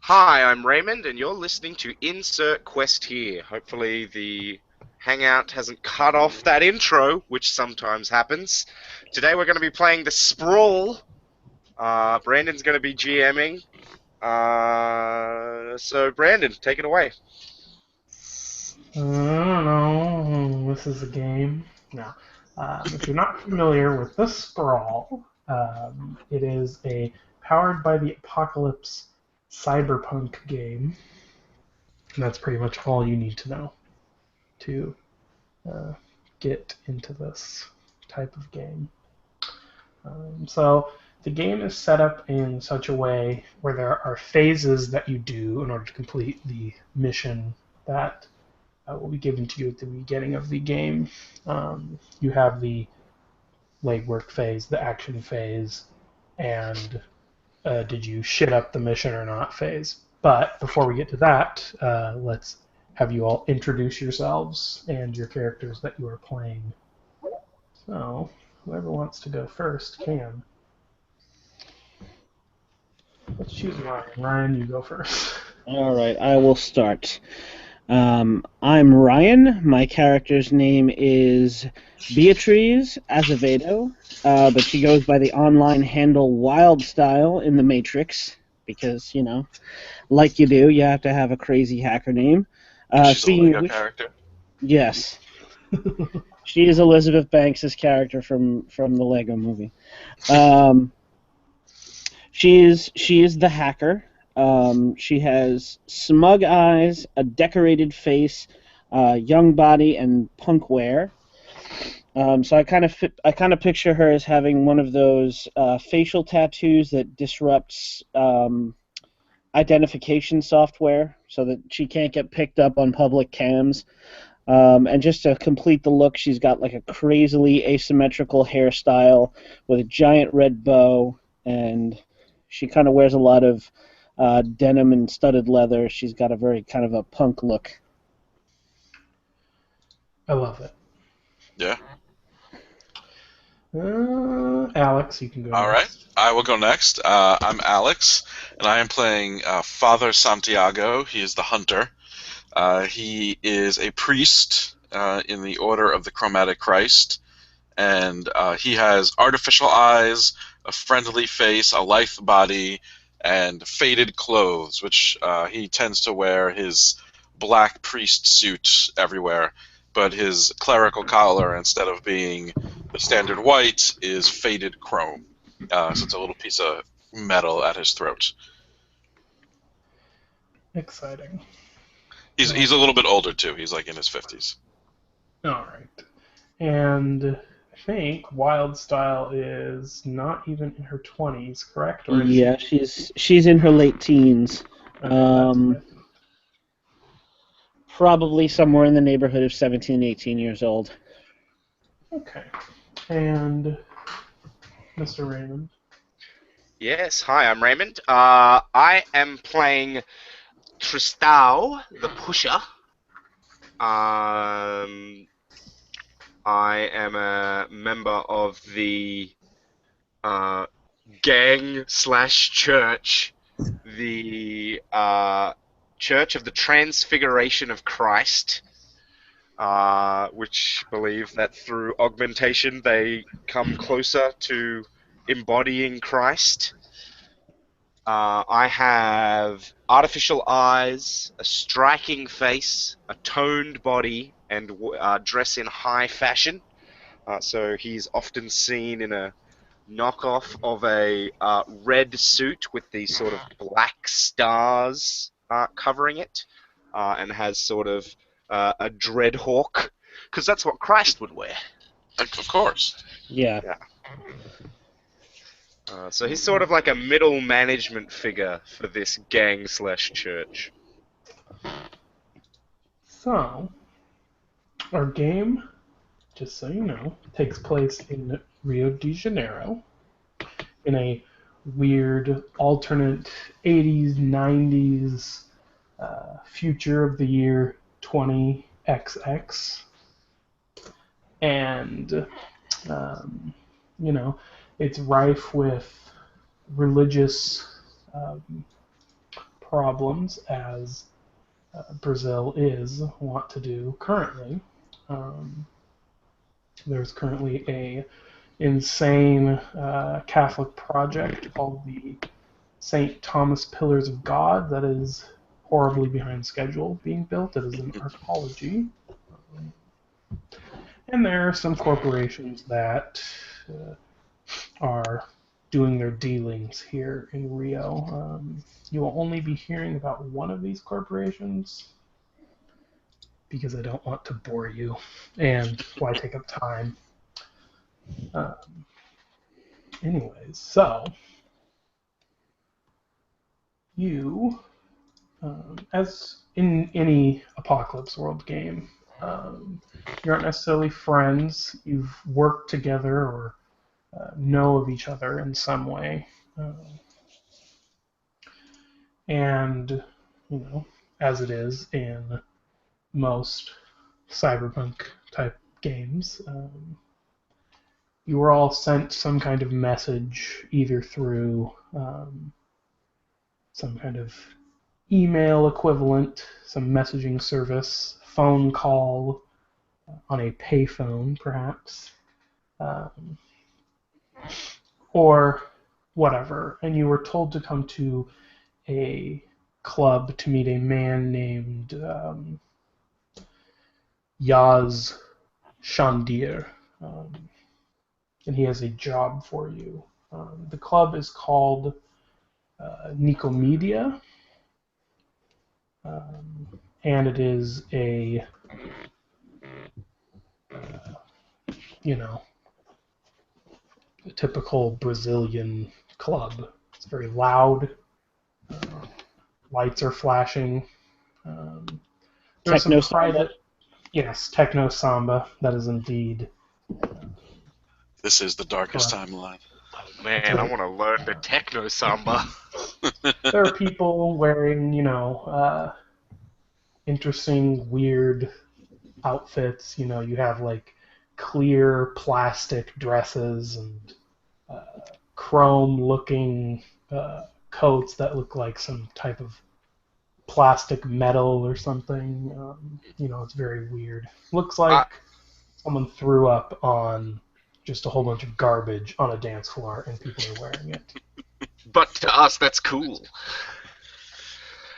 Hi, I'm Raymond, and you're listening to Insert Quest here. Hopefully, the Hangout hasn't cut off that intro, which sometimes happens. Today, we're going to be playing the Sprawl. Brandon's going to be GMing. So, Brandon, take it away. I don't know. This is a game. No. If you're not familiar with this Sprawl, it is a powered by the apocalypse cyberpunk game. And that's pretty much all you need to know to uh, get into this type of game. So the game is set up in such a way where there are phases that you do in order to complete the mission that will be given to you at the beginning of the game. You have the legwork phase, the action phase, and did you shit up the mission or not phase. But before we get to that, let's have you all introduce yourselves and your characters that you are playing. So, whoever wants to go first can. Let's choose Ryan. Ryan, you go first. All right, I will start. I'm Ryan. My character's name is Beatriz Azevedo, but she goes by the online handle Wildstyle in the Matrix because, like you do, you have to have a crazy hacker name. She's a Speaking Lego of which, character. yes, she is Elizabeth Banks' character from the Lego movie. Um, she is the hacker. She has smug eyes, a decorated face, young body, and punk wear. So I kind of picture her as having one of those facial tattoos that disrupts identification software, so that she can't get picked up on public cams. And just to complete the look, she's got like a crazily asymmetrical hairstyle with a giant red bow, and she kind of wears a lot of denim and studded leather. She's got a very kind of a punk look. I love it. Yeah. Alex, you can go All right. next. I will go next. I'm Alex, and I am playing Father Santiago. He is the hunter. He is a priest in the Order of the Chromatic Christ, and he has artificial eyes, a friendly face, a lithe body, and faded clothes, which he tends to wear his black priest suit everywhere. But his clerical collar, instead of being the standard white, is faded chrome. So it's a little piece of metal at his throat. Exciting. He's a little bit older too. He's like in his 50s. All right. And I think Wildstyle is not even in her 20s, correct? Or is she? Yeah, she's in her late teens. Okay, that's Um, what Probably somewhere in the neighborhood of 17, 18 years old. Okay. And Mr. Raymond. Yes, hi, I'm Raymond. I am playing Tristão, the Pusher. I am a member of the gang slash church, the Church of the Transfiguration of Christ, which believe that through augmentation they come closer to embodying Christ. I have artificial eyes, a striking face, a toned body, and dress in high fashion. So he's often seen in a knockoff of a red suit with these sort of black stars covering it, and has sort of a dreadhawk, because that's what Christ would wear. Of course. Yeah. Yeah. So he's sort of like a middle management figure for this gang slash church. So, our game, just so you know, takes place in Rio de Janeiro in a weird alternate 80s, 90s future of the year 20XX. And, um, you know, it's rife with religious problems as Brazil is want to do currently. There's currently a insane Catholic project called the St. Thomas Pillars of God that is horribly behind schedule being built. It is an archaeology. And there are some corporations that are doing their dealings here in Rio. You will only be hearing about one of these corporations because I don't want to bore you, and why take up time. Anyways, so you, as in any Apocalypse World game, you aren't necessarily friends. You've worked together or know of each other in some way. And, you know, as it is in most cyberpunk type games, you were all sent some kind of message either through some kind of email equivalent, some messaging service, phone call, on a payphone perhaps, or whatever, and you were told to come to a club to meet a man named Yaz Shandir, and he has a job for you. The club is called Nicomedia, and it is a, a typical Brazilian club. It's very loud. Lights are flashing. There's some private, yes, techno samba. That is indeed. This is the darkest timeline. Oh, man, I want to learn the techno samba. There are people wearing, interesting, weird outfits. You have like clear plastic dresses and chrome-looking coats that look like some type of plastic metal or something. It's very weird. Looks like someone threw up on just a whole bunch of garbage on a dance floor and people are wearing it. But to us, that's cool.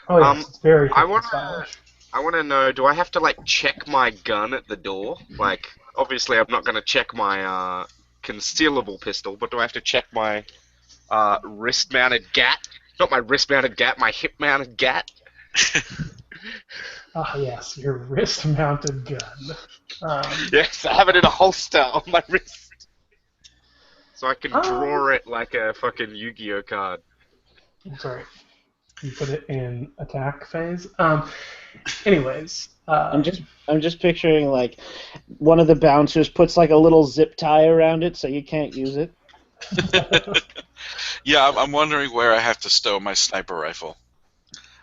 Oh yes, it's very I want to know, do I have to, check my gun at the door? Obviously I'm not going to check my concealable pistol, but do I have to check my wrist-mounted gat? Not my wrist-mounted gat, my hip-mounted gat? Yes, your wrist-mounted gun. Yes, I have it in a holster on my wrist. So I can draw it like a fucking Yu-Gi-Oh card. Sorry. You put it in attack phase. Anyways. I'm just picturing one of the bouncers puts a little zip tie around it so you can't use it. Yeah, I'm wondering where I have to stow my sniper rifle.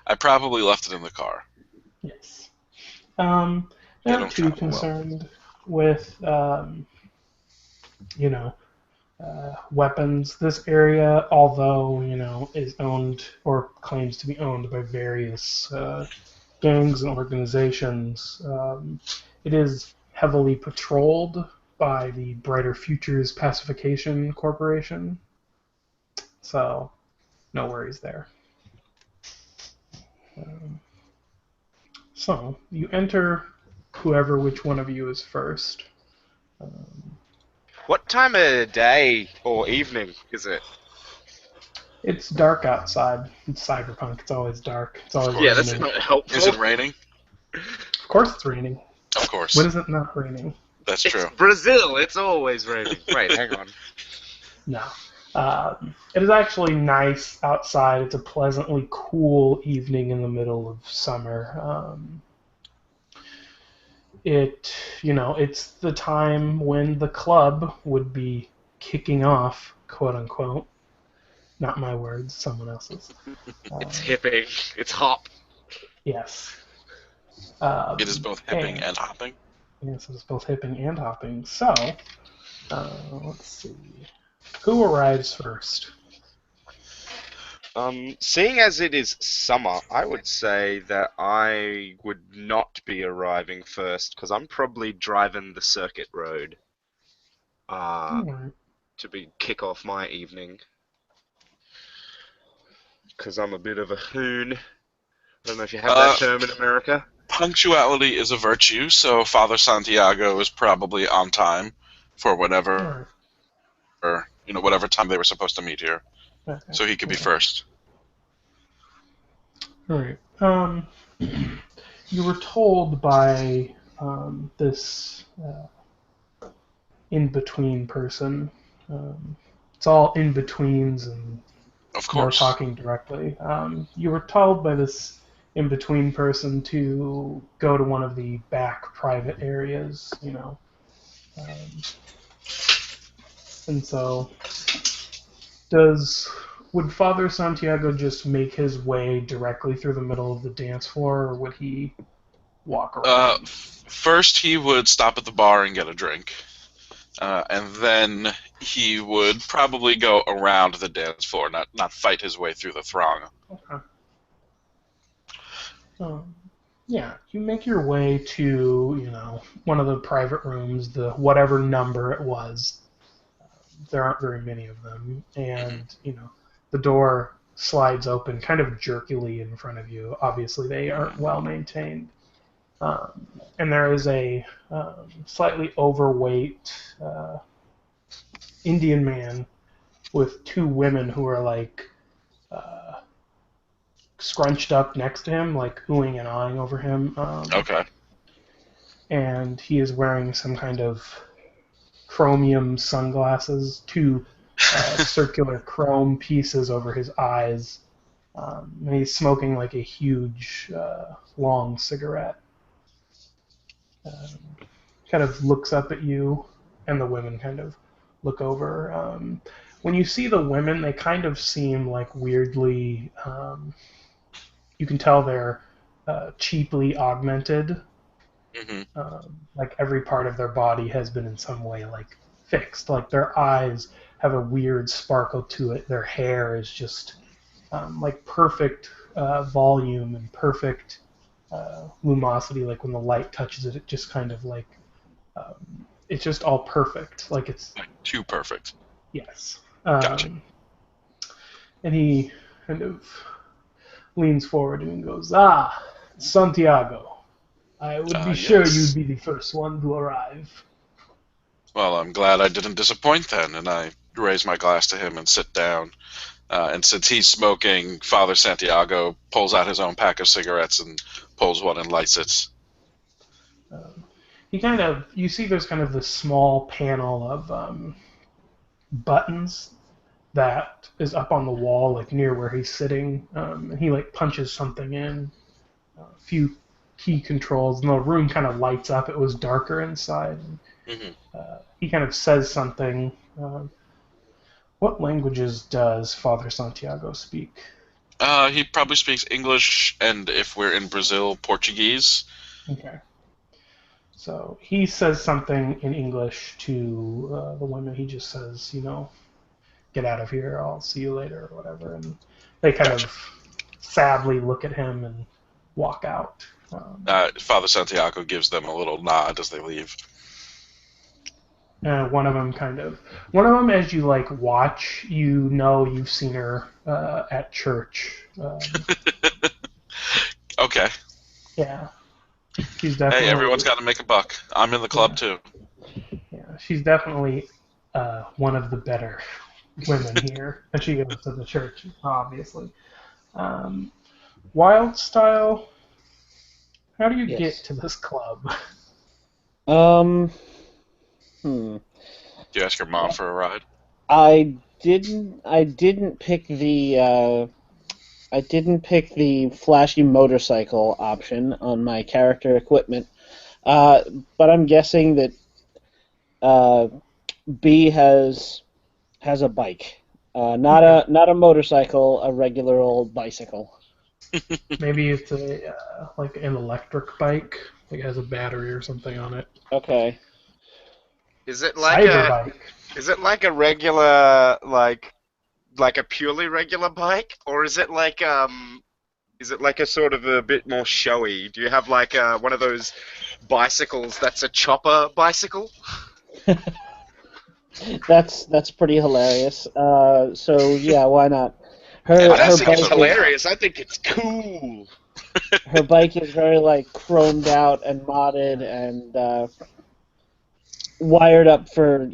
I probably left it in the car. Yes. Not too concerned with, weapons. This area, although, is owned or claims to be owned by various gangs and organizations, it is heavily patrolled by the Brighter Futures Pacification Corporation. So, no worries there. So, you enter which one of you is first. What time of day or evening is it? It's dark outside. It's cyberpunk. It's always dark. It's always Yeah, raining. that's not helpful. Is it raining? Of course it's raining. Of course. When is it not raining? That's true. It's Brazil. It's always raining. Wait, hang on. No. It is actually nice outside. It's a pleasantly cool evening in the middle of summer. It's the time when the club would be kicking off, quote unquote. Not my words, someone else's. It's hipping. It's hop. Yes. It is both hipping and hopping. Yes, it's both hipping and hopping. So, let's see. Who arrives first? Seeing as it is summer, I would say that I would not be arriving first because I'm probably driving the circuit road Alright. to kick off my evening because I'm a bit of a hoon. I don't know if you have that term in America. Punctuality is a virtue, so Father Santiago is probably on time for whatever, Alright. whatever time they were supposed to meet here. Okay. So he could be Okay. first. Alright. You were told by this in-between person. It's all in-betweens and Of no course. talking directly. You were told by this in-between person to go to one of the back private areas, and so would Father Santiago just make his way directly through the middle of the dance floor, or would he walk around? First, he would stop at the bar and get a drink. And then he would probably go around the dance floor, not fight his way through the throng. Okay. Yeah, you make your way to, one of the private rooms, the whatever number it was. There aren't very many of them, and the door slides open kind of jerkily in front of you. Obviously, they aren't well maintained, and there is a slightly overweight Indian man with two women who are like scrunched up next to him, like oohing and ahhing over him. Okay. And he is wearing some kind of chromium sunglasses, two circular chrome pieces over his eyes. And he's smoking like a huge, long cigarette. Kind of looks up at you, and the women kind of look over. When you see the women, they kind of seem like weirdly. You can tell they're cheaply augmented. Like every part of their body has been in some way like fixed. Like their eyes have a weird sparkle to it. Their hair is just like perfect volume and perfect lumosity. Like when the light touches it, it just kind of like it's just all perfect. Like it's too perfect. Yes. Gotcha. And he kind of leans forward and goes, Santiago. I would be sure yes. you'd be the first one to arrive. Well, I'm glad I didn't disappoint then, and I raise my glass to him and sit down. And since he's smoking, Father Santiago pulls out his own pack of cigarettes and pulls one and lights it. You see there's kind of this small panel of buttons that is up on the wall, like near where he's sitting, and he like punches something in, a few key controls, and the room kind of lights up. It was darker inside. He kind of says something. What languages does Father Santiago speak? He probably speaks English, and if we're in Brazil, Portuguese. Okay. So he says something in English to the women. He just says, get out of here, I'll see you later, or whatever. And they kind of sadly look at him and walk out. Father Santiago gives them a little nod as they leave. One of them, as you like watch, you've seen her at church. Okay. Yeah. She's definitely. Hey, everyone's got to make a buck. I'm in the club too. Yeah, she's definitely one of the better women here, and she goes to the church, obviously. Wild Style, how do you get to this club? Do you ask your mom for a ride? I didn't pick the flashy motorcycle option on my character equipment, but I'm guessing that B has a bike, not a motorcycle, a regular old bicycle. Maybe it's like an electric bike, like it has a battery or something on it. Okay. Is it like a regular like like a purely regular bike, or is it like a sort of a bit more showy? Do you have like one of those bicycles that's a chopper bicycle? That's pretty hilarious. So yeah, why not? And I Her don't her that's think it's bike actually is hilarious. I think it's cool. her bike is very like chromed out and modded and wired up for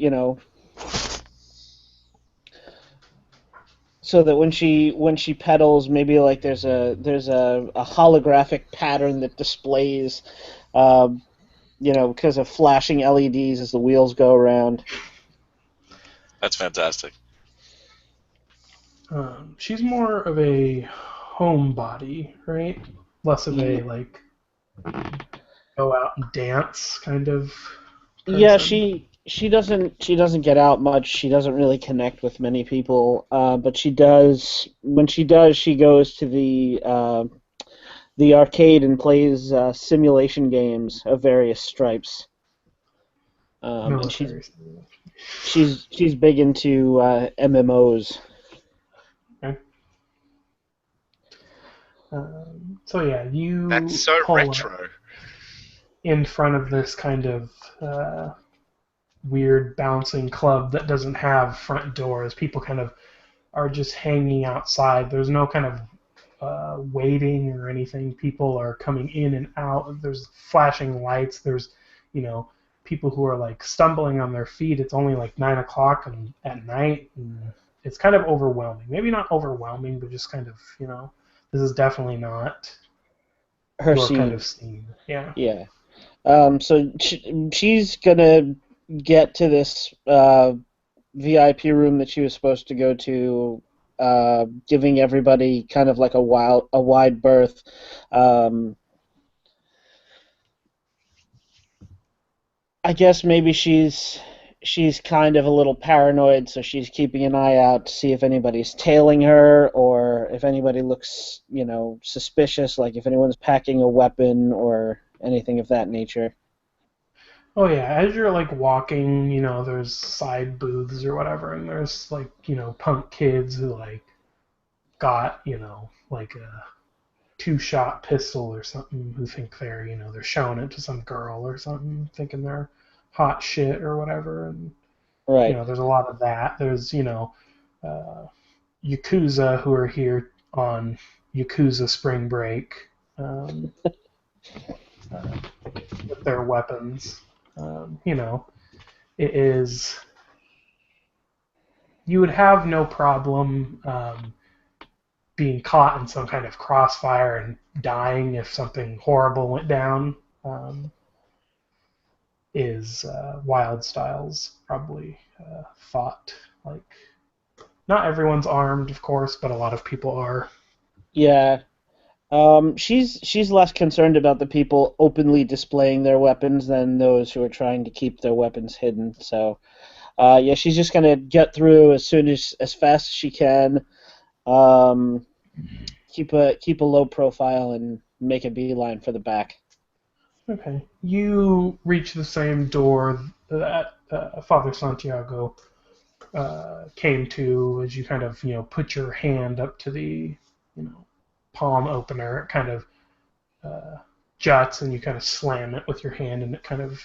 so that when she pedals, maybe like there's a holographic pattern that displays, um, because of flashing LEDs as the wheels go around. that's fantastic. She's more of a homebody, right? Less of a Ye- like go out and dance kind of Yeah, person. she doesn't get out much. She doesn't really connect with many people. But she does when she does. She goes to the arcade and plays simulation games of various stripes. And she's Military. she's she's big into MMOs. Okay. So yeah, That's you so pull up retro. in front of this kind of weird bouncing club that doesn't have front doors. People kind of are just hanging outside. There's no kind of waiting or anything. People are coming in and out. There's flashing lights. There's, you know, people who are like stumbling on their feet. It's only like 9 o'clock at night. And it's kind of overwhelming. Maybe not overwhelming, but just kind of, this is definitely not Her your kind scene. of scene. Yeah. Yeah. So she's gonna get to this VIP room that she was supposed to go to, giving everybody kind of like a wide berth. Um, I guess maybe she's kind of a little paranoid, so she's keeping an eye out to see if anybody's tailing her or if anybody looks, suspicious, like if anyone's packing a weapon or anything of that nature. Oh yeah, as you're like walking, there's side booths or whatever, and there's like, punk kids who like got, like a two-shot pistol or something who think they're, they're showing it to some girl or something, thinking they're hot shit or whatever. And, Right. there's a lot of that. There's, uh, Yakuza who are here on Yakuza spring break um, uh, with their weapons. It is, you would have no problem being caught in some kind of crossfire and dying if something horrible went down. Um, is Wild Styles probably thought like not everyone's armed, of course, but a lot of people are. Yeah. She's less concerned about the people openly displaying their weapons than those who are trying to keep their weapons hidden. So, yeah, she's just gonna get through as fast as she can. Um, keep a low profile and make a beeline for the back. Okay, you reach the same door that Father Santiago came to as you kind of put your hand up to the palm opener. It kind of uh, juts and you kind of slam it with your hand and it kind of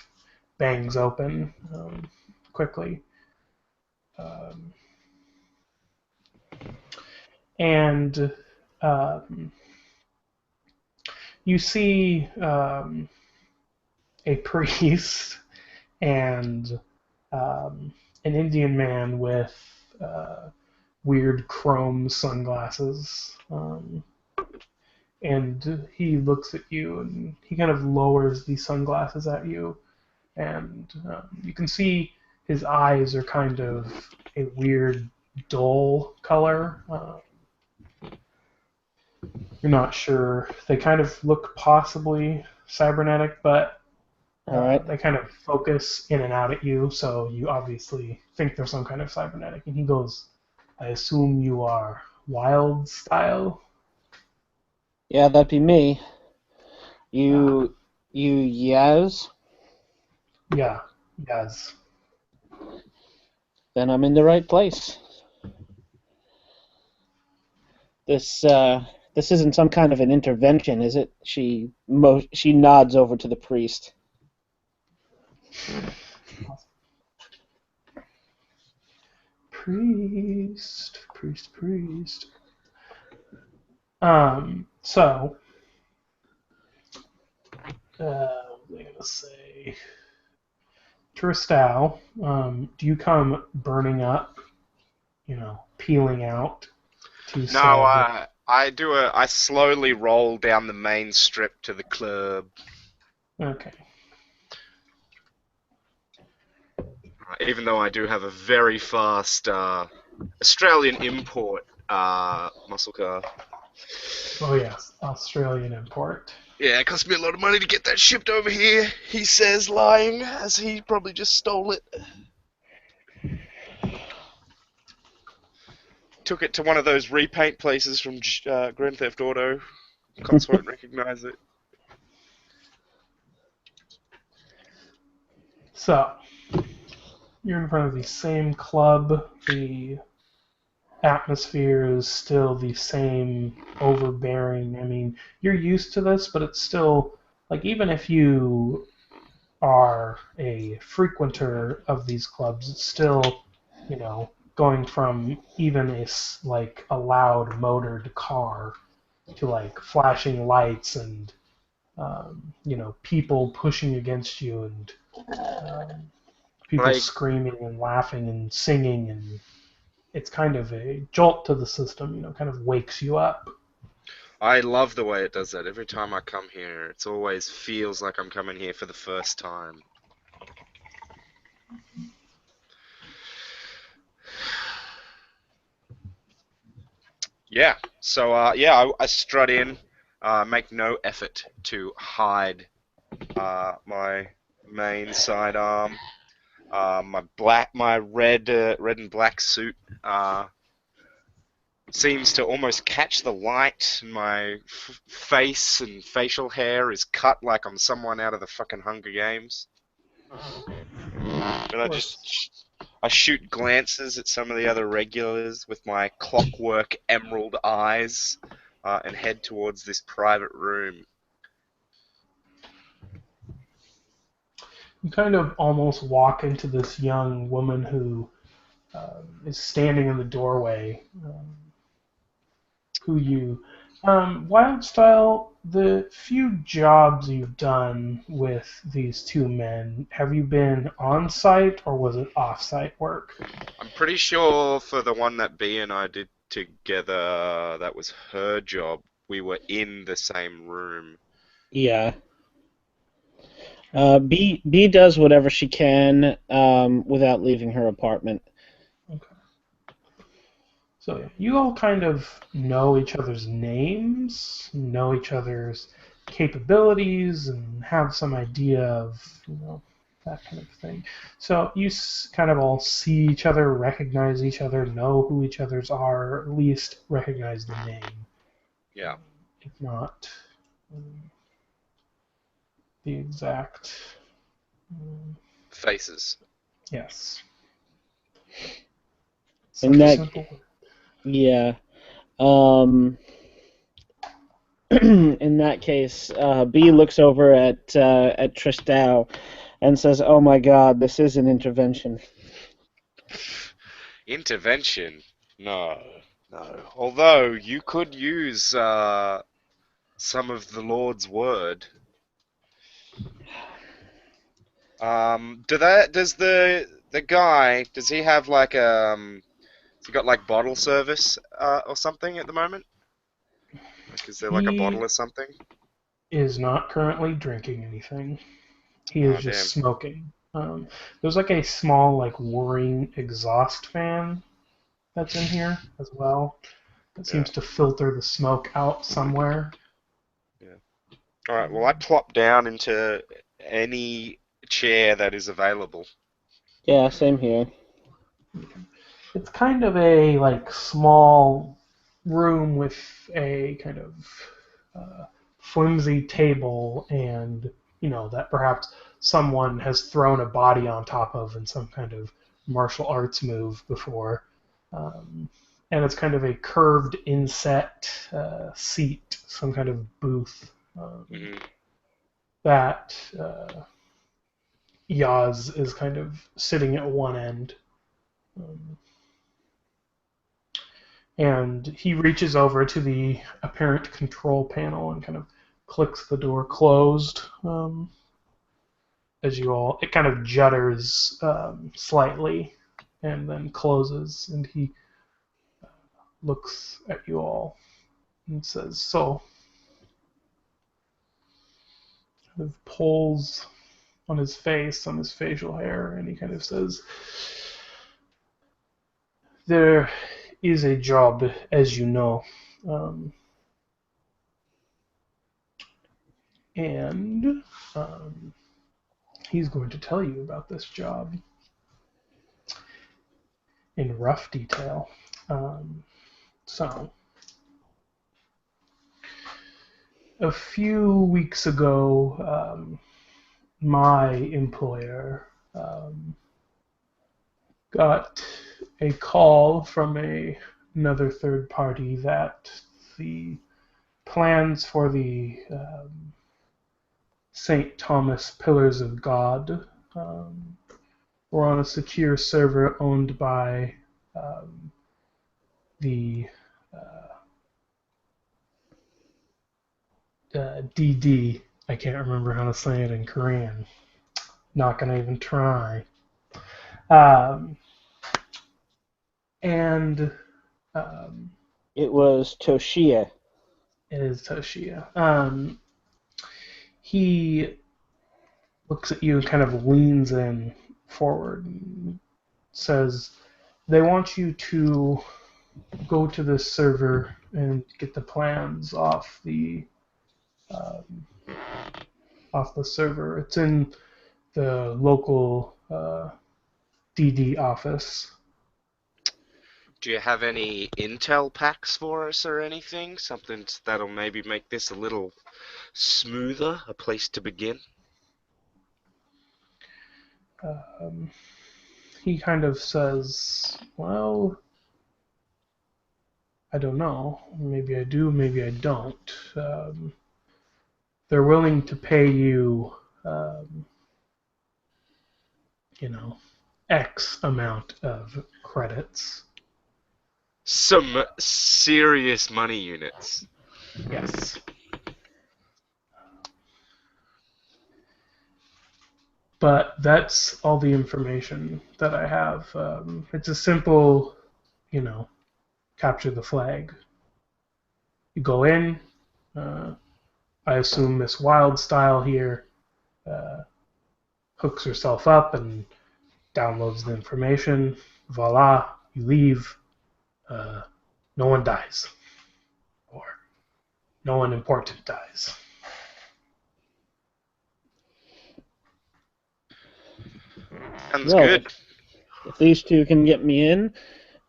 bangs open quickly. Um, and um, you see a priest and an Indian man with weird chrome sunglasses. And he looks at you and he kind of lowers the sunglasses at you. And you can see his eyes are kind of a weird dull color. You're not sure. They kind of look possibly cybernetic, but All right. they kind of focus in and out at you, so you obviously think they're some kind of cybernetic. And he goes, I assume you are wild style? Yeah, that'd be me. Ah, You Yaz? yeah, yes. Then I'm in the right place. This isn't some kind of an intervention, is it? She nods over to the priest. Priest. So, what was I gonna say? Tristau, do you come burning up, peeling out to No, I slowly roll down the main strip to the club. Okay. Even though I do have a very fast Australian import muscle car. Oh yes, Australian import. Yeah, it cost me a lot of money to get that shipped over here, he says, lying, as he probably just stole it. Took it to one of those repaint places from Grand Theft Auto. Cops won't recognize it. So, you're in front of the same club. The atmosphere is still the same overbearing. I mean, you're used to this, but it's still, like, even if you are a frequenter of these clubs, it's still, going from even a loud motored car to like flashing lights and people pushing against you and people screaming and laughing and singing, and it's kind of a jolt to the system, kind of wakes you up. I love the way it does that. Every time I come here, it always feels like I'm coming here for the first time. Yeah, so I my in, make no effort to hide my main sidearm. My red and black suit seems to almost catch the light. My face and facial hair is cut like I'm someone out of the fucking Hunger Games. And I shoot glances at some of the other regulars with my clockwork emerald eyes and head towards this private room. You kind of almost walk into this young woman who is standing in the doorway. Wildstyle, the few jobs you've done with these two men, have you been on site or was it off site work? I'm pretty sure for the one that B and I did together, that was her job. We were in the same room. Yeah. B does whatever she can without leaving her apartment. Okay. So yeah, you all kind of know each other's names, know each other's capabilities, and have some idea of that kind of thing. So you kind of all see each other, recognize each other, know who each other's are, or at least recognize the name. Yeah. If not the exact faces. Yes. In that, yeah. In that case, B looks over at Tristau and says, "Oh my God, this is an intervention." Intervention? No. Although you could use some of the Lord's word. Does the guy, does he have like has he got like bottle service or something at the moment? Like, is there like a bottle or something? He is not currently drinking anything. He is just smoking. There's like a small like whirring exhaust fan that's in here as well. That seems to filter the smoke out somewhere. Yeah. All right. Well, I plop down into any chair that is available. Yeah, same here. It's kind of a like small room with a kind of flimsy table, and that perhaps someone has thrown a body on top of in some kind of martial arts move before. and it's kind of a curved inset seat, some kind of booth Mhm. that Yaz is kind of sitting at one end. And he reaches over to the apparent control panel and kind of clicks the door closed. It kind of judders slightly and then closes, and he looks at you all and says, "So," kind of pulls on his face, on his facial hair, and he kind of says, "There is a job, as you know, um, and he's going to tell you about this job in rough detail. So, a few weeks ago, my employer got a call from another third party that the plans for the St. Thomas Pillars of God were on a secure server owned by the DD. I can't remember how to say it in Korean. Not gonna even try. And It was Toshia. it is Toshia. He looks at you and kind of leans in forward and says, "They want you to go to this server and get the plans off the server. It's in the local DD office." Do you have any intel packs for us or anything? Something that'll maybe make this a little smoother, a place to begin? He kind of says, "Well, I don't know. Maybe I do, maybe I don't. They're willing to pay you, um, you know, X amount of credits." Some serious money units. Yes. But that's all the information that I have. It's a simple, capture the flag. You go in. I assume Miss Wild Style here hooks herself up and downloads the information. Voila, you leave. No one dies. Or no one important dies. Sounds Well, good. if these two can get me in,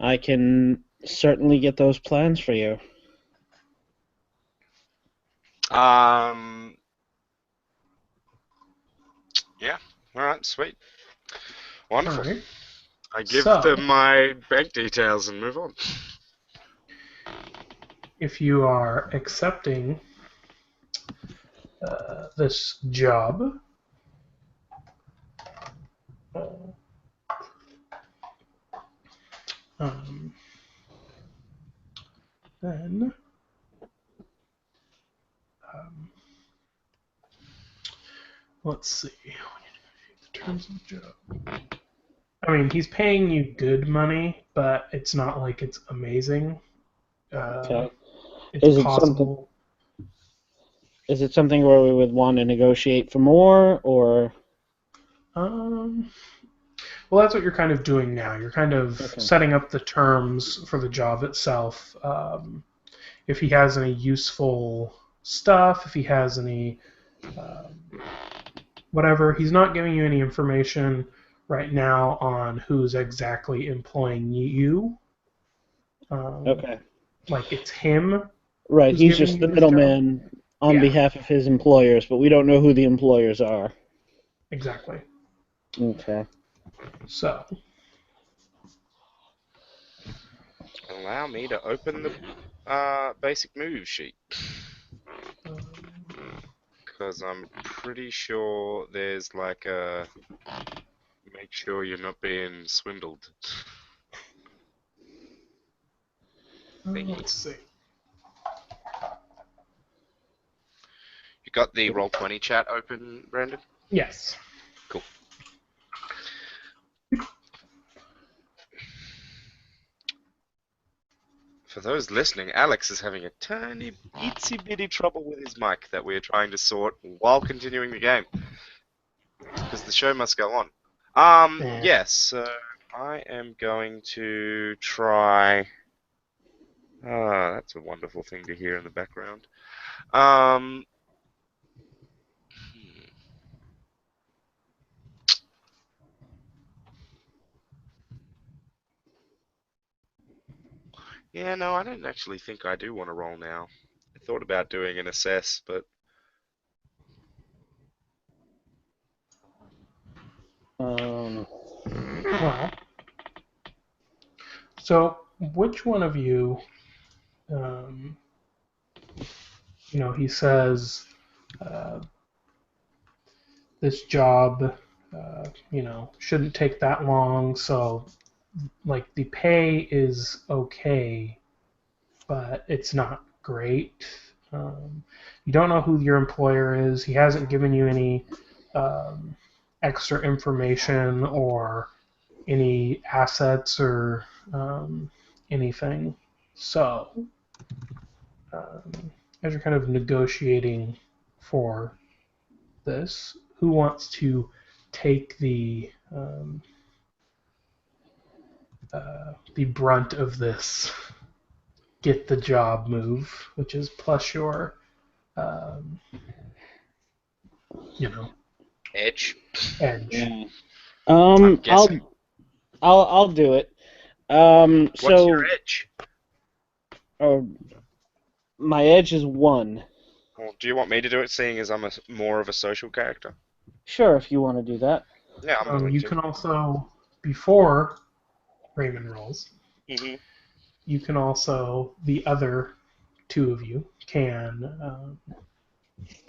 I can certainly get those plans for you. Yeah. All right. Sweet. Wonderful. All right. I give So- them my bank details and move on. If you are accepting this job, then let's see. The terms of the job. I mean, he's paying you good money, but it's not like it's amazing. Okay. It's Is it possible. Is it something where we would want to negotiate for more, or? Well, that's what you're kind of doing now. You're kind of Okay. setting up the terms for the job itself. If he has any useful stuff, if he has any whatever, he's not giving you any information right now on who's exactly employing you. Okay. Like it's him. Right, Who's he's giving just you the this job? middleman on Yeah. behalf of his employers, but we don't know who the employers are. Exactly. Okay. So, Allow me to open the basic move sheet. Because I'm pretty sure there's like a make sure you're not being swindled thingy. Let's see. You got the Roll20 chat open, Brandon? Yes. Cool. For those listening, Alex is having a tiny, itsy bitty trouble with his mic that we're trying to sort while continuing the game. Because the show must go on. Yes, so I am going to try. Ah, that's a wonderful thing to hear in the background. Yeah, no, I don't actually think I do want to roll now. I thought about doing an assess, but Well, so which one of you, he says, this job, shouldn't take that long, so, like, the pay is okay, but it's not great. You don't know who your employer is. He hasn't given you any extra information or any assets or anything. So, as you're kind of negotiating for this, who wants to take the brunt of this get the job move, which is plus your edge. edge. I'm guessing. I'll do it. What's So your edge? my edge is 1. Well, do you want me to do it, seeing as I'm more of a social character? Sure, if you want to do that. Yeah, I'm willing You to. can also, before Raymond rolls, Mm-hmm. you can also, the other two of you can,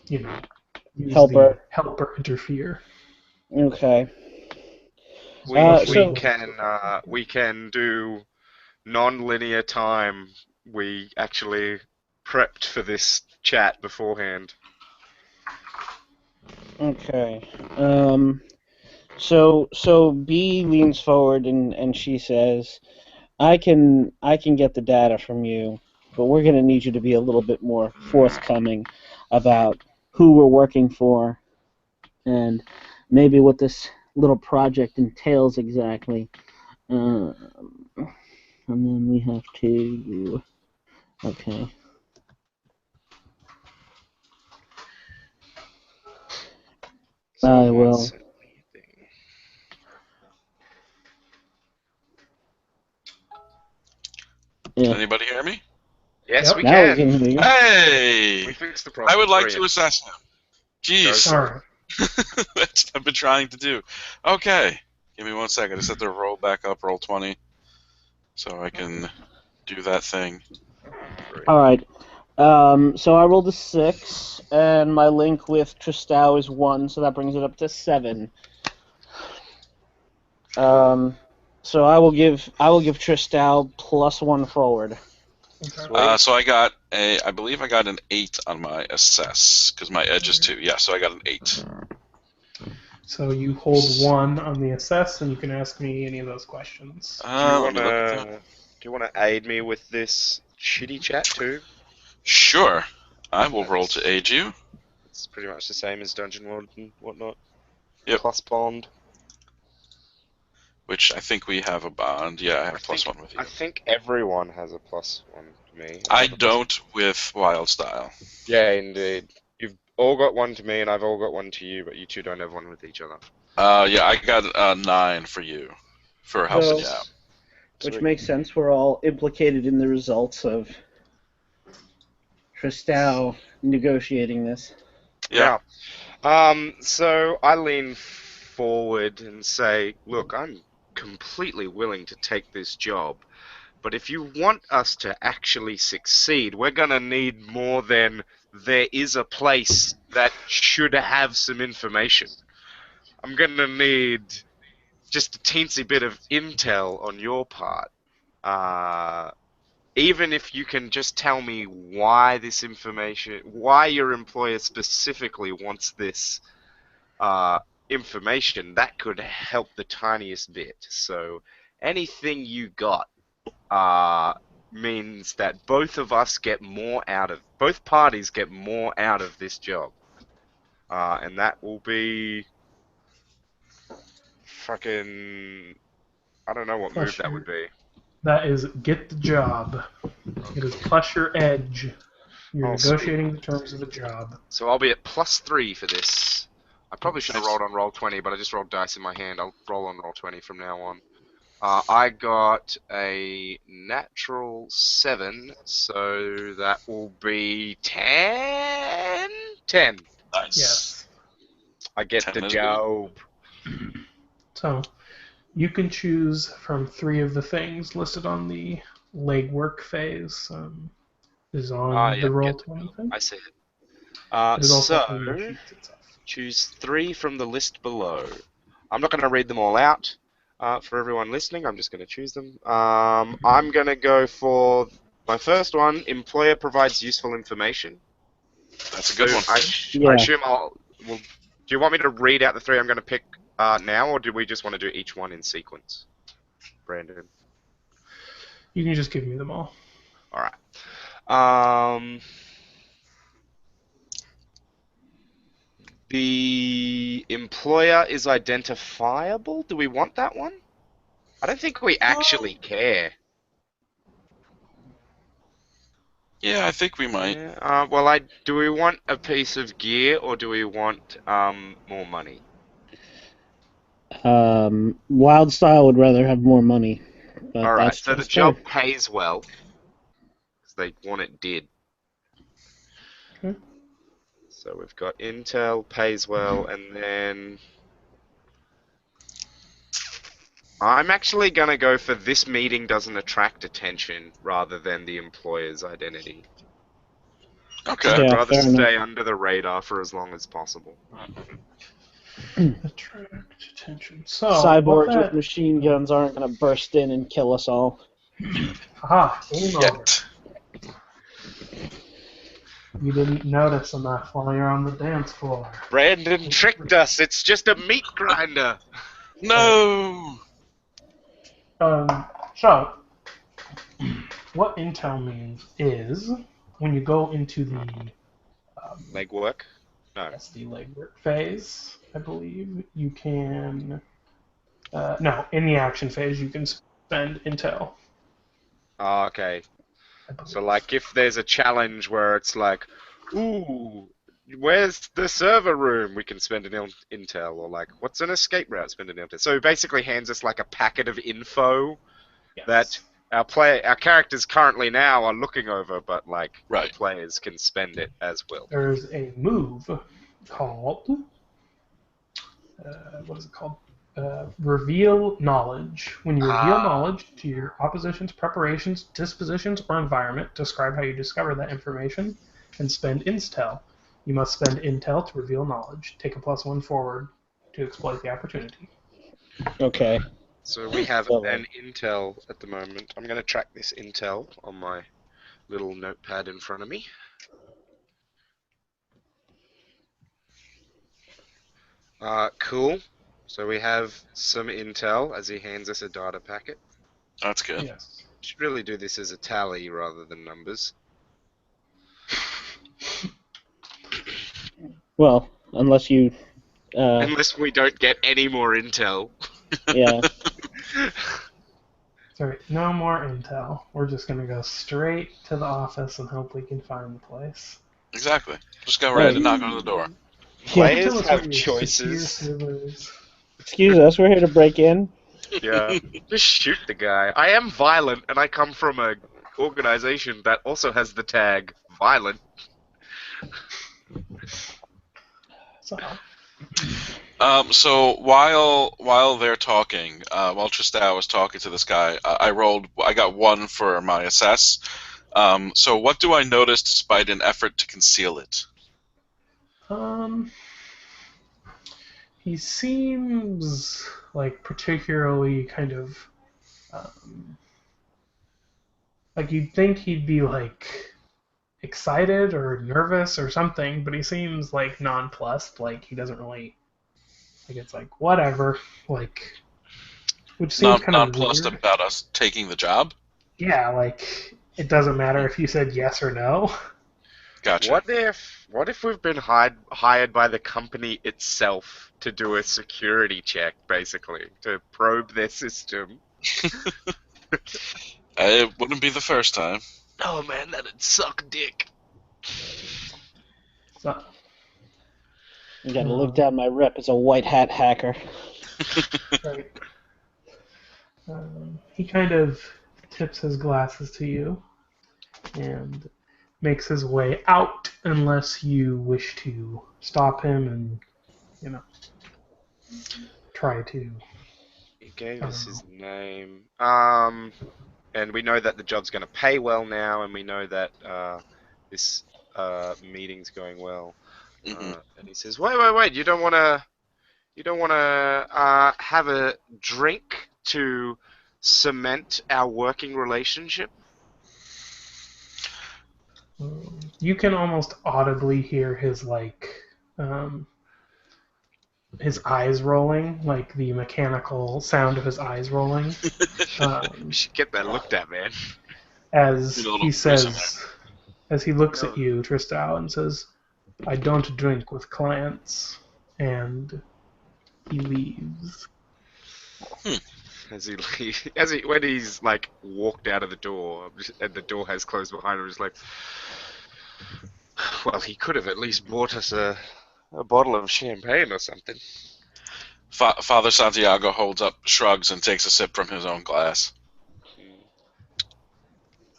use Helper. the helper interfere. Okay. We can do non-linear time. We actually prepped for this chat beforehand. Okay. So B leans forward and she says, I can get the data from you, but we're going to need you to be a little bit more forthcoming about who we're working for and maybe what this little project entails exactly. And then we have to... Okay. I will. Can anybody hear me? Yes, Yep. we Now can. we can hear you. Hey! We fixed the problem. I would like to Brilliant. assess him. Jeez. All right. That's what I've been trying to do. Okay. Give me 1 second. I just have to roll back up, roll 20, so I can do that thing. All right. So I rolled a 6, and my link with Tristau is 1, so that brings it up to 7. So I will give Tristau +1 forward. Okay. So I believe I got an 8 on my assess, because my edge is 2. Yeah, so I got an 8. So you hold 1 on the assess, and you can ask me any of those questions. Do you want to aid me with this shitty chat too? Sure. I will roll to aid you. It's pretty much the same as Dungeon World and whatnot. Yep. Plus bond. Which I think we have a bond. Yeah, I have +1 with you. I think everyone has a +1 to me. I don't with Wild Style. Yeah, indeed. You've all got 1 to me, and I've all got 1 to you, but you two don't have 1 with each other. Yeah, I got a 9 for you for helping you out. Which Sweet. makes sense. We're all implicated in the results of Tristau negotiating this. Yeah. So I lean forward and say, look, I'm completely willing to take this job, But if you want us to actually succeed, we're going to need more than there is a place that should have some information. I'm going to need just a teensy bit of intel on your part. Even if you can just tell me why this information, why your employer specifically wants this information, that could help the tiniest bit. So anything you got means that both parties get more out of this job. And that will be fucking, I don't know what move that would be. That is get the job. It is plus your edge. You're negotiating the terms of the job. So I'll be at +3 for this. I probably should have rolled on roll 20, but I just rolled dice in my hand. I'll roll on roll 20 from now on. I got a natural 7, so that will be 10? 10. Nice. Yes. I get the job. So, you can choose from 3 of the things listed on the legwork phase. Is on the roll 20 thing. I see it. It is also So, in the sheet itself. choose 3 from the list below. I'm not going to read them all out. For everyone listening, I'm just going to choose them. I'm going to go for my first one. Employer provides useful information. That's a good one. I assume do you want me to read out the 3 I'm going to pick now, or do we just want to do each one in sequence? Brandon. You can just give me them all. All right. The employer is identifiable. Do we want that one? I don't think we actually care. Yeah, I think we might. Yeah, well, do we want a piece of gear or do we want more money? Wildstyle would rather have more money. All right, so the job pays well because they want it did. Okay. So we've got intel, pays well, and then I'm actually going to go for this meeting doesn't attract attention rather than the employer's identity. Okay. I'd Yeah, rather fair stay enough. under the radar for as long as possible. Attract attention. So, Cyborgs with machine guns aren't going to burst in and kill us all. Aha, game over. Yet. You didn't notice enough while you're on the dance floor. Brandon tricked us. It's just a meat grinder. No! So, what intel means is when you go into the Legwork? No. that's the legwork phase, I believe, you can no, in the action phase you can spend intel. Oh, okay. I believe. So, like, if there's a challenge where it's like, ooh, where's the server room? We can spend an intel. Or, like, what's an escape route? Spend an intel. So, it basically hands us, like, a packet of info Yes. that our characters currently now are looking over, but, like, Right. players can spend it as well. There's a move called what is it called? Reveal knowledge. When you reveal knowledge to your opposition's preparations, dispositions, or environment, describe how you discover that information, and spend intel. You must spend intel to reveal knowledge. Take a +1 forward to exploit the opportunity. Okay. So we have Well, an intel at the moment. I'm going to track this intel on my little notepad in front of me. Cool. So we have some intel as he hands us a data packet. That's good. Yes. Should really do this as a tally rather than numbers. Well, unless you... Unless we don't get any more intel. yeah. Sorry, no more intel. We're just going to go straight to the office and hope we can find the place. Exactly. Just go right and knock on the door. Players Tell us have what your choices. secure servers- Excuse us, we're here to break in. Yeah, just shoot the guy. I am violent, and I come from a organization that also has the tag violent. So, So while they're talking, while Tristan was talking to this guy, I got 1 for my assess. So what do I notice despite an effort to conceal it? Um, he seems like particularly kind of um, like you'd think he'd be like excited or nervous or something, but he seems like nonplussed. Like he doesn't really like it's like whatever. Like which seems kind of Nonplussed weird. about us taking the job? Yeah, like it doesn't matter if you said yes or no. Gotcha. What if we've been hired by the company itself to do a security check, basically, to probe their system? It wouldn't be the first time. Oh man, that'd suck dick. So, You gotta look down my rep as a white hat hacker. right. He kind of tips his glasses to you and makes his way out unless you wish to stop him and, you know, try to. He gave I us don't his know. name. And we know that the job's going to pay well now, and we know that this meeting's going well. Mhm. And he says, "Wait! You don't want to have a drink to cement our working relationship?" You can almost audibly hear his um, his eyes rolling, like the mechanical sound of his eyes rolling, We um, should get that looked at, man. as Need a little he grease in says, as he looks No. at you, Tristal, and says, "I don't drink with clients," and he leaves. As when he's like walked out of the door, and the door has closed behind him, he's like, "Well, he could have at least bought us a bottle of champagne or something." Father Santiago holds up, shrugs, and takes a sip from his own glass.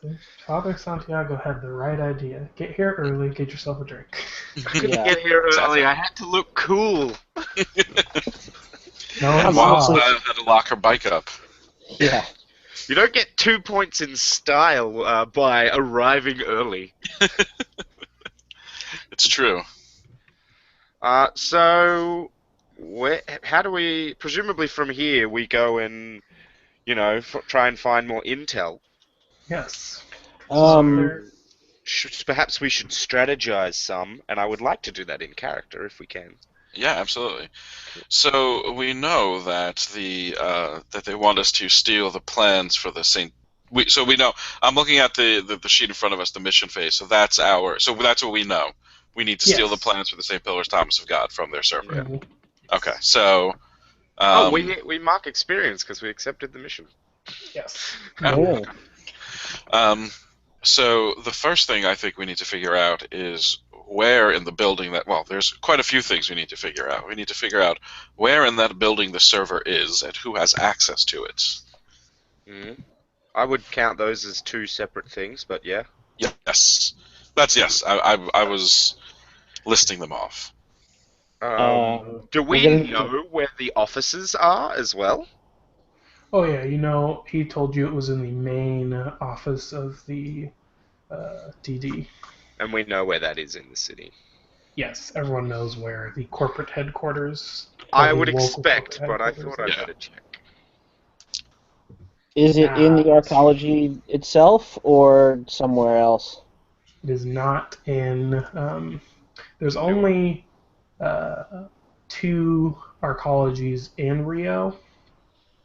See? Father Santiago had the right idea. Get here early, get yourself a drink. I couldn't Yeah, get here early. exactly. I had to look cool. No I'm one's While honestly- saw. Style had to lock her bike up. yeah. You don't get 2 points in style by arriving early. It's true. So, how do we? Presumably from here, we go and try and find more intel. Yes. Um, Perhaps we should strategize some, and I would like to do that in character if we can. Yeah, absolutely. So we know that that they want us to steal the plans for the Saint. So we know. I'm looking at the sheet in front of us, the mission phase. So that's what we know. We need to steal the Yes. plans for the St. Pillars Thomas of God from their server. Mhm. Okay, so We mark experience because we accepted the mission. Yes. oh. So the first thing I think we need to figure out is where in the building there's quite a few things we need to figure out. We need to figure out where in that building the server is and who has access to it. Mm. I would count those as 2 separate things, but yeah. Yes. That's yes. I was listing them off. Do we we're gonna- know where the offices are as well? Oh yeah, he told you it was in the main office of the DD. And we know where that is in the city. Yes, everyone knows where the corporate headquarters. I the would local expect, corporate but I headquarters thought I'd is. better check. Is it in the archaeology itself or somewhere else? It is not in. There's only 2 arcologies in Rio.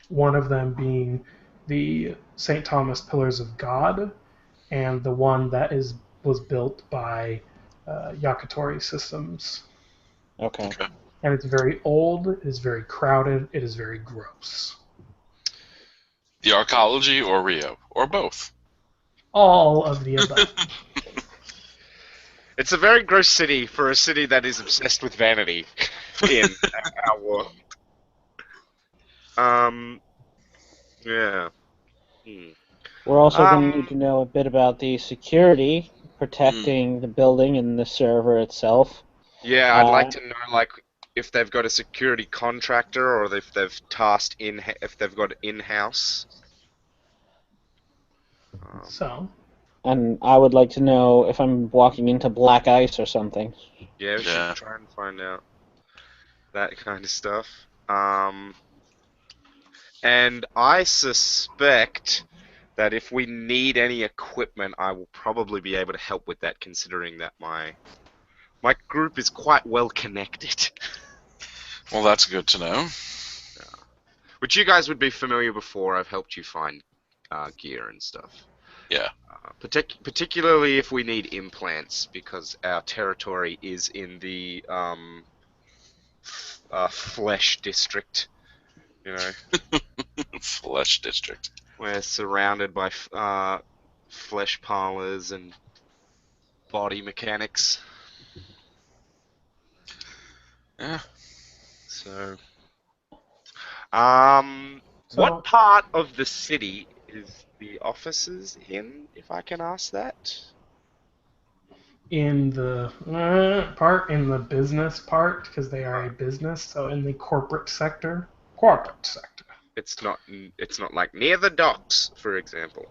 One of them being the St. Thomas Pillars of God, and the one that was built by Yakitori Systems. Okay. And it's very old. It is very crowded. It is very gross. The archaeology or Rio or both. All of the above. It's a very gross city for a city that is obsessed with vanity in our world. Yeah. We're also going to Um, need to know a bit about the security protecting the building and the server itself. Yeah, I'd like to know, like, if they've got a security contractor or if they've tasked if they've got in-house. So, And I would like to know if I'm walking into black ice or something. Yeah, we should Yeah. try and find out that kind of stuff. And I suspect that if we need any equipment, I will probably be able to help with that, considering that my group is quite well connected. Well, that's good to know. Which you guys would be familiar before. I've helped you find gear and stuff. Yeah. Particularly if we need implants, because our territory is in the flesh district. You know, Flesh district. we're surrounded by flesh parlors and body mechanics. Yeah. So, So- what part of the city is the offices in, if I can ask that? in the business part, because they are a business, so in the corporate sector. It's not like near the docks, for example.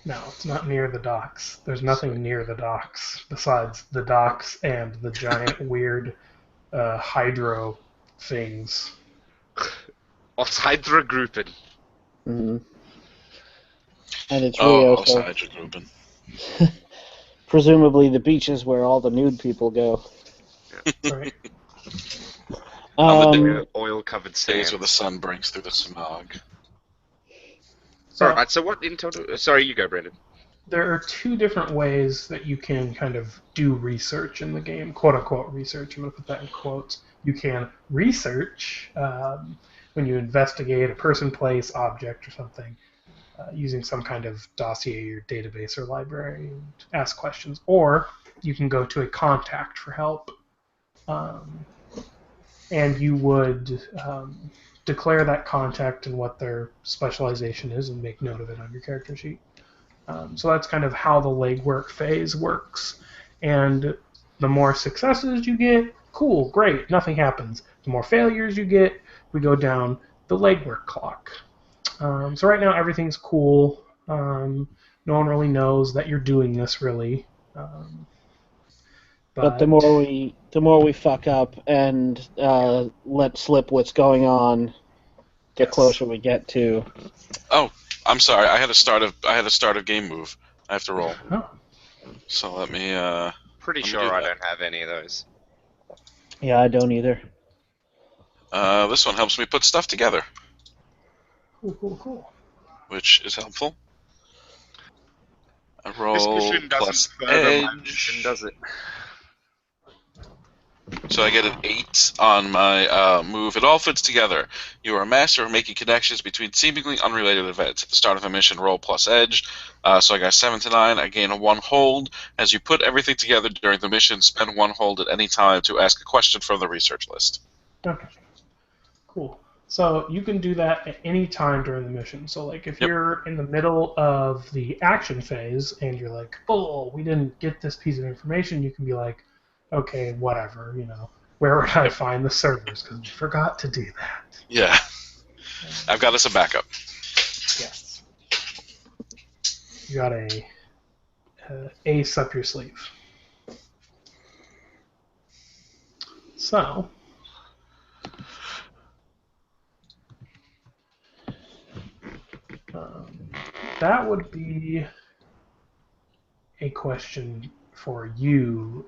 No, it's not near the docks. There's nothing near the docks besides the docks and the giant weird hydro things. What's Hydra-Gruppen? Mm-hmm. And it's Rio, Oh, so Hydrogruppen. presumably the beach is where all the nude people go. Right. Oil-covered Days sands. where the sun breaks through the smog. So Alright, so what in total... Sorry, you go, Brandon. there are two different ways that you can kind of do research in the game, quote-unquote research. I'm going to put that in quotes. You can research when you investigate a person, place, object, or something using some kind of dossier or database or library and ask questions. Or you can go to a contact for help. And you would declare that contact and what their specialization is and make note of it on your character sheet. So that's kind of how the legwork phase works. And the more successes you get, cool, great, nothing happens. The more failures you get, we go down the legwork clock. So right now everything's cool. No one really knows that you're doing this, really. But the more we fuck up and let slip what's going on, the closer we get to. Oh, I'm sorry. I had a start of game move. I have to roll. Oh. So let me. Pretty Let me sure do I that. don't have any of those. Yeah, I don't either. This one helps me put stuff together, Cool. which is helpful. I This roll mission doesn't plus further my mission, edge. does it? So I get an 8 on my move. It all fits together. You are a master of making connections between seemingly unrelated events. At the start of a mission, roll plus edge. So I got 7 to 9. I gain a 1 hold. As you put everything together during the mission, spend 1 hold at any time to ask a question from the research list. Okay. Cool. So you can do that at any time during the mission. So like if you're in the middle of the action phase and you're like, oh, we didn't get this piece of information, you can be like, okay, whatever, where would I find the servers? Because we forgot to do that. Yeah. I've got us a backup. Yes. You got a ace up your sleeve. So, that would be a question for you,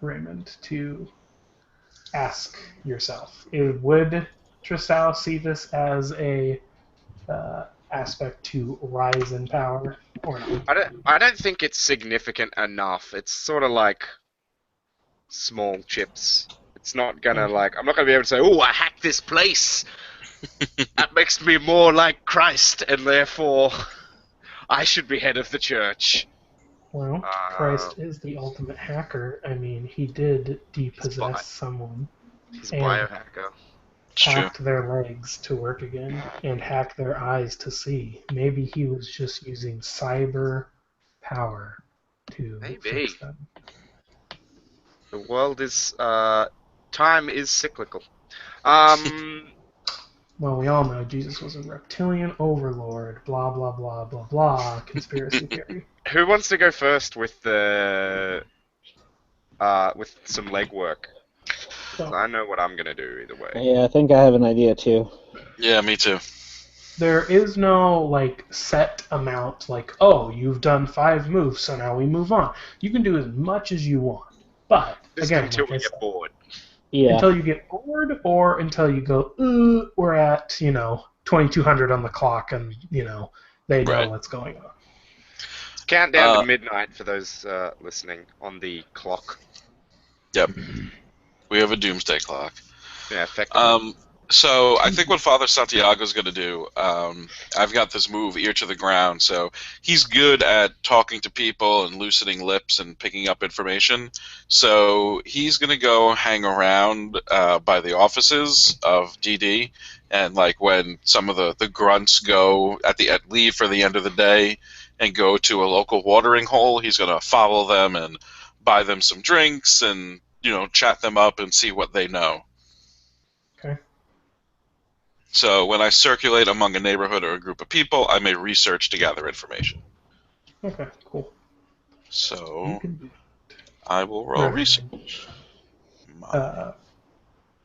Raymond, to ask yourself. Would Tristau see this as a aspect to rise in power or not? I don't think it's significant enough. It's sort of like small chips. It's not gonna I'm not gonna be able to say, oh, I hacked this place. That makes me more like Christ, and therefore I should be head of the church. Well, Christ is the ultimate hacker. I mean, he did depossess someone. He's a biohacker. Hacked their legs to work again, and hacked their eyes to see. Maybe he was just using cyber power to fix them. The world is time is cyclical. Well, we all know Jesus was a reptilian overlord. Blah blah blah blah blah. Conspiracy theory. Who wants to go first with the with some legwork? So I know what I'm gonna do either way. Yeah, I think I have an idea too. Yeah, me too. there is no like set amount. Like, oh, you've done 5 moves, so now we move on. You can do as much as you want, but Just again, until like I we said, get bored. Yeah. until you get bored or until you go, we're at 2200 on the clock, and they know Right. what's going on. Countdown to midnight for those listening on the clock. Yep. We have a doomsday clock. Yeah, effectively. So I think what Father Santiago's going to do, I've got this move, ear to the ground, so he's good at talking to people and loosening lips and picking up information. So he's going to go hang around by the offices of DD, and like when some of the grunts go leave for the end of the day and go to a local watering hole, he's going to follow them and buy them some drinks and chat them up and see what they know. Okay. So when I circulate among a neighborhood or a group of people, I may research to gather information. Okay, cool. So You can do I will roll Right. research.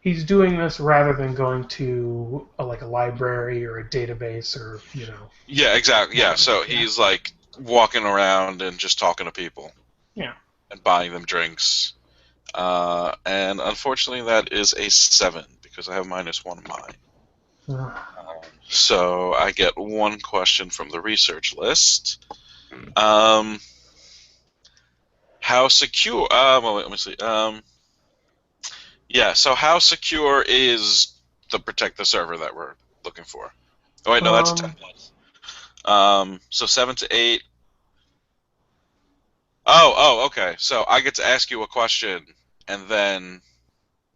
He's doing this rather than going to a library or a database or Yeah, exactly. Yeah, so he's like walking around and just talking to people. Yeah. And buying them drinks. And unfortunately, that is a 7 because I have -1 on mine. So I get 1 question from the research list. How secure? Well, let me see. Yeah. So how secure is protect the server that we're looking for? Oh wait, no, that's a 10+. So 7 to 8. Oh, okay. So I get to ask you a question, and then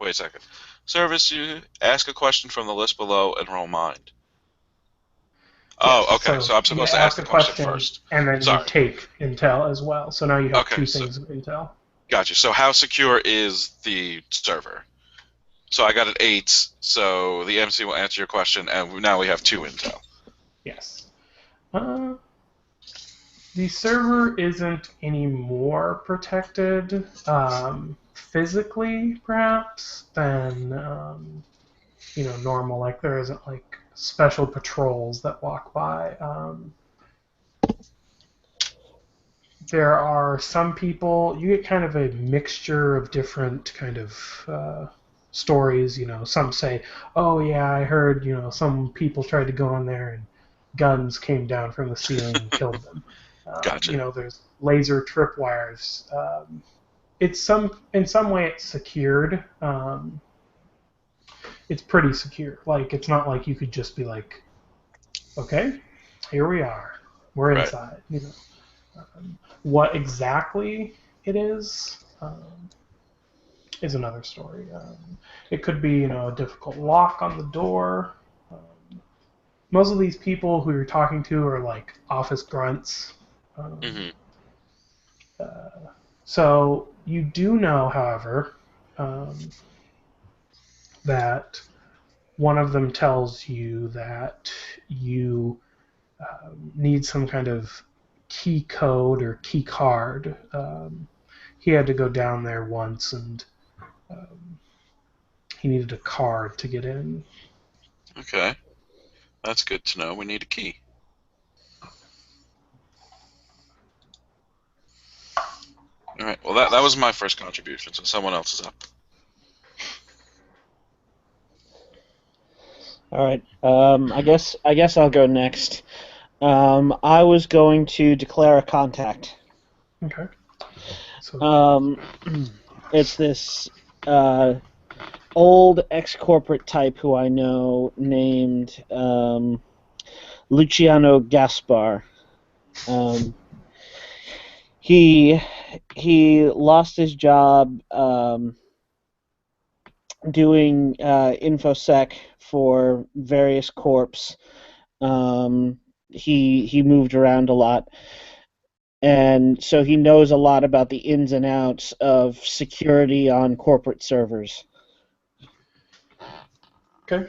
wait a second. Service, you ask a question from the list below and roll mind. Oh, okay. So I'm supposed to ask the question first. And then Sorry. you take intel as well. So now you have Okay, 2 things of intel. Gotcha. So how secure is the server? So I got an 8, so the MC will answer your question, and now we have 2 intel. Yes. The server isn't any more protected physically, perhaps, than normal. Like there isn't like special patrols that walk by. There are some people. You get kind of a mixture of different kind of stories. Some say, "Oh yeah, I heard some people tried to go in there and guns came down from the ceiling and killed them." Gotcha. There's laser tripwires. In some way it's secured. It's pretty secure. Like it's not like you could just be like, okay, here we are, we're inside. What exactly it is another story. It could be a difficult lock on the door. Most of these people who you're talking to are like office grunts. So you do know, however, that one of them tells you that you need some kind of key code or key card. He had to go down there once, and he needed a card to get in. Okay. That's good to know. We need a key. All right. Well, that was my first contribution, so someone else is up. All right. I guess I'll go next. I was going to declare a contact. Okay. So It's this old ex-corporate type who I know named Luciano Gaspar. He lost his job doing infosec for various corps. He moved around a lot, and so he knows a lot about the ins and outs of security on corporate servers. Okay.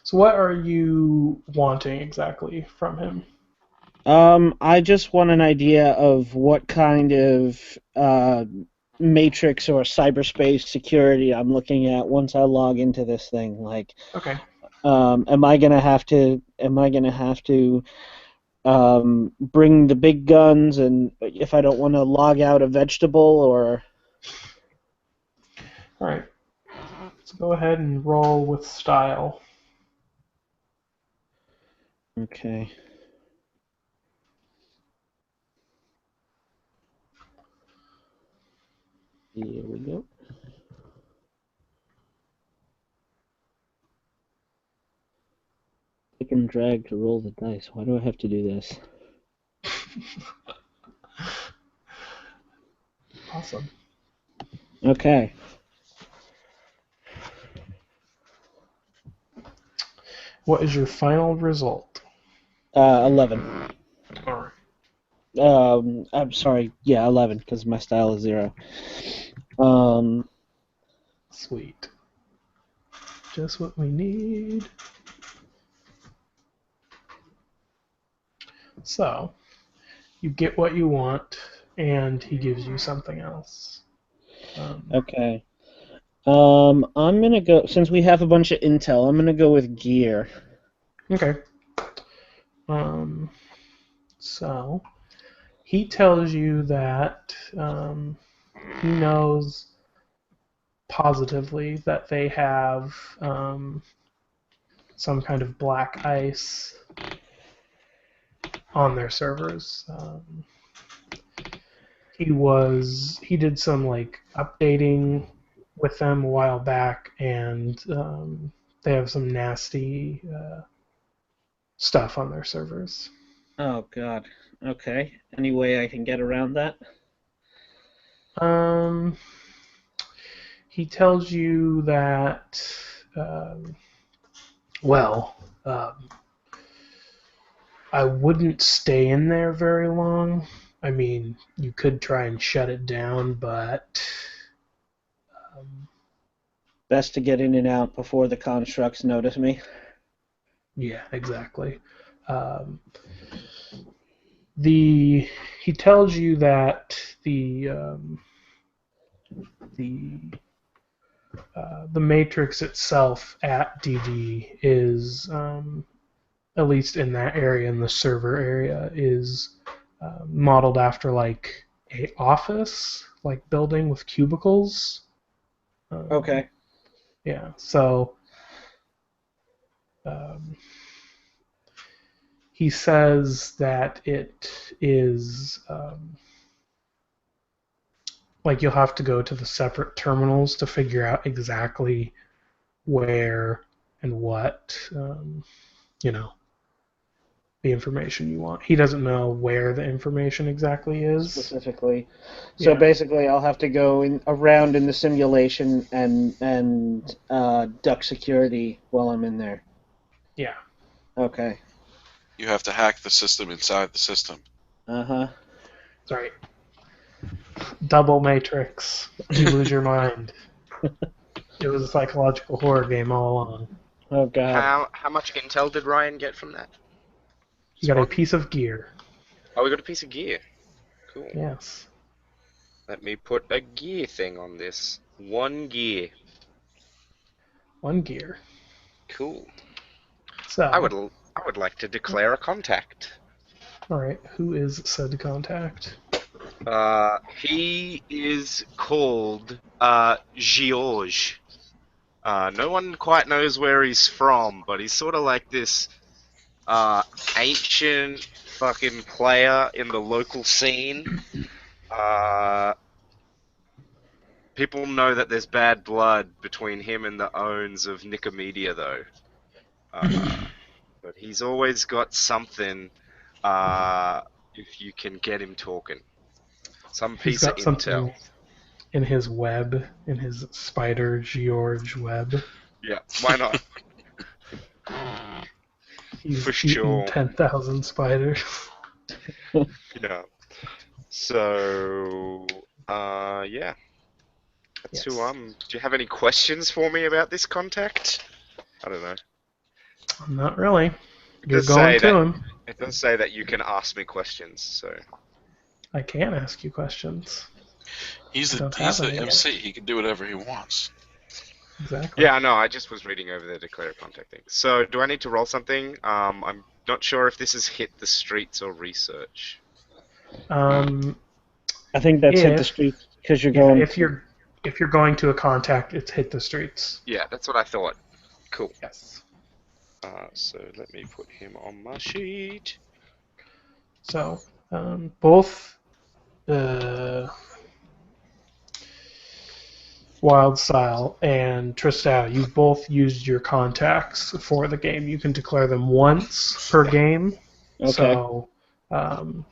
So what are you wanting exactly from him? I just want an idea of what kind of matrix or cyberspace security I'm looking at once I log into this thing. Like, Okay. am I gonna have to bring the big guns, and if I don't want to log out a vegetable, or All right. Let's go ahead and roll with style. okay. Here we go. Click and drag to roll the dice. Why do I have to do this? Awesome. Okay. What is your final result? 11. All right. I'm sorry. Yeah, 11, because my style is 0. Sweet. Just what we need. So, you get what you want, and he gives you something else. Okay. I'm gonna go, since we have a bunch of intel, I'm gonna go with gear. Okay. So, he tells you that he knows positively that they have some kind of black ice on their servers. He did some like updating with them a while back, and they have some nasty stuff on their servers. Oh, God. Okay. Any way I can get around that? Um, he tells you that, um, well, I wouldn't stay in there very long. I mean, you could try and shut it down, but Best to get in and out before the constructs notice me. yeah, exactly. Um, he tells you that the the matrix itself at DD is at least in that area, in the server area, is modeled after like a office like building with cubicles. Okay. Yeah. So um, he says that it is like you'll have to go to the separate terminals to figure out exactly where and what you know the information you want. He doesn't know where the information exactly is. Specifically. So Yeah. basically, I'll have to go around in the simulation and duck security while I'm in there. Yeah. Okay. You have to hack the system inside the system. Uh-huh. That's right. Double Matrix. You lose your mind. It was a psychological horror game all along. Oh, God. How much intel did Ryan get from that? You got a One? piece of gear. Oh, we got a piece of gear. Cool. Yes. Let me put a gear thing on this. 1 gear. One gear. Cool. So, I would like to declare a contact. alright, who is said contact? He is called George. No one quite knows where he's from, but he's sort of like this ancient fucking player in the local scene. People know that there's bad blood between him and the owns of Nicomedia, though. But he's always got something if you can get him talking. Some He's piece of got intel. something in his web, in his spider George web. Yeah, why not? He's For eaten sure. 10,000 spiders. Yeah. So, yeah. I That's Yes. who I'm. Do you have any questions for me about this contact? I don't know. Not really. It You're does going say to that. him. It does say that you can ask me questions. So I can ask you questions. He's I the don't he's have the any yet. MC. He can do whatever he wants. Exactly. yeah, I know. I just was reading over the declare contact thing. So do I need to roll something? I'm not sure if this is hit the streets or research. Um, I think that's hit the if streets because you're yeah, going. if you're going to a contact, it's hit the streets. Yeah, that's what I thought. Cool. Yes. So let me put him on my sheet. So both uh, Wildstyle and Tristana, you've both used your contacts for the game. You can declare them once per game. Okay. So, um,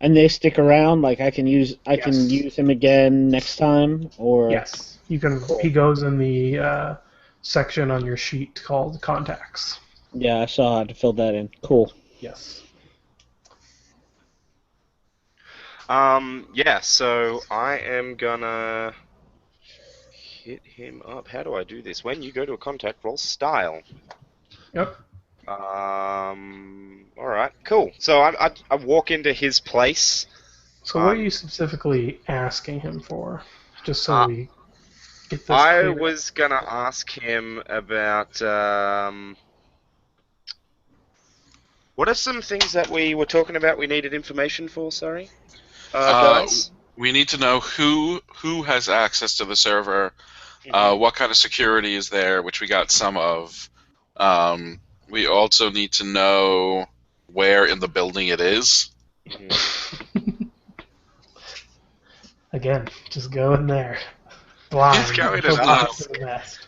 And they stick around. Like I can use yes. him again next time, or Yes, you can. Cool. He goes in the section on your sheet called contacts. yeah, I saw how to fill that in. Cool. Yes. Yeah, so I am gonna hit him up. How do I do this? When you go to a contact, roll style. Yep. Alright, cool. So I walk into his place. So, what are you specifically asking him for? Just so Uh, we get this I clear. was gonna ask him about, what are some things that we were talking about we needed information for, sorry? Guys? We need to know who has access to the server, what kind of security is there, which we got some of. We also need to know where in the building it is. Again, just go in there. Blind. Just go in and Hope you ask. get to the nest.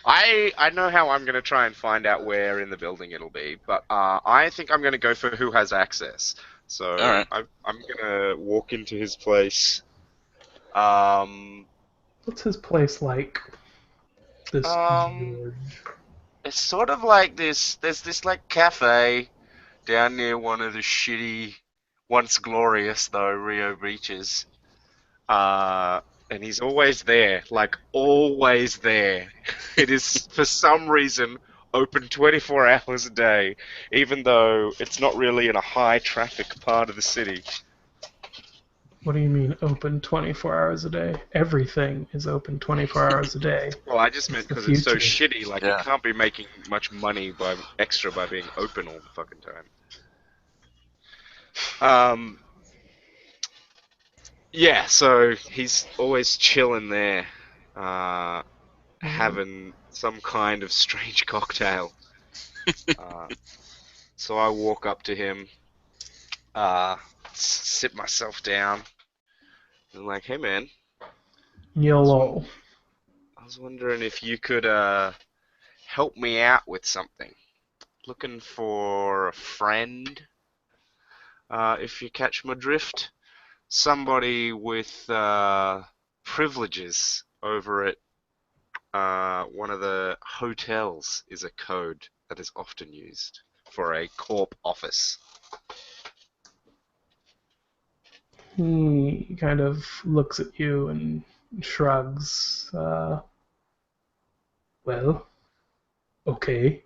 I know how I'm going to try and find out where in the building it'll be, but I think I'm going to go for who has access. So Alright. I'm going to walk into his place. Um, What's his place like? This Um, George. it's sort of like this. There's this like cafe down near one of the shitty, once glorious though Rio beaches. And he's always there, like always there. It is for some reason open 24 hours a day, even though it's not really in a high traffic part of the city. What do you mean open 24 hours a day? Everything is open 24 hours a day. Well, I just meant the because it's so future. shitty, like Yeah. it can't be making much money by being open all the fucking time. Yeah, so he's always chilling there, having some kind of strange cocktail. So I walk up to him, sit myself down, and I'm like, hey man, YOLO. I was wondering if you could help me out with something. Looking for a friend, if you catch my drift. Somebody with privileges over at one of the hotels is a code that is often used for a corp office. He kind of looks at you and shrugs. Well, okay.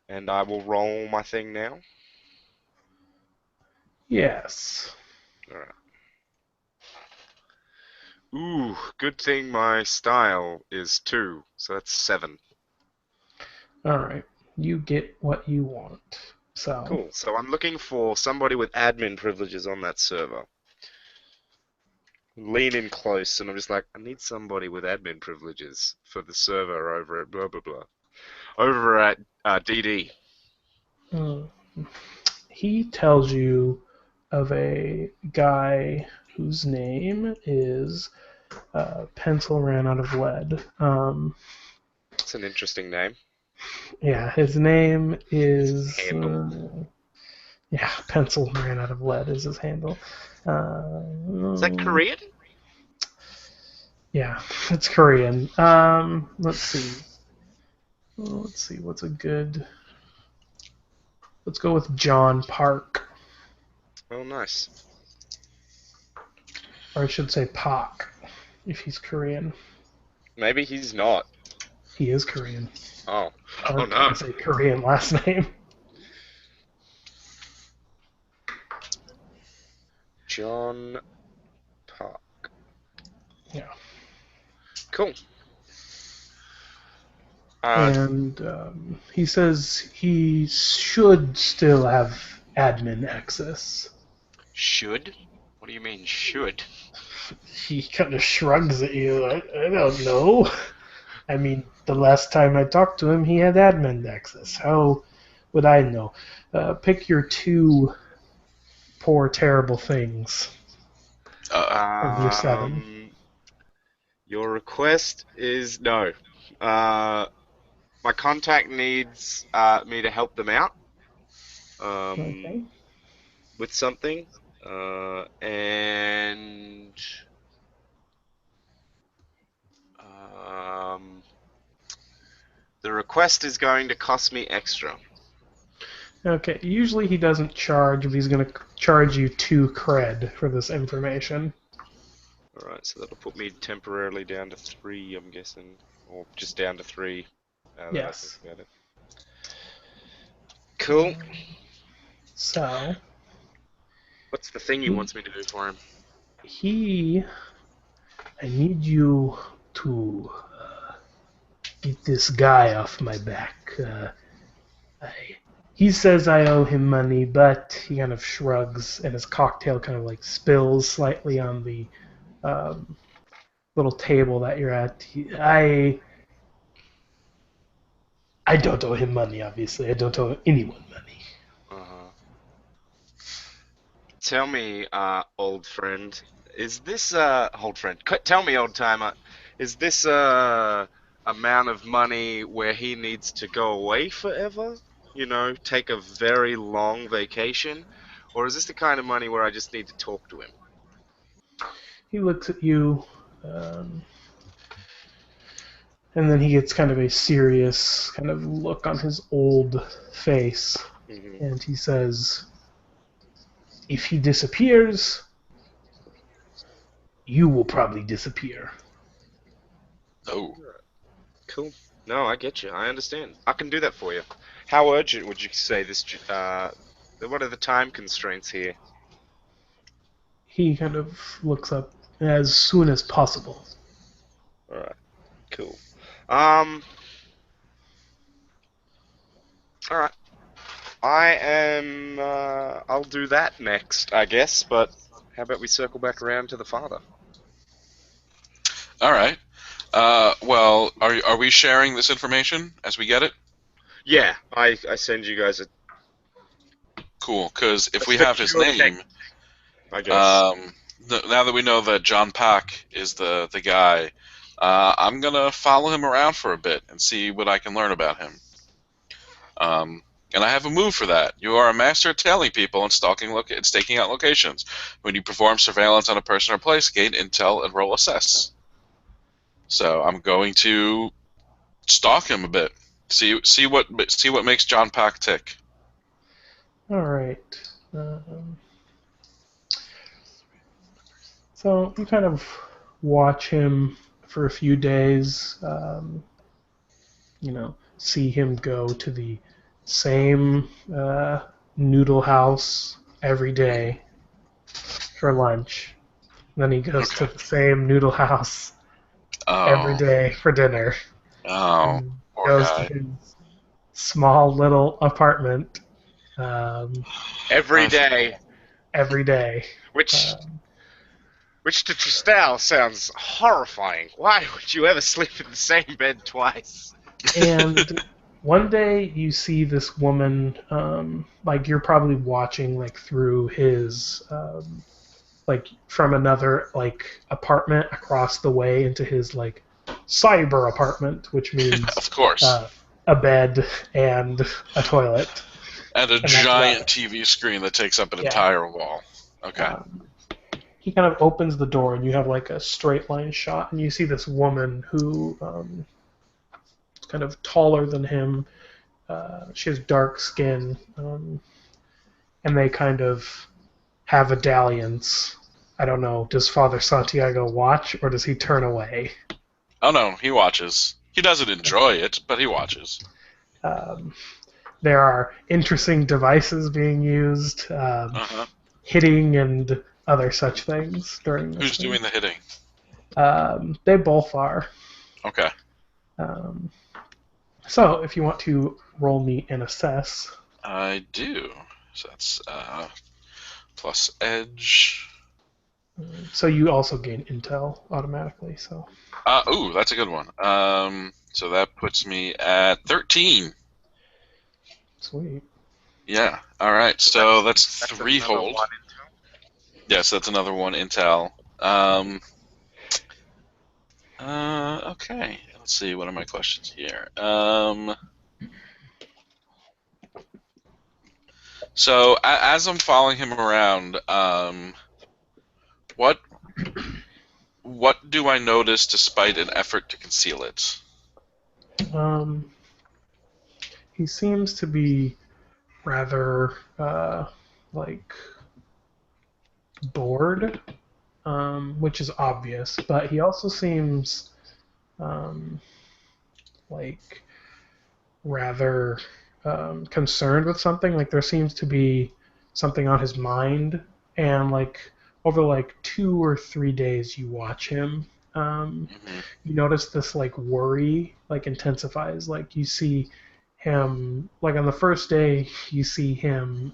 And I will roll my thing now. Yes. Alright. Ooh, good thing my style is 2, so that's 7. Alright. You get what you want. So. Cool. So I'm looking for somebody with admin privileges on that server. Lean in close, and I'm just like, I need somebody with admin privileges for the server over at blah blah blah. Over at DD. He tells you of a guy whose name is Pencil Ran Out of Lead. It's an interesting name. Yeah, his name is. Handle. Yeah, Pencil Ran Out of Lead is his handle. Is that Korean? Yeah, it's Korean. Let's see. What's a good. Let's go with John Park. Oh, nice. Or I should say Pak. if he's Korean. Maybe he's not. He is Korean. Oh. Or Oh no. I say Korean last name. John Park. Yeah. Cool. And he says he should still have admin access. Should? What do you mean, should? He kind of shrugs at you. I don't know. I mean, the last time I talked to him, he had admin access. How would I know? Pick your two poor, terrible things of your seven. Your request is no. My contact needs me to help them out Okay. with something, and the request is going to cost me extra. Okay. Usually he doesn't charge, but he's going to charge you 2 cred for this information. Alright, so that'll put me temporarily down to 3, I'm guessing. Or just down to 3. Yes. About it. Cool. So, What's the thing he wants me to do for him? I need you to get this guy off my back. He says I owe him money, but he kind of shrugs, and his cocktail kind of like spills slightly on the little table that you're at. I don't owe him money, obviously. I don't owe anyone money. Tell me, old friend, is this, old friend, tell me, old timer, is this, amount of money where he needs to go away forever? You know, take a very long vacation? Or is this the kind of money where I just need to talk to him? He looks at you, and then he gets kind of a serious kind of look on his old face, and he says, if he disappears, you will probably disappear. Oh. Cool. No, I get you. I understand. I can do that for you. How urgent would you say this, what are the time constraints here? He kind of looks up as soon as possible. Alright. Cool. Alright. I'll do that next, I guess, but how about we circle back around to the father? Alright. Well, are we sharing this information as we get it? Yeah, I send you guys a... Cool, because if we have his name, I guess. now that we know that John Pack is the guy, I'm going to follow him around for a bit and see what I can learn about him. And I have a move for that. You are a master at tailing people and staking out locations. When you perform surveillance on a person or place, gain intel and roll assess. So I'm going to stalk him a bit. See what makes John Pack tick. All right. So you kind of watch him for a few days. See him go to the same noodle house every day for lunch. Then he goes to the same noodle house every day for dinner. Oh, and poor goes guy. to his small little apartment Every day. every day. Which to Tristal sounds horrifying. Why would you ever sleep in the same bed twice? And one day you see this woman, like you're probably watching like through his, like from another like apartment across the way into his like cyber apartment, which means Of course. A bed and a toilet. And a giant TV screen that takes up an entire wall. Okay. He kind of opens the door, and you have like a straight line shot, and you see this woman who is kind of taller than him. She has dark skin, and they kind of have a dalliance I don't know, does Father Santiago watch or does he turn away? Oh no, he watches. He doesn't enjoy it, but he watches. Um, there are interesting devices being used, Uh-huh. hitting and other such things during this Who's thing. doing the hitting? They both are. Okay. Um, so if you want to roll me an assess. I do. So that's plus edge. So you also gain intel automatically. So. Ooh, that's a good one. So that puts me at 13. Sweet. Yeah. All right. So that's 3 another hold. one intel. Yes, that's another 1 intel. Okay. Let's see. What are my questions here? So as I'm following him around, what do I notice despite an effort to conceal it? He seems to be rather like bored, which is obvious, but he also seems um, like rather concerned with something. Like there seems to be something on his mind, and like over like 2 or 3 days you watch him, Mm-hmm. you notice this like worry like intensifies. Like you see him like on the first day you see him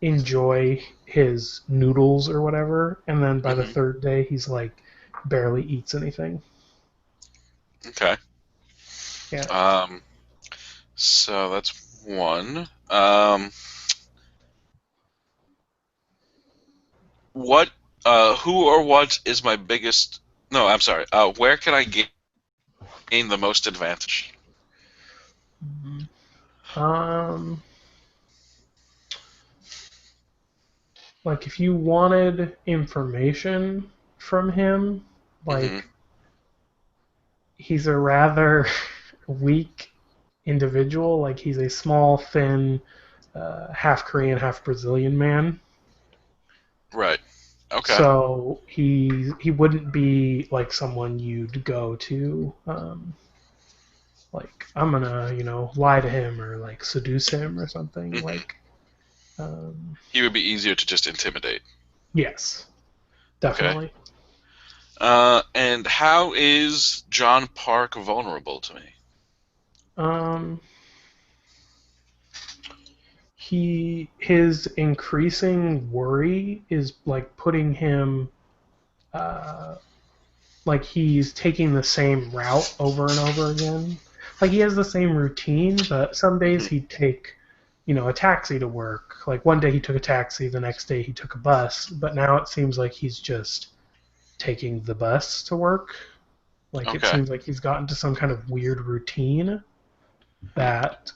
enjoy his noodles or whatever, and then by the Mm-hmm. third day he's like barely eats anything. Okay. Yeah. So that's 1. What? Who or what is my biggest? No, I'm sorry. Where can I gain the most advantage? Um, like if you wanted information from him, Mm-hmm. like he's a rather weak individual. Like he's a small, thin, half Korean, half Brazilian man. Right. Okay. So he wouldn't be like someone you'd go to. Like I'm gonna lie to him or like seduce him or something. Mm-hmm. Like um, He would be easier to just intimidate. yes, Okay. definitely. And how is John Park vulnerable to me? Um, his increasing worry is like putting him uh, like he's taking the same route over and over again. Like he has the same routine, but some days Mm-hmm. he'd take a taxi to work. Like one day he took a taxi, the next day he took a bus, but now it seems like he's just taking the bus to work. Like it Okay. seems like he's gotten to some kind of weird routine that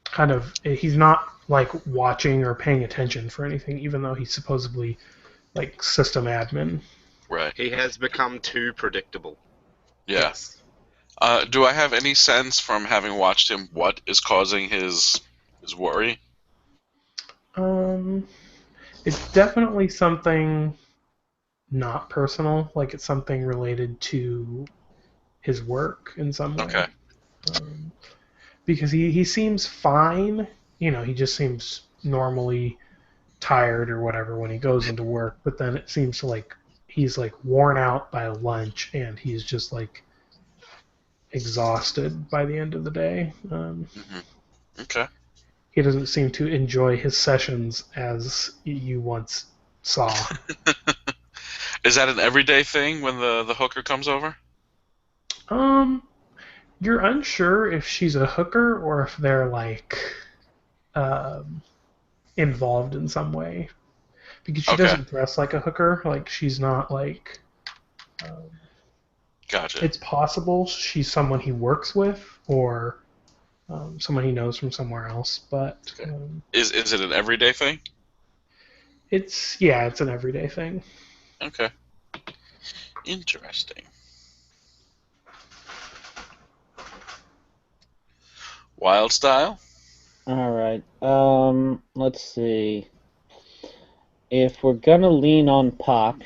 kind of he's not like watching or paying attention for anything, even though he's supposedly like system admin. Right. He has become too predictable. Yeah. Yes. Do I have any sense from having watched him what is causing his worry? Um, it's definitely something not personal. Like it's something related to his work in some Okay. way. Um, because he seems fine. He just seems normally tired or whatever when he goes into work. But then it seems to like he's like worn out by lunch and he's just like exhausted by the end of the day. Mm-hmm. Okay. He doesn't seem to enjoy his sessions as you once saw. Is that an everyday thing when the hooker comes over? Um, you're unsure if she's a hooker or if they're like um, involved in some way because she Okay. doesn't dress like a hooker. Like she's not like. Um, Gotcha. it's possible she's someone he works with or someone he knows from somewhere else, but Okay. Is it an everyday thing? it's an everyday thing. Okay. Interesting. Wild style? All right. Let's see. if we're gonna lean on Pac,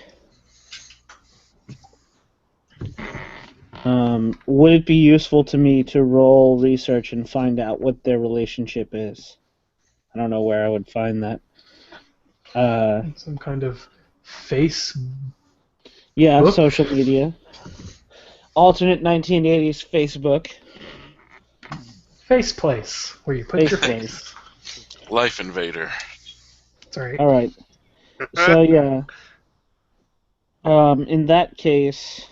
would it be useful to me to roll research and find out what their relationship is? I don't know where I would find that. Some kind of face. Yeah, Book? social media. Alternate 1980s Facebook. Face place, where you put Face your place. face. Life Invader. That's right. All right. So yeah. In that case,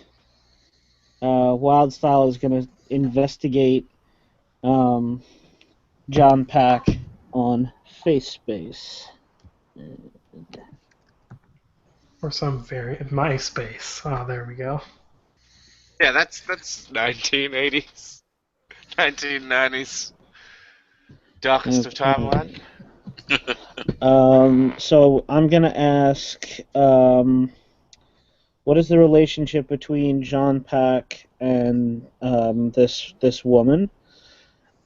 Wildstyle is going to investigate John Pack on FaceSpace. Or some variant. MySpace. Oh, there we go. Yeah, that's 1980s, 1990s, darkest of timeline. So I'm going to ask, what is the relationship between John Pack and this woman?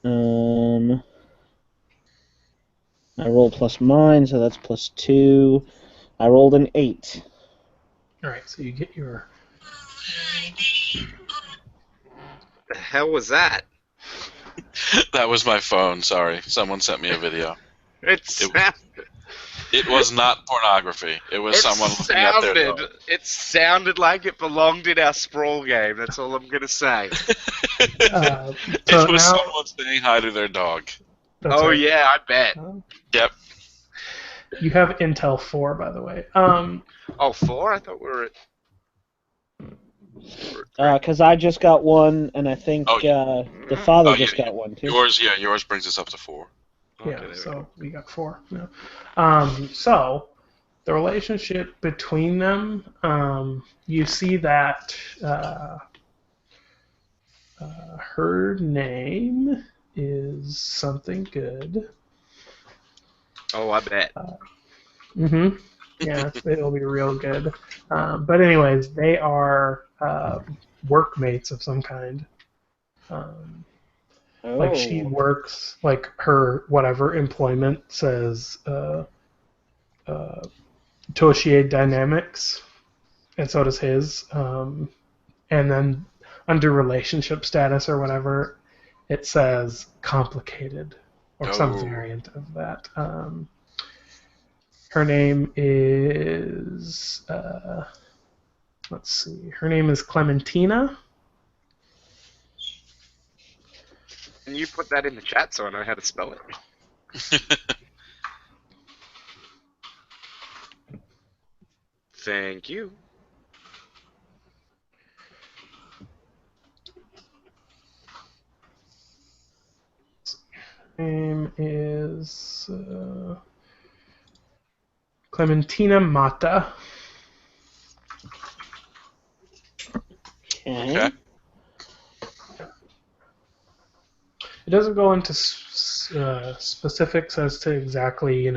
I rolled plus mine, so that's +2. I rolled an 8. Alright, so you get your. The hell was that? That was my phone. Sorry, someone sent me a video. It was not pornography. It was someone looking at their dog. It sounded like it belonged in our Sprawl game. That's all I'm gonna say. So It was now, someone saying hi to their dog. that's Oh right. yeah, I bet. Yep. You have Intel 4, by the way. Oh, 4? I thought we were at. Because I just got one, and I think the father just got one too. Yours brings us up to 4. Yeah, Okay, so we got 4. Yeah. So the relationship between them, you see that her name is something good. Oh, I bet. Mm-hmm. Yeah, it'll be real good. But anyways, they are workmates of some kind. Like she works, like her whatever employment says Toshie Dynamics, and so does his. And then under relationship status or whatever, it says complicated or some variant of that. Her name is let's see. Her name is Clementina. Can you put that in the chat so I know how to spell it? Thank you. Her name is Clementina Mata. Okay. It doesn't go into specifics as to exactly, it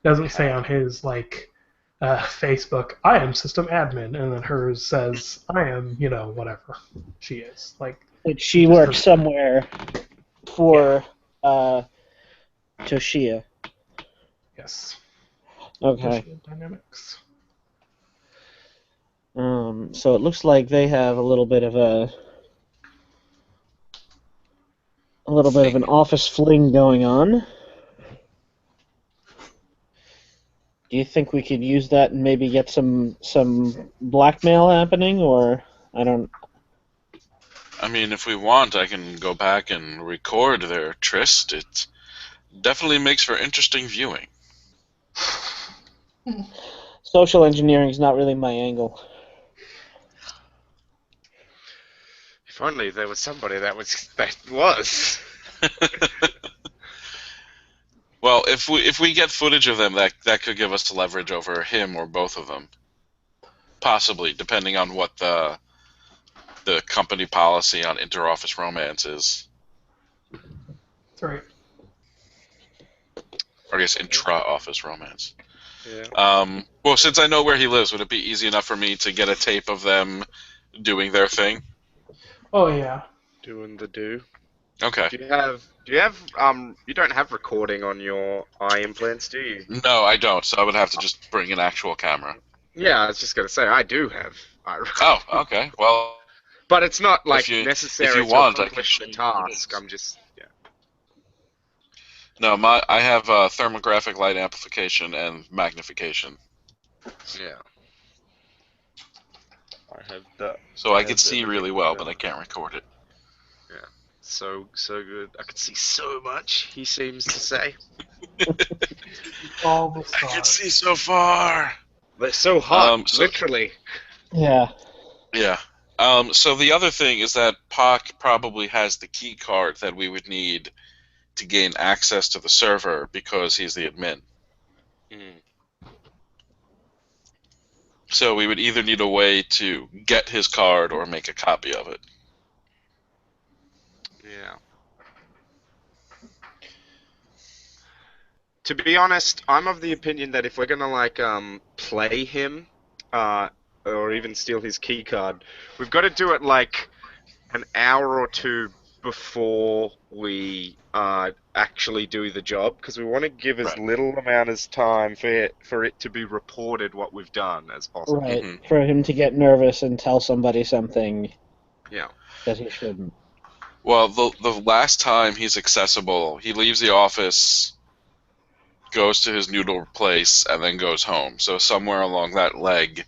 doesn't say on his, Facebook, I am system admin, and then hers says, I am, whatever she is. But she works somewhere for Toshia. Yes. Okay. Toshia Dynamics. So it looks like they have a little bit of an office fling going on. Do you think we could use that and maybe get some blackmail happening, or I don't? I mean, if we want, I can go back and record their tryst. It definitely makes for interesting viewing. Social engineering is not really my angle. If only there was somebody that was. Well, if we get footage of them, that could give us leverage over him or both of them, possibly, depending on what the company policy on inter-office romance is. That's right. Or I guess intra-office romance. Yeah. Well, since I know where he lives, would it be easy enough for me to get a tape of them doing their thing? Oh, yeah. Doing the do. Okay. You don't have recording on your eye implants, do you? No, I don't. So I would have to just bring an actual camera. Yeah, I was just gonna say I do have eye Oh, recording. okay. Well, But it's not if like you necessary to want, I can accomplish show the you what it task. is. I'm just yeah. No, I have thermographic light amplification and magnification, Yeah. I have the so I I can have see everything really well, but done. I can't record it. Yeah. So good. I can see so much, he seems to say. All the I can stars. see so far. They're so hot, So literally. Yeah. yeah. So the other thing is that Pac probably has the key card that we would need to gain access to the server because he's the admin. Mm. So we would either need a way to get his card or make a copy of it. Yeah. To be honest, I'm of the opinion that if we're gonna like play him, uh, or even steal his key card, we've got to do it like an hour or two before we actually do the job, because we want to give as Right. little amount as time for it to be reported what we've done as possible. Right. Mhm. For him to get nervous and tell somebody something Yeah. that he shouldn't. Well, the last time he's accessible, he leaves the office, goes to his noodle place, and then goes home. So somewhere along that leg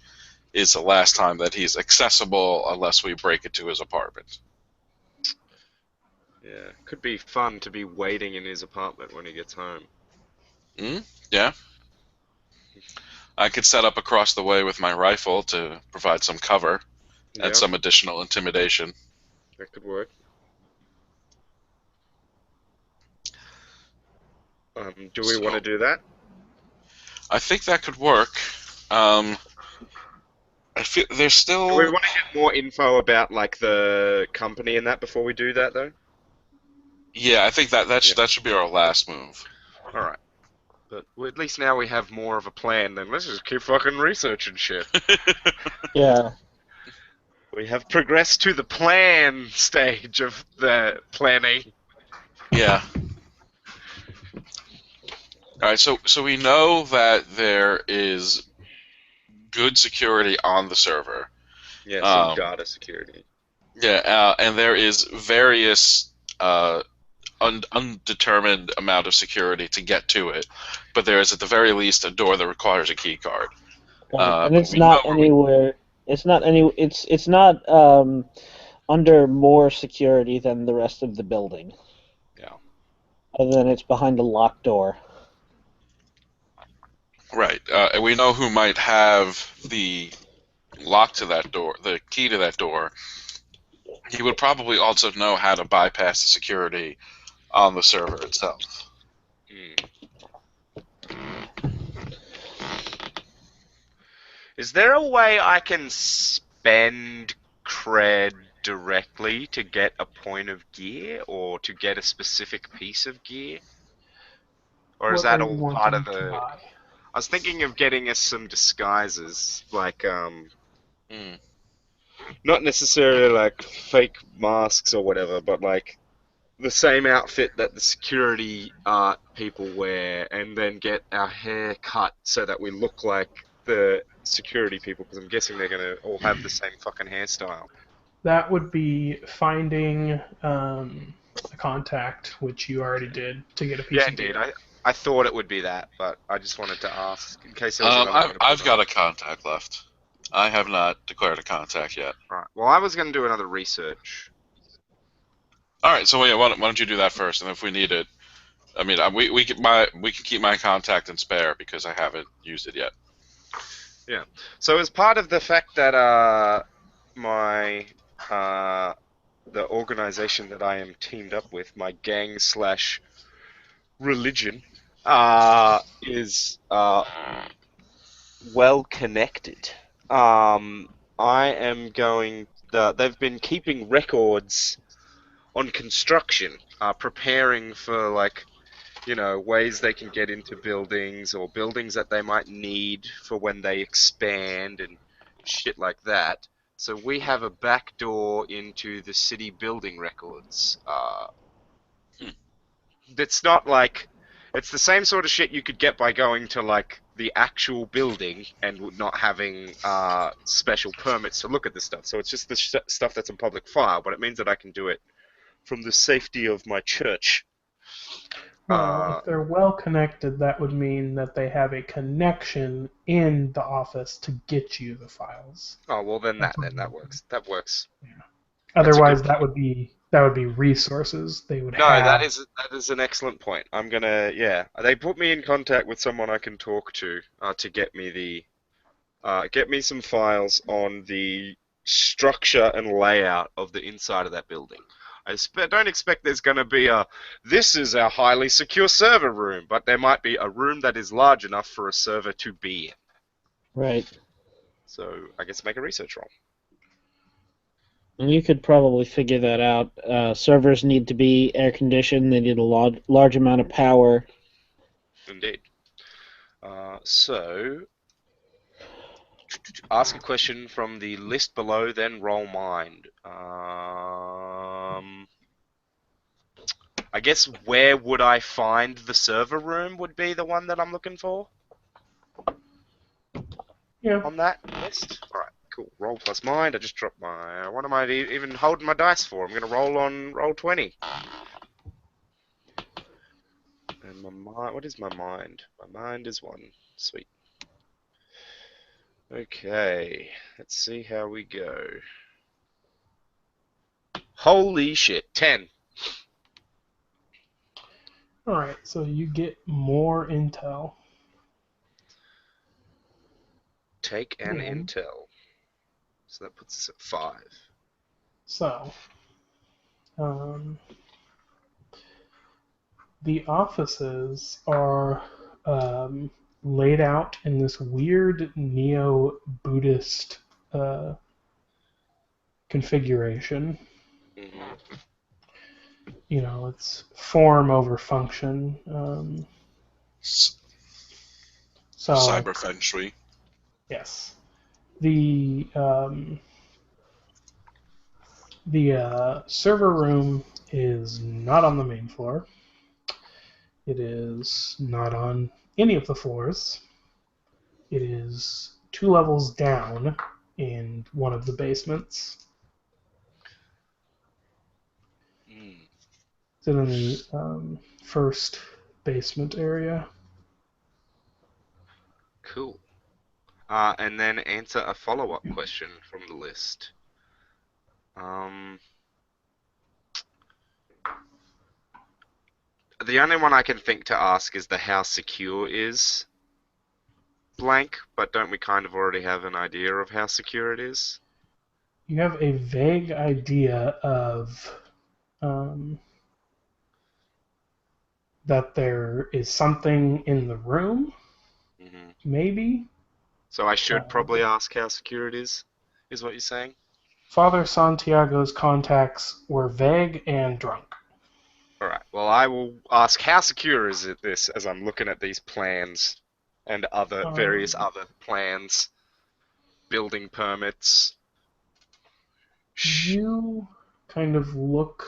is the last time that he's accessible unless we break it to his apartment. Yeah. Could be fun to be waiting in his apartment when he gets home. Yeah. I could set up across the way with my rifle to provide some cover Yeah, and some additional intimidation. that could work. Do we want to So do that? I think that could work. I feel there's still. Do we want to get more info about like the company and that before we do that though? Yeah, I think that Yeah. that should be our last move. All right. But at least now we have more of a plan. Then let's just keep fucking researching shit. Yeah. We have progressed to the plan stage of the planning. Yeah. All right. So we know that there is good security on the server. Yeah, some Um, data security. Yeah, and there is various undetermined amount of security to get to it, but there is at the very least a door that requires a key card. Right. And But it's we know not anywhere. It's not any. It's not under more security than the rest of the building. Yeah. Other than it's behind a locked door. right, and we know who might have the lock to that door, the key to that door. He would probably also know how to bypass the security on the server itself. Is there a way I can spend cred directly to get a point of gear or to get a specific piece of gear? Or is What are that you all part wanting of to the... buy? I was thinking of getting us some disguises, like, Mm. not necessarily like fake masks or whatever, but like the same outfit that the security people wear, and then get our hair cut so that we look like the security people, because I'm guessing they're gonna all have the same fucking hairstyle. That would be finding a contact, which you already did, to get a piece Yeah, of indeed. gear. I thought it would be that, but I just wanted to ask in case there was another point of I've got contact. a contact left. I have not declared a contact yet. Right. Well, I was gonna do another research. All right, so yeah, why don't you do that first, and if we need it, I mean, we can keep my contact in spare because I haven't used it yet. Yeah. So as part of the fact that my the organization that I am teamed up with, my gang slash religion, is well connected. I am going. They've been keeping records on construction, preparing for like ways they can get into buildings or buildings that they might need for when they expand and shit like that. So we have a back door into the city building records. it's not like it's the same sort of shit you could get by going to like the actual building and not having special permits to look at this stuff. So it's just the stuff that's in public file, but it means that I can do it from the safety of my church. Well, if they're well connected, that would mean that they have a connection in the office to get you the files. Oh well, then that works. That works. Yeah. That's a Otherwise, good that would be resources they would No, have. that is an excellent point. I'm gonna They put me in contact with someone I can talk to get me get me some files on the structure and layout of the inside of that building. I don't expect there's going to be this is our highly secure server room, but there might be a room that is large enough for a server to be in. Right. So I guess make a research roll. And you could probably figure that out. Servers need to be air conditioned. They need a large amount of power. Indeed. So ask a question from the list below, then roll mind. I guess where would I find the server room would be the one that I'm looking for Yeah. on that list. All right, cool. Roll plus mind. I just dropped my. What am I even holding my dice for? I'm gonna roll on roll 20. And my mind. What is my mind? My mind is 1. Sweet. Okay, let's see how we go. Holy shit, 10. Alright, so you get more intel. Take an intel. So that puts us at 5. So, the offices are laid out in this weird neo-Buddhist configuration. Mm-hmm. You know, it's form over function. So Cyber feng shui. yes, the server room is not on the main floor. It is not on any of the floors. It is 2 levels down in one of the basements. It's in the first basement area. Cool. And then answer a follow-up question from the list. The only one I can think to ask is how secure is blank, but don't we kind of already have an idea of how secure it is? You have a vague idea of that there is something in the room, maybe. So I should probably ask how secure it is what you're saying? Father Santiago's contacts were vague and drunk. Alright, well I will ask how secure is this as I'm looking at these plans and various other plans, building permits. You kind of look,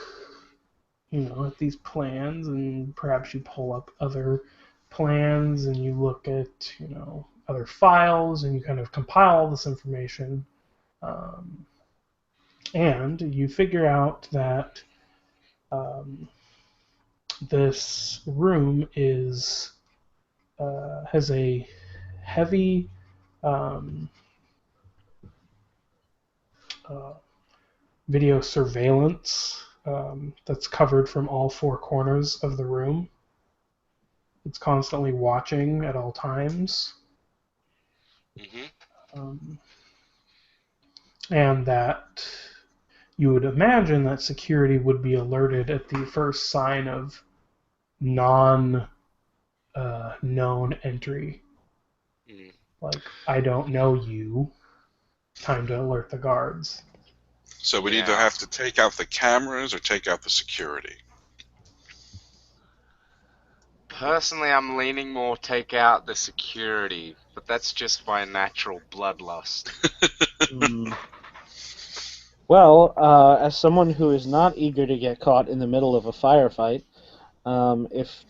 at these plans, and perhaps you pull up other plans and you look at, other files, and you kind of compile all this information, and you figure out that this room has a heavy video surveillance that's covered from all 4 corners of the room. It's constantly watching at all times. And that you would imagine that security would be alerted at the first sign of known entry. Like, I don't know you. Time to alert the guards. So we'd either have to take out the cameras or take out the security. Personally, I'm leaning more take out the security, but that's just my natural bloodlust. Well, as someone who is not eager to get caught in the middle of a firefight, If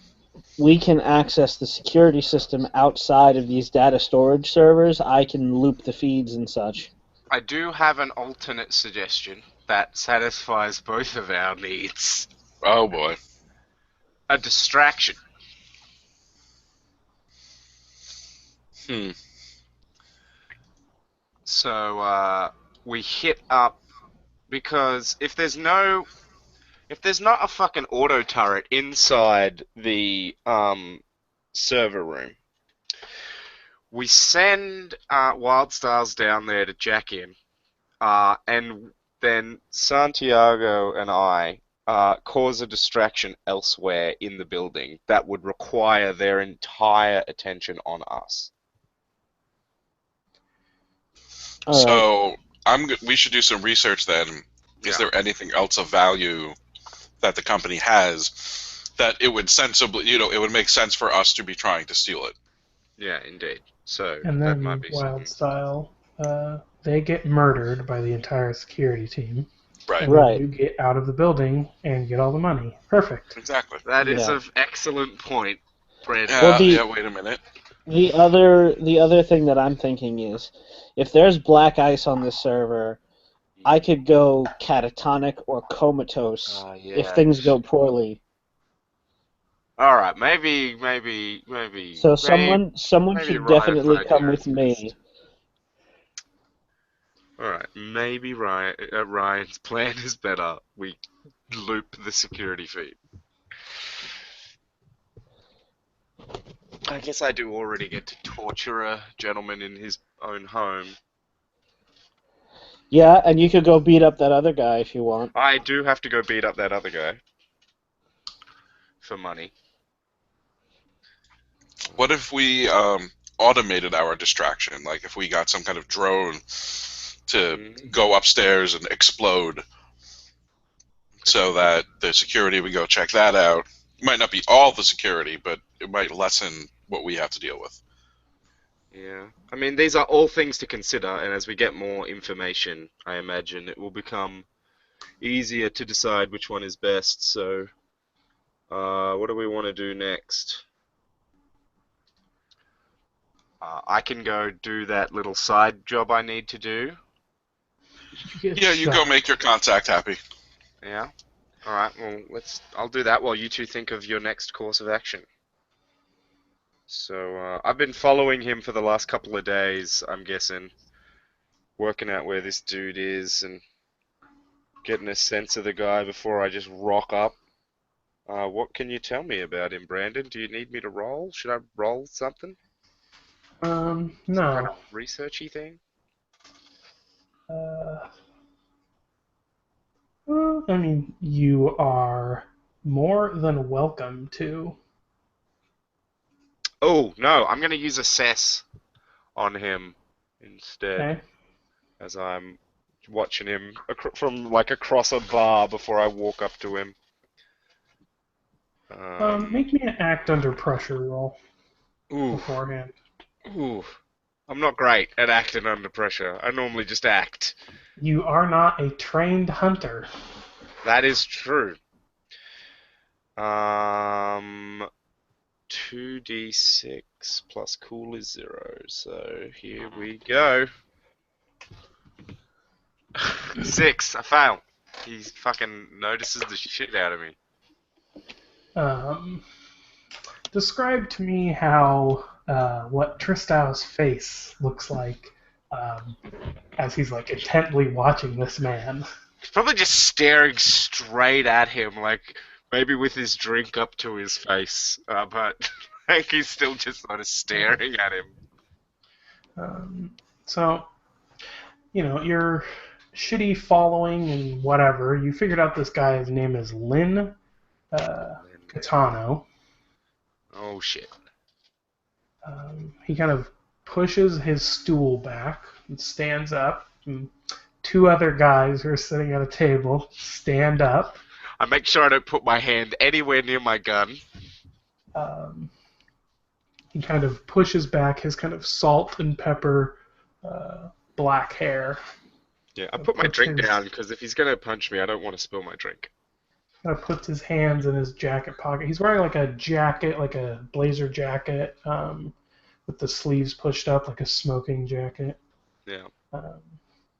we can access the security system outside of these data storage servers, I can loop the feeds and such. I do have an alternate suggestion that satisfies both of our needs. Oh boy. A distraction. So we hit up, because if there's not a fucking auto turret inside the server room, we send Wildstars down there to jack in, and then Santiago and I cause a distraction elsewhere in the building that would require their entire attention on us. So we should do some research then. Is Yeah. there anything else of value that the company has that it would sensibly, it would make sense for us to be trying to steal it? Yeah, indeed. So And that then might be something. Wildstyle, they get murdered by the entire security team. Right. And then you get out of the building and get all the money. Perfect. Exactly. That is Yeah. an excellent point, Brandon. Well, wait a minute. The other thing that I'm thinking is, if there's black ice on this server, I could go catatonic or comatose if things go poorly. All right, maybe. So someone maybe should Ryan definitely finds come your with me. interest. All right, maybe Ryan's plan is better. We loop the security feed. I guess I do already get to torture a gentleman in his own home. Yeah, and you could go beat up that other guy if you want. I do have to go beat up that other guy for money. What if we automated our distraction? Like if we got some kind of drone to go upstairs and explode, so that the security would go check that out. It might not be all the security, but it might lessen what we have to deal with. Yeah, I mean, these are all things to consider, and as we get more information, I imagine it will become easier to decide which one is best. So, what do we want to do next? I can go do that little side job I need to do. Yeah, you go make your contact happy. Yeah. All right. Well, I'll do that while you two think of your next course of action. So I've been following him for the last couple of days, I'm guessing, working out where this dude is and getting a sense of the guy before I just rock up. What can you tell me about him, Brandon? Do you need me to roll? Should I roll something? No. Some kind of researchy thing? I mean, you are more than welcome to. Oh, no, I'm going to use assess on him instead, Okay. as I'm watching him from like across a bar before I walk up to him. Make me an act under pressure roll Ooh, beforehand. ooh. I'm not great at acting under pressure. I normally just act. You are not a trained hunter. That is true. 2d6 plus cool is 0. So here we go. 6. I fail. He fucking notices the shit out of me. Describe to me how what Tristow's face looks like as he's like intently watching this man. He's probably just staring straight at him, like maybe with his drink up to his face, but like he's still just sort of staring at him. So, your shitty following and whatever, you figured out this guy's name is Lynn Catano. Oh shit. He kind of pushes his stool back and stands up. And two other guys who are sitting at a table stand up. I make sure I don't put my hand anywhere near my gun. He kind of pushes back his kind of salt and pepper black hair. Yeah, I put my drink down because if he's going to punch me, I don't want to spill my drink. kind of puts his hands in his jacket pocket. He's wearing like a jacket, like a blazer jacket, with the sleeves pushed up, like a smoking jacket. Yeah.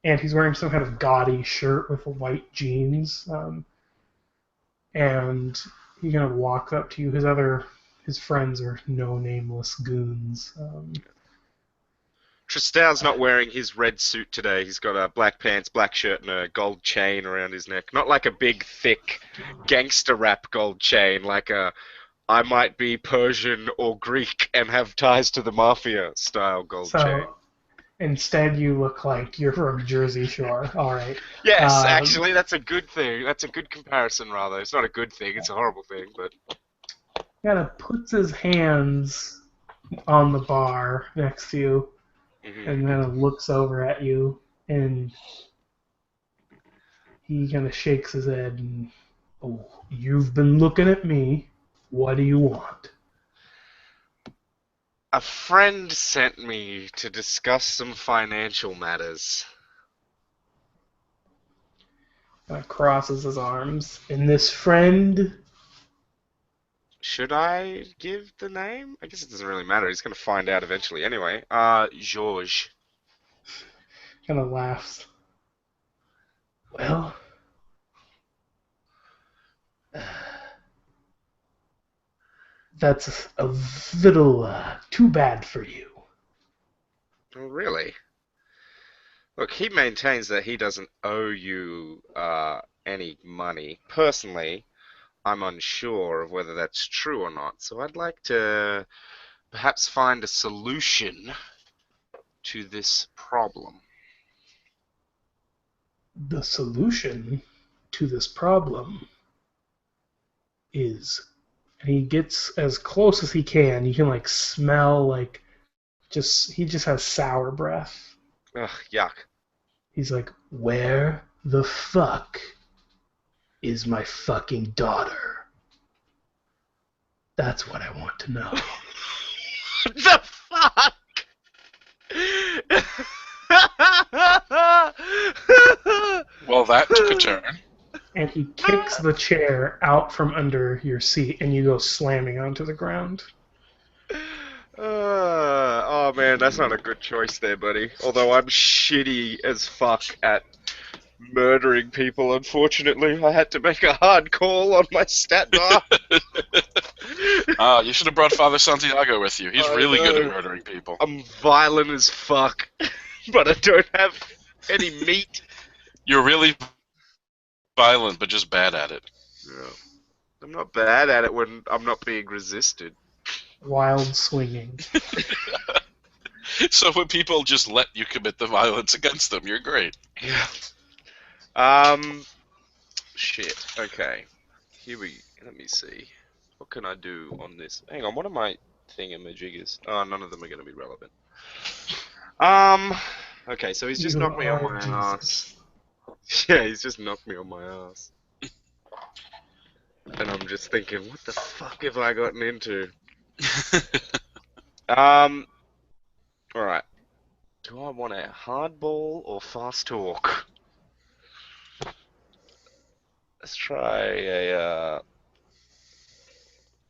And he's wearing some kind of gaudy shirt with white jeans. And he kind of walks up to you. His friends are no nameless goons. Tristan's not wearing his red suit today. He's got black pants, black shirt, and a gold chain around his neck. Not like a big, thick gangster rap gold chain, like I might be Persian or Greek and have ties to the mafia style gold chain. Instead, you look like you're from Jersey Shore. All right. Yes, actually, that's a good thing. That's a good comparison, rather. It's not a good thing. It's a horrible thing, but... He kind of puts his hands on the bar next to you and kind of looks over at you, and he kind of shakes his head and, oh, you've been looking at me. What do you want? A friend sent me to discuss some financial matters. Kind of crosses his arms. And this friend... Should I give the name? I guess it doesn't really matter. He's going to find out eventually. Anyway, George. Kind of laughs. Well... that's a little too bad for you. Oh, really? Look, he maintains that he doesn't owe you any money. Personally, I'm unsure of whether that's true or not, so I'd like to perhaps find a solution to this problem. The solution to this problem is... and he gets as close as he can. You can, like, smell, like, he just has sour breath. Ugh, yuck. He's like, where the fuck is my fucking daughter? That's what I want to know. The fuck? Well, that took a turn. And he kicks the chair out from under your seat, and you go slamming onto the ground. Oh man, that's not a good choice there, buddy. Although I'm shitty as fuck at murdering people, unfortunately. I had to make a hard call on my stat bar. You should have brought Father Santiago with you. He's really good at murdering people. I'm violent as fuck, but I don't have any meat. You're really violent, but just bad at it. Yeah. I'm not bad at it when I'm not being resisted. Wild swinging. So when people just let you commit the violence against them, you're great. Yeah. Shit. Okay. Let me see. What can I do on this? Hang on, what are my thingamajiggers? Oh, none of them are going to be relevant. Okay, so he's just knocked me on my ass. Yeah, he's just knocked me on my ass. And I'm just thinking, what the fuck have I gotten into? Alright. Do I want a hardball or fast talk? Let's try a,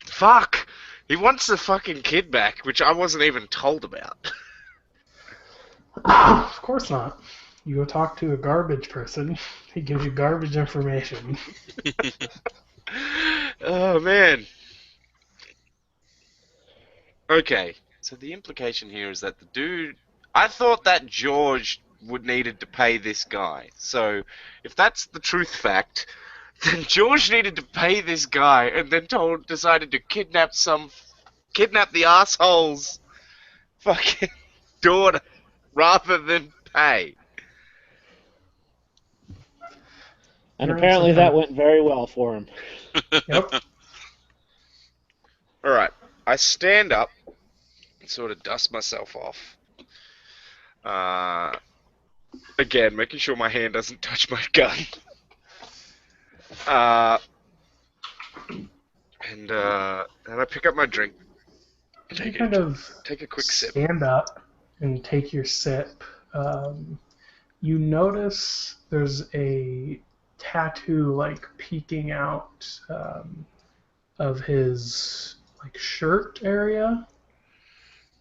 Fuck! He wants the fucking kid back, which I wasn't even told about. Of course not. You go talk to a garbage person, he gives you garbage information. Oh, man. Okay, so the implication here is that the dude... I thought that George would needed to pay this guy. So, if that's the truth fact, then George needed to pay this guy and then decided to kidnap the asshole's fucking daughter rather than pay. And apparently that went very well for him. Yep. Alright, I stand up and sort of dust myself off. Again, making sure my hand doesn't touch my gun. And I pick up my drink. Take a quick sip. Stand up and take your sip. You notice there's a tattoo like peeking out of his like shirt area,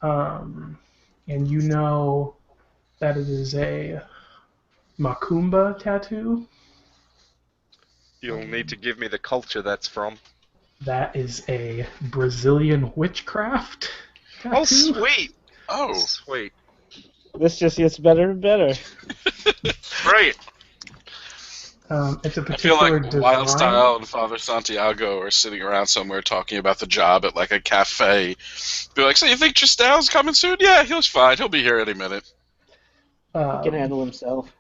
and you know that it is a Macumba tattoo. You'll need to give me the culture that's from. That is a Brazilian witchcraft tattoo. Oh, sweet! Oh, Sweet. This just gets better and better. Great! It's a I feel particular like design. Wildstyle and Father Santiago are sitting around somewhere talking about the job at like a cafe. Be like, so you think Tristel's coming soon? Yeah, he'll fine. He'll be here any minute. He can handle himself.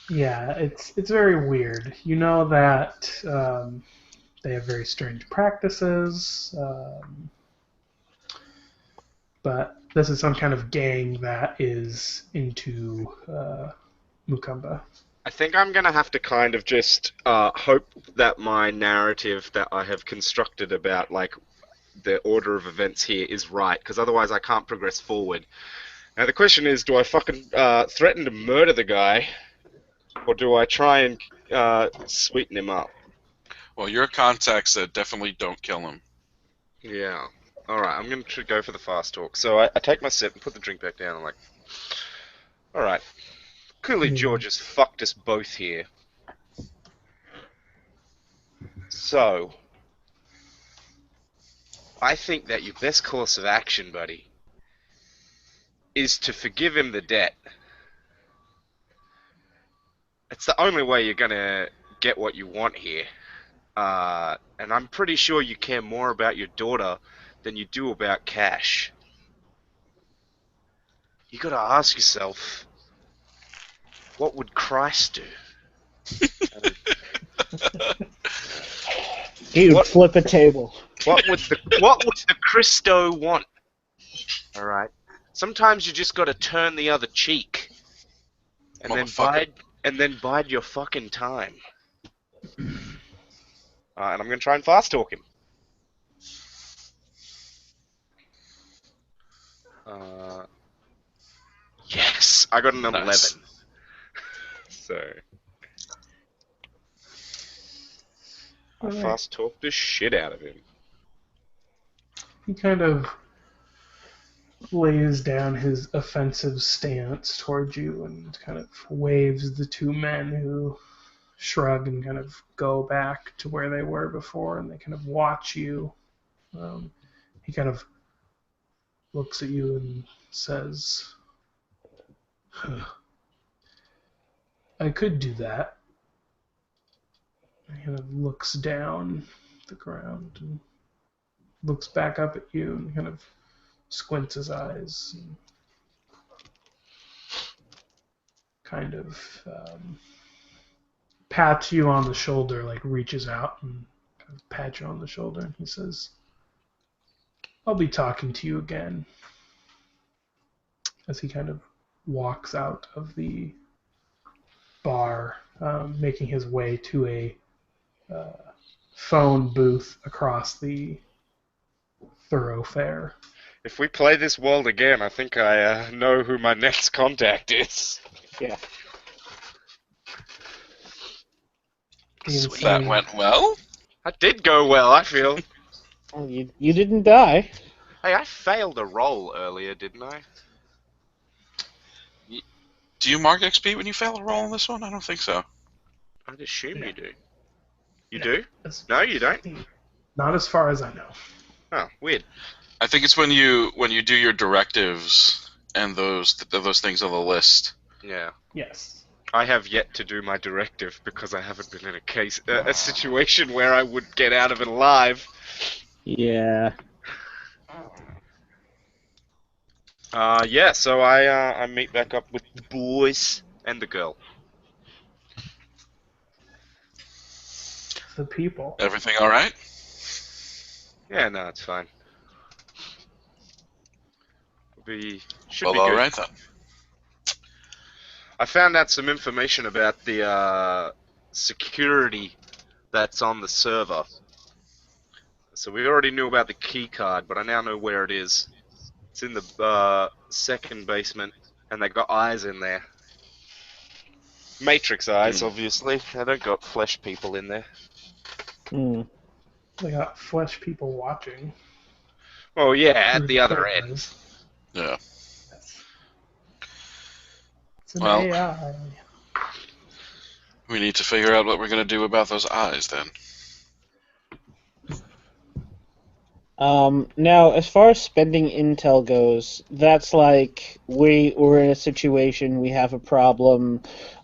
Yeah, it's very weird. You know that they have very strange practices, but this is some kind of gang that is into Mukamba. I think I'm gonna have to kind of just hope that my narrative that I have constructed about like the order of events here is right, because otherwise I can't progress forward. Now the question is, do I fucking threaten to murder the guy, or do I try and sweeten him up? Well, your contacts said definitely don't kill him. Yeah. Alright, I'm going to go for the fast talk. So I take my sip and put the drink back down. I'm like, alright. Clearly George has fucked us both here. So, I think that your best course of action, buddy, is to forgive him the debt. It's the only way you're going to get what you want here. And I'm pretty sure you care more about your daughter than you do about cash. You gotta ask yourself, what would Christ do? He would flip a table. What would the Christo want? All right. Sometimes you just gotta turn the other cheek, and then bide your fucking time. And I'm gonna try and fast talk him. Yes, I got an 11. Nice. So I fast talk the shit out of him. He kind of lays down his offensive stance towards you and kind of waves the two men who shrug and kind of go back to where they were before, and they kind of watch you. He kind of looks at you and says, I could do that. He kind of looks down at the ground and looks back up at you and kind of squints his eyes and kind of pats you on the shoulder, like reaches out and kind of pats you on the shoulder, and he says, I'll be talking to you again, as he kind of walks out of the bar, making his way to a phone booth across the thoroughfare. If we play this world again, I think I know who my next contact is. Yeah. Sweet. That went well. That did go well, I feel. Well, you didn't die. Hey, I failed a roll earlier, didn't I? Do you mark XP when you fail a roll on this one? I don't think so. I'd assume you do. You No. do? No, you don't? Not as far as I know. Oh, weird. I think it's when you do your directives and those things on the list. Yeah. Yes. I have yet to do my directive because I haven't been in a situation where I would get out of it alive. Yeah. Yeah, so I meet back up with the boys and the girl. The people. Everything all right? Yeah, no, it's fine. Should Well, be all good. right then. I found out some information about the security that's on the server. So we already knew about the key card, but I now know where it is. It's in the second basement, and they got eyes in there. Matrix eyes, obviously. They don't got flesh people in there. Hmm. They got flesh people watching Oh yeah, at through the the other end. cameras. Yeah. It's an Well, AI. we need to figure out what we're going to do about those eyes then. Now, as far as spending intel goes, that's like we're in a situation, we have a problem.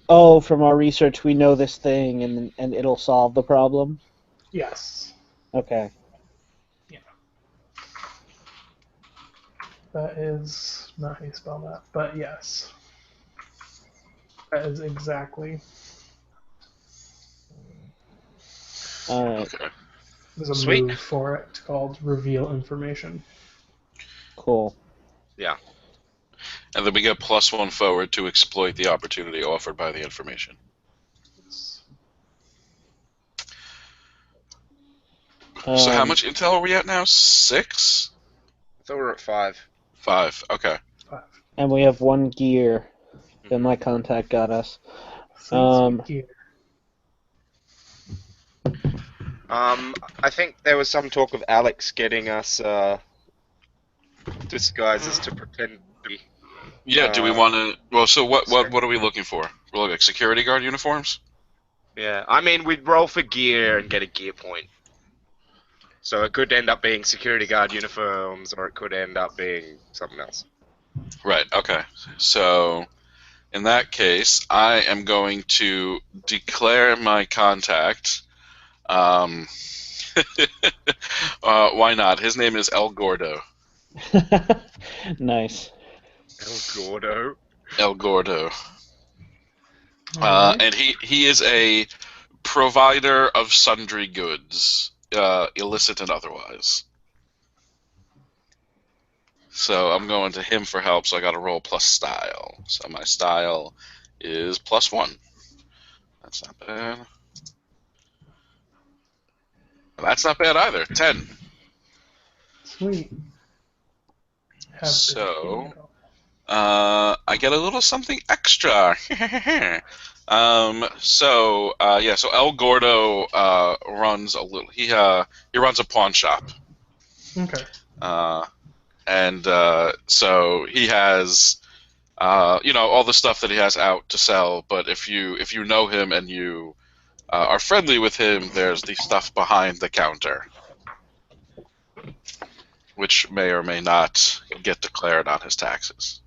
Oh, from our research, we know this thing, and it'll solve the problem. Yes. Okay. That is not how you spell that, but yes. That is exactly. All right. Okay. There's a Sweet. move for it called reveal information. Cool. Yeah. And then we get +1 forward to exploit the opportunity offered by the information. So how much intel are we at now? 6? I thought we were at 5. 5. Okay. And we have 1 gear that my contact got us. Gear. I think there was some talk of Alex getting us disguises to pretend to be. Yeah, do we want to... Well, so what are we looking for? We're looking at security guard uniforms? Yeah, I mean, we'd roll for gear and get a gear point. So it could end up being security guard uniforms, or it could end up being something else. Right, okay. So, in that case, I am going to declare my contact. Why not? His name is El Gordo. Nice. El Gordo. El Gordo. And he is a provider of sundry goods, illicit and otherwise. So I'm going to him for help, so I got to roll plus style. So my style is +1. That's not bad. That's not bad either. 10. Sweet. So, I get a little something extra. So El Gordo runs a little. He runs a pawn shop. Okay. And so he has, all the stuff that he has out to sell. But if you know him and you are friendly with him, there's the stuff behind the counter, which may or may not get declared on his taxes.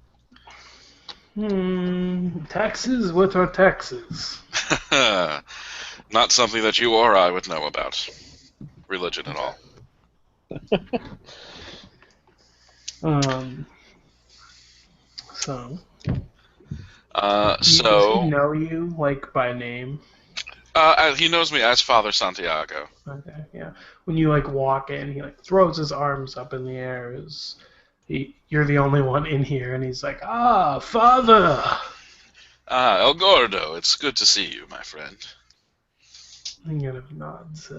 Taxes? What are taxes? Not something that you or I would know about. Religion and all. So. So. Does he know you, like, by name? He knows me as Father Santiago. Okay, yeah. When you, like, walk in, he, like, throws his arms up in the air. You're the only one in here, and he's like, Father! El Gordo, it's good to see you, my friend. He kind of nods.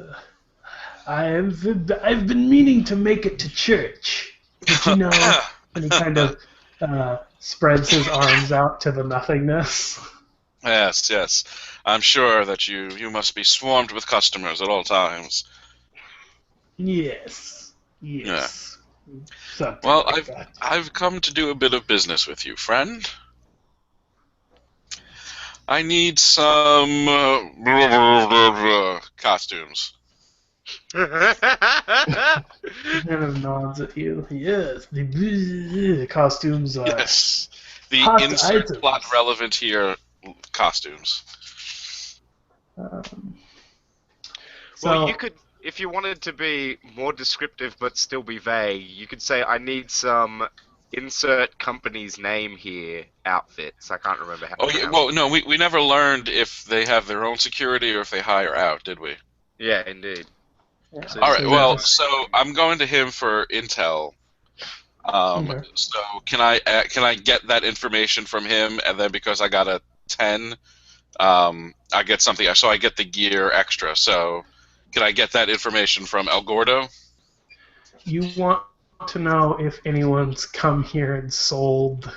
I've been meaning to make it to church, but you know, and he kind of spreads his arms out to the nothingness. Yes. I'm sure that you must be swarmed with customers at all times. Yes. Yeah. Something well, like I've come to do a bit of business with you, friend. I need some costumes. He kind of nods at you. Yes, the costumes are Yes, the hot insert items. plot relevant here costumes. Well, you could, if you wanted to be more descriptive but still be vague, you could say, I need some insert company's name here outfits. I can't remember how. Oh, yeah, well, no, we never learned if they have their own security or if they hire out, did we? Yeah, indeed. Yeah. So All right, well, so I'm going to him for intel. Okay. So can I get that information from him, and then because I got a 10, I get something. So I get the gear extra. So can I get that information from El Gordo? You want to know if anyone's come here and sold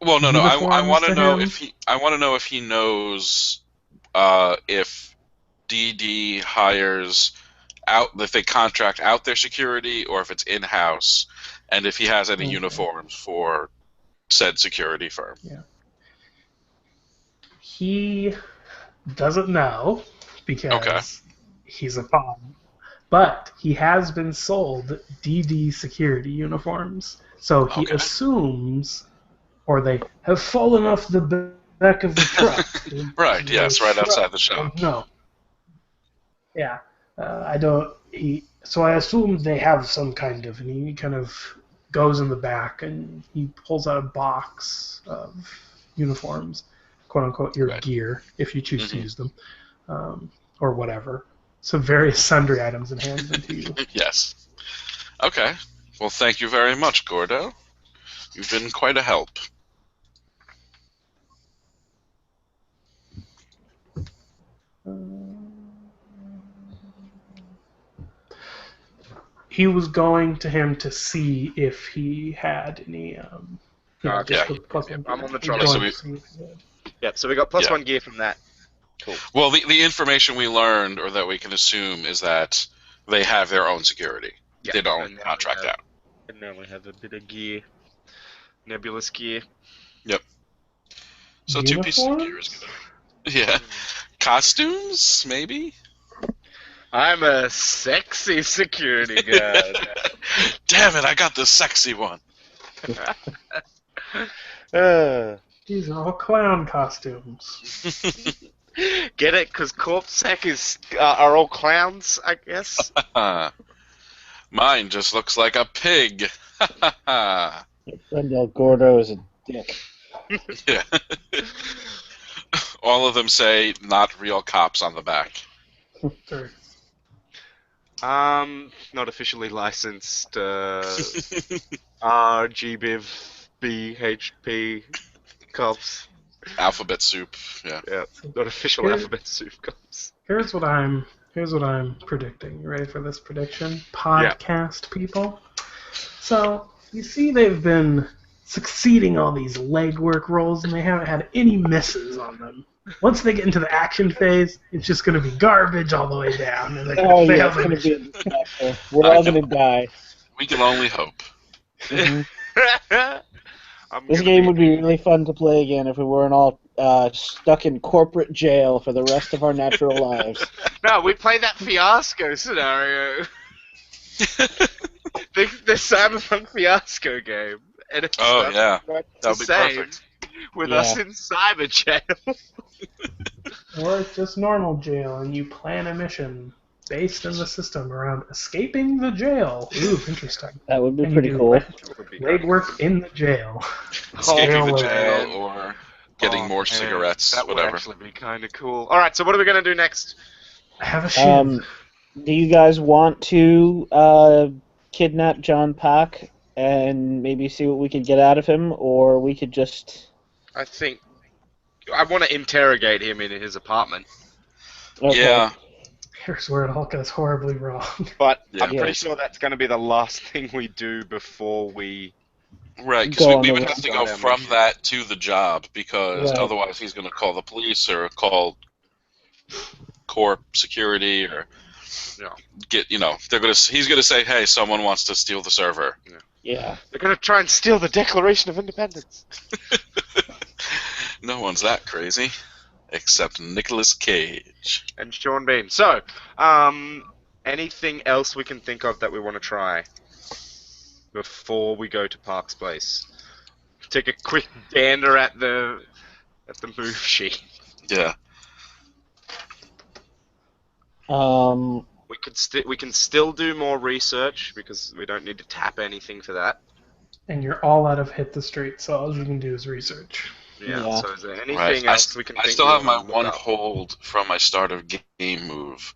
Well, no. I uniforms want to to know him? if he knows if DD hires out, if they contract out their security, or if it's in house, and if he has any Okay. uniforms for said security firm. Yeah. He doesn't know Okay. because he's a pawn. But he has been sold DD security uniforms. So he Okay. assumes, or they have fallen off the back of the truck. Right. Yes. Right outside the shop. No. Yeah. I don't. So I assume they have some kind of, and he kind of goes in the back and he pulls out a box of uniforms, quote unquote, your Right. gear, if you choose to use them, or whatever. Some various sundry items and hands them to you. Yes. Okay. Well, thank you very much, Gordo. You've been quite a help. He was going to him to see if he had any. Okay. Just with plus one. I'm on the He's trolley. going So to see if he had. Yep, so we got plus Yeah. 1 gear from that. Cool. Well, the information we learned, or that we can assume, is that they have their own security. Yeah, They and don't then we contract have- out. And now we have a bit of gear. Nebulous gear. So 2 pieces of gear is good. Yeah. Costumes, maybe? I'm a sexy security guard. Damn it, I got the sexy one. These are all clown costumes. Get it? Because Corpsec are all clowns, I guess. Mine just looks like a pig. Your friend El Gordo is a dick. Yeah. All of them say not real cops on the back. Sorry. Not officially licensed. RBEH-BFPC cops. Alphabet soup. Yeah. Yeah, not official Here- alphabet soup cops. Here's what I'm predicting. You ready for this prediction? Podcast people. So you see, they've been succeeding all these legwork roles, and they haven't had any misses on them. Once they get into the action phase, it's just going to be garbage all the way down, and they're going Oh to yeah, fail it's the gonna be mission. a disaster. We're all gonna die. We can only hope. Mhm. I'm This gonna game would be really fun to play again if we weren't all stuck in corporate jail for the rest of our natural lives. No, we play that fiasco scenario. the Cyberpunk fiasco game. And it's Oh, yeah. the That'll be same perfect. with Yeah. us in cyber jail. Or it's just normal jail, and you plan a mission based in the system around escaping the jail. Ooh, interesting. That would be And you pretty do cool. legwork in the jail. Escaping the Oh, jail man. or getting Oh, more man, cigarettes, that would whatever. actually be kind of cool. Alright, so what are we going to do next? I have a shiv. Do you guys want to kidnap John Pack and maybe see what we could get out of him, or we could just... I think I want to interrogate him in his apartment, Okay. Yeah. Here's where it all goes horribly wrong. but Yeah. I'm pretty Yes. sure that's going to be the last thing we do before we. Right, Go because on we the would web- have to go go down from mission. that to the job, because Right. otherwise he's going to call the police or call Corp security or Yeah. he's going to say, hey, someone wants to steal the server. Yeah. They're going to try and steal the Declaration of Independence. No one's that crazy, except Nicolas Cage. And Sean Bean. So, anything else we can think of that we want to try before we go to Park's place? Take a quick gander at the move sheet. Yeah. We can still do more research because we don't need to tap anything for that. And you're all out of hit the street, so all you can do is research. Yeah. Yeah. So is there anything Right. else we can? I think still we have my wanna look one up? hold from my start of game move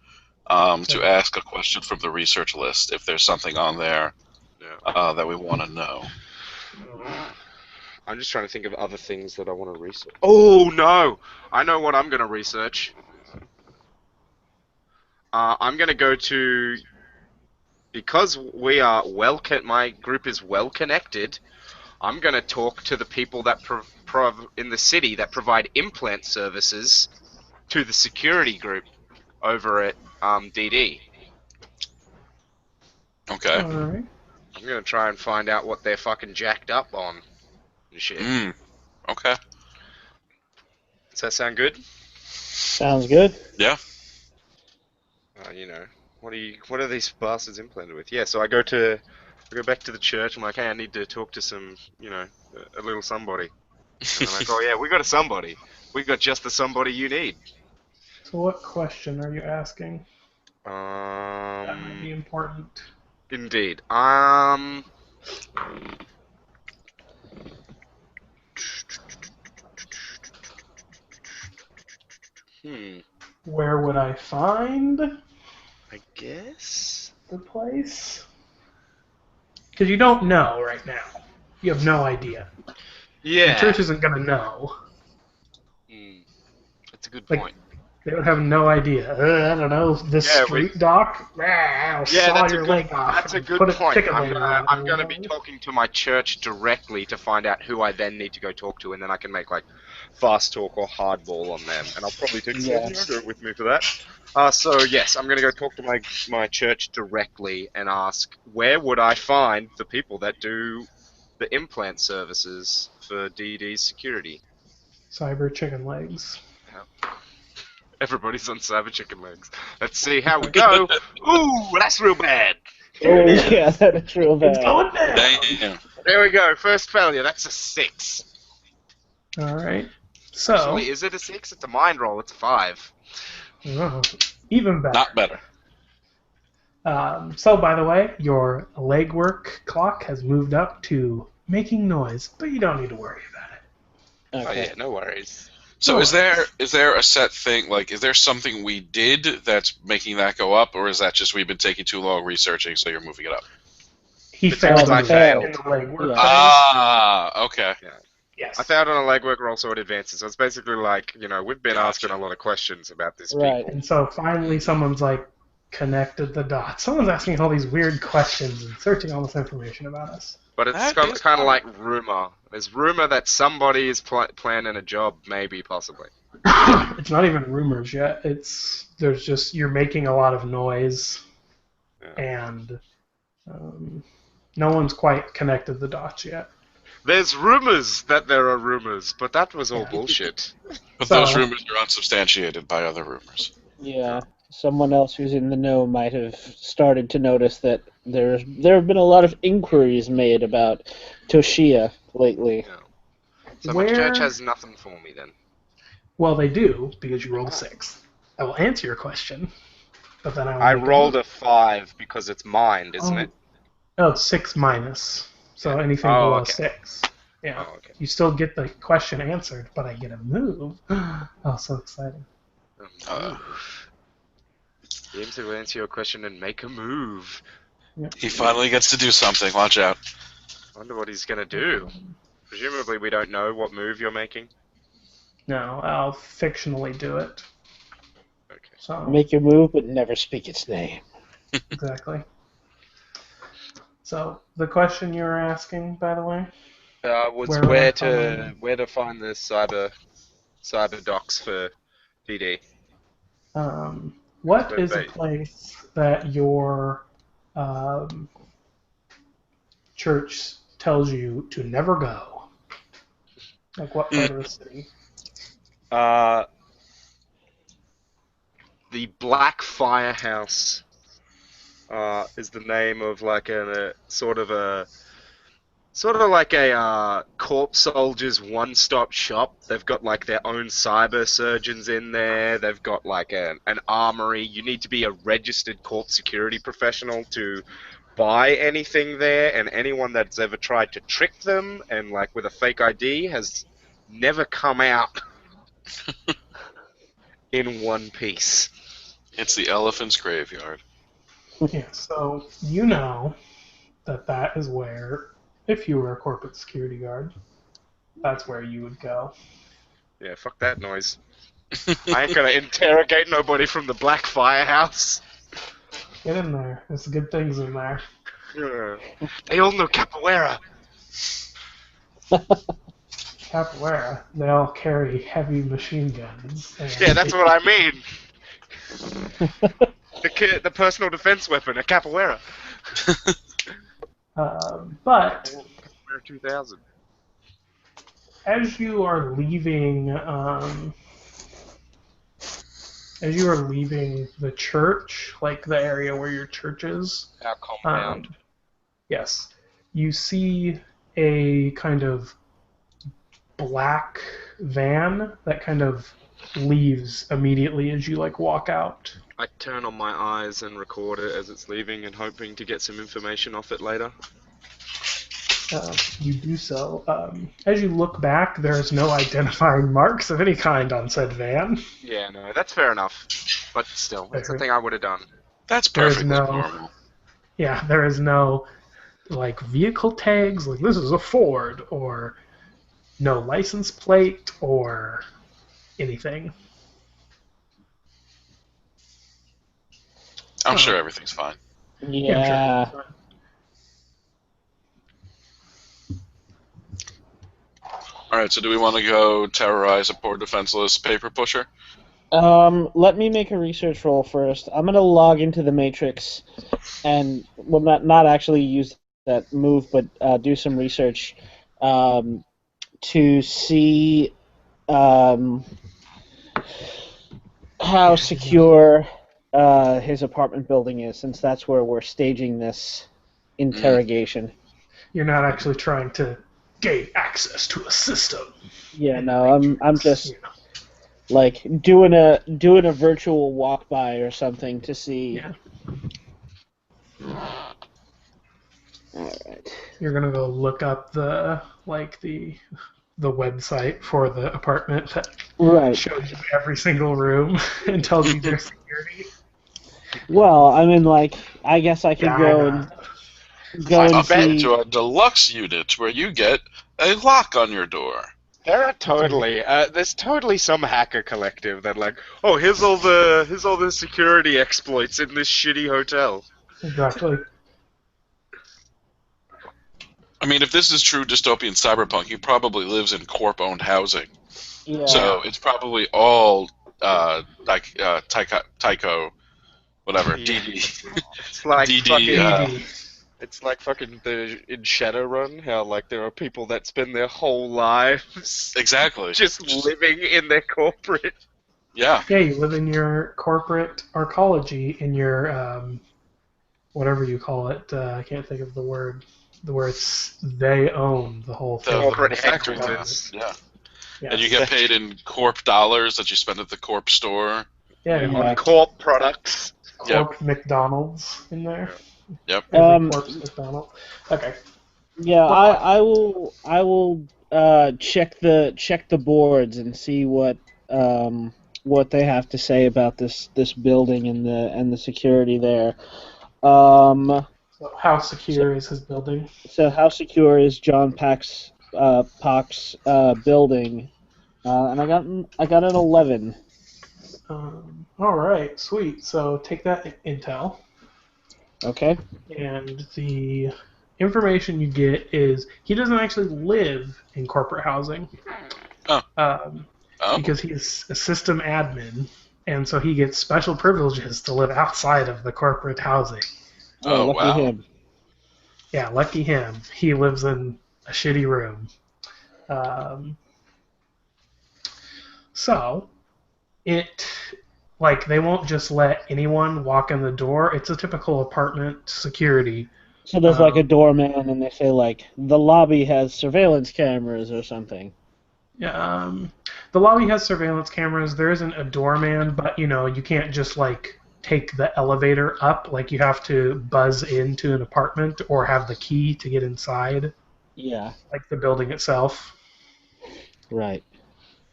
to ask a question from the research list if there's something on there Yeah. that we want to know. I'm just trying to think of other things that I want to research. Oh no! I know what I'm going to research. I'm going to go to, because we are my group is well connected. I'm going to talk to the people that in the city that provide implant services to the security group over at DD. Okay. All right. I'm gonna try and find out what they're fucking jacked up on and shit. Okay. Does that sound good? Sounds good. Yeah. You know, what are these bastards implanted with? Yeah, so I go back to the church. I'm like, hey, I need to talk to some, a little somebody. And they're like, oh yeah, we got a somebody. We got just the somebody you need. So what question are you asking? That might be Um, important. indeed. Where would I find I guess. the place? Because you don't know right now. You have no idea. Yeah. The church isn't gonna know. That's a good Like, point. They would have no idea. I don't know. This street doc? I'll saw your leg off. That's a good put point. chicken I'm leg on it. gonna be talking to my church directly to find out who I then need to go talk to, and then I can make like fast talk or hardball on them, and I'll probably take Sergio with me for that. So yes, I'm gonna go talk to my church directly and ask where would I find the people that do the implant services for DD's security. Cyber chicken legs. Everybody's on cyber chicken legs. Let's see how we go. Ooh, that's real bad. Oh, yeah, that's real bad. It's going down. Damn. There we go. First failure. That's a 6. All right. So, Actually, is it a 6? It's a mind roll. It's a 5. Even better. Not better. So, by the way, your legwork clock has moved up to making noise, but you don't need to worry about it. Okay. Oh yeah, no worries. So is there a set thing, like, is there something we did that's making that go up, or is that just we've been taking too long researching, so you're moving it up? He It's failed because I in failed. the legwork Yeah. thing. Ah, okay. Yes. I failed on a legwork roll, so it advances. So it's basically like, we've been Gotcha. asking a lot of questions about this Right. people. And so finally someone's like connected the dots. Someone's asking all these weird questions and searching all this information about us. But it's That kind is of like rumor. There's rumor that somebody is planning a job, maybe, possibly. It's not even rumors yet. There's just you're making a lot of noise, and no one's quite connected the dots yet. There's rumors that there are rumors, but that was all Yeah. bullshit. But So- those rumors are unsubstantiated by other rumors. Yeah. Someone else who's in the know might have started to notice that there have been a lot of inquiries made about Toshia lately. So my church has nothing for me then. Well, they do because you rolled a 6. I will answer your question, but then I rolled a 5 because it's mind, isn't it? Oh, it's 6 minus. So anything Oh, below okay. 6. Yeah. Oh, okay. You still get the question answered, but I get a move. Oh, so exciting. Aim to answer your question and make a move. He finally gets to do something. Watch out. Wonder what he's gonna do. Presumably we don't know what move you're making. No, I'll fictionally do it. Okay. So Make your move, but never speak its name. exactly. So the question you were asking, by the way, Was Where would where I to find- where to find the cyber docs for DD. what is a Wait. place that your church tells you to never go? Like what part of the city? The Black Firehouse is the name of like a sort of like a corpse soldiers one-stop shop. They've got like their own cyber surgeons in there. They've got like an armory. You need to be a registered corpse security professional to buy anything there, and anyone that's ever tried to trick them and like with a fake ID has never come out in one piece. It's the elephant's graveyard. Yeah, so you know that is where, if you were a corporate security guard, that's where you would go. Yeah, fuck that noise. I ain't gonna interrogate nobody from the Black Firehouse. Get in there. There's good things in there. Yeah. They all know capoeira. Capoeira, they all carry heavy machine guns. And Yeah, that's what I mean. The personal defense weapon, a capoeira. But Capoeira 2000. as you are leaving, the church, like the area where your church is, Our compound. yes, you see a kind of black van that kind of leaves immediately as you like walk out. I turn on my eyes and record it as it's leaving and hoping to get some information off it later. You do so. As you look back, there's no identifying marks of any kind on said van. Yeah, no, that's fair enough. But still, it's something I would have done. That's There is perfectly no- normal. Yeah, there is no like vehicle tags, like this is a Ford, or no license plate or anything. I'm sure everything's fine. Yeah. I'm sure. All right, so do we want to go terrorize a poor defenseless paper pusher? Let me make a research roll first. I'm gonna log into the Matrix, and well, not actually use that move, but do some research to see how secure his apartment building is, since that's where we're staging this interrogation. You're not actually trying to gain access to a system. Yeah, no, I'm just You know. like doing a virtual walk by or something to see. Yeah. All right. You're gonna go look up the website for the apartment that Right. shows you every single room and tells you their security. Well, I mean, like, I guess I could Yeah, go I and know. go I've and been see. to a deluxe unit where you get a lock on your door. There are totally, there's totally some hacker collective that like, oh, here's all the security exploits in this shitty hotel. Exactly. I mean, if this is true dystopian cyberpunk, he probably lives in corp-owned housing. Yeah. So it's probably all Tyco, whatever, Yeah. DD. It's like DD, fucking, it's like fucking in Shadowrun, how like there are people that spend their whole lives Exactly. just living in their corporate. Yeah. Yeah, you live in your corporate arcology in your whatever you call it. I can't think of the word. Where it's they own the whole thing. corporate factory headquarters. Yeah. Yeah. And you get paid in corp dollars that you spend at the corp store. Yeah, Yeah. On corp products. corp McDonald's in there. Yep. Every corp's McDonald's. Okay. Yeah, I will check the boards and see what they have to say about this building and the security there. So how secure is his building? So how secure is John Pack's building? And I got an 11. All right, sweet. So take that intel, Okay. and the information you get is he doesn't actually live in corporate housing. Oh. Oh. Because he's a system admin, and so he gets special privileges to live outside of the corporate housing. Oh, lucky wow. him. Yeah, lucky him. He lives in a shitty room. So, they won't just let anyone walk in the door. It's a typical apartment security. So there's like a doorman, and they say like the lobby has surveillance cameras or something. The lobby has surveillance cameras. There isn't a doorman, but you can't just take the elevator up. Like you have to buzz into an apartment or have the key to get inside. Yeah. Like the building itself. Right.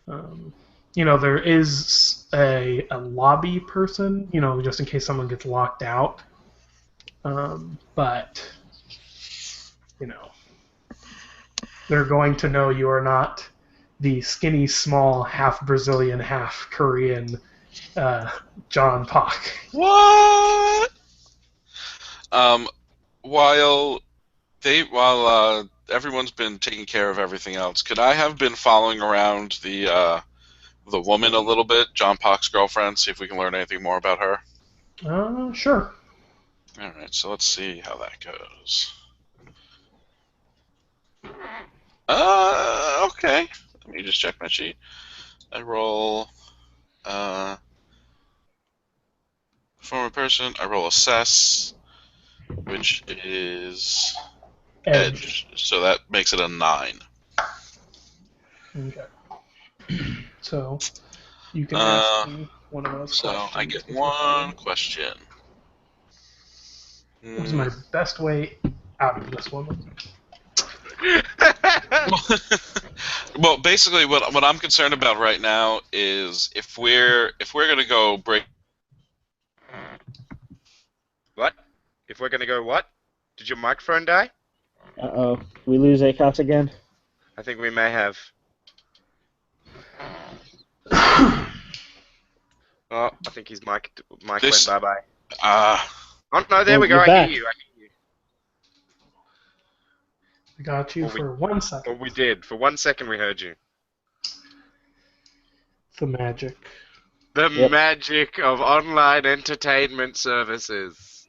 There is a lobby person, just in case someone gets locked out. But they're going to know you are not the skinny, small, half Brazilian, half Korean John Pak. What? While everyone's been taking care of everything else. Could I have been following around the woman a little bit, John Pock's girlfriend, see if we can learn anything more about her? Sure. All right, so let's see how that goes. Okay. Let me just check my sheet. I roll former person. I roll assess, which is edge. So that makes it a 9. Okay. So you can ask me one of those questions. So I get one question. What is my best way out of this woman? Well, basically, what I'm concerned about right now is if we're gonna go break. What? If we're gonna go what? Did your microphone die? Uh-oh. We lose ACOS again? I think we may have. Oh, I think his mic went bye-bye. Oh, no, there we go. I hear you. I got you for 1 second. Well, we did. For 1 second, we heard you. The magic. The magic of online entertainment services.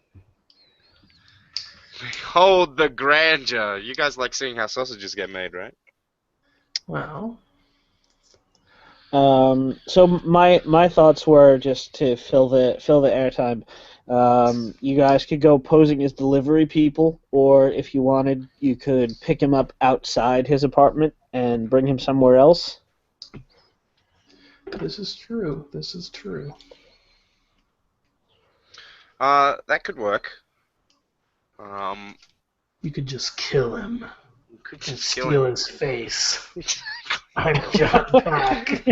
Behold the grandeur. You guys like seeing how sausages get made, right? Well. So my thoughts were just to fill the airtime. You guys could go posing as delivery people, or if you wanted, you could pick him up outside his apartment and bring him somewhere else. This is true. This is true. That could work. You could just kill him. You could And just steal his face. I'm John Pack.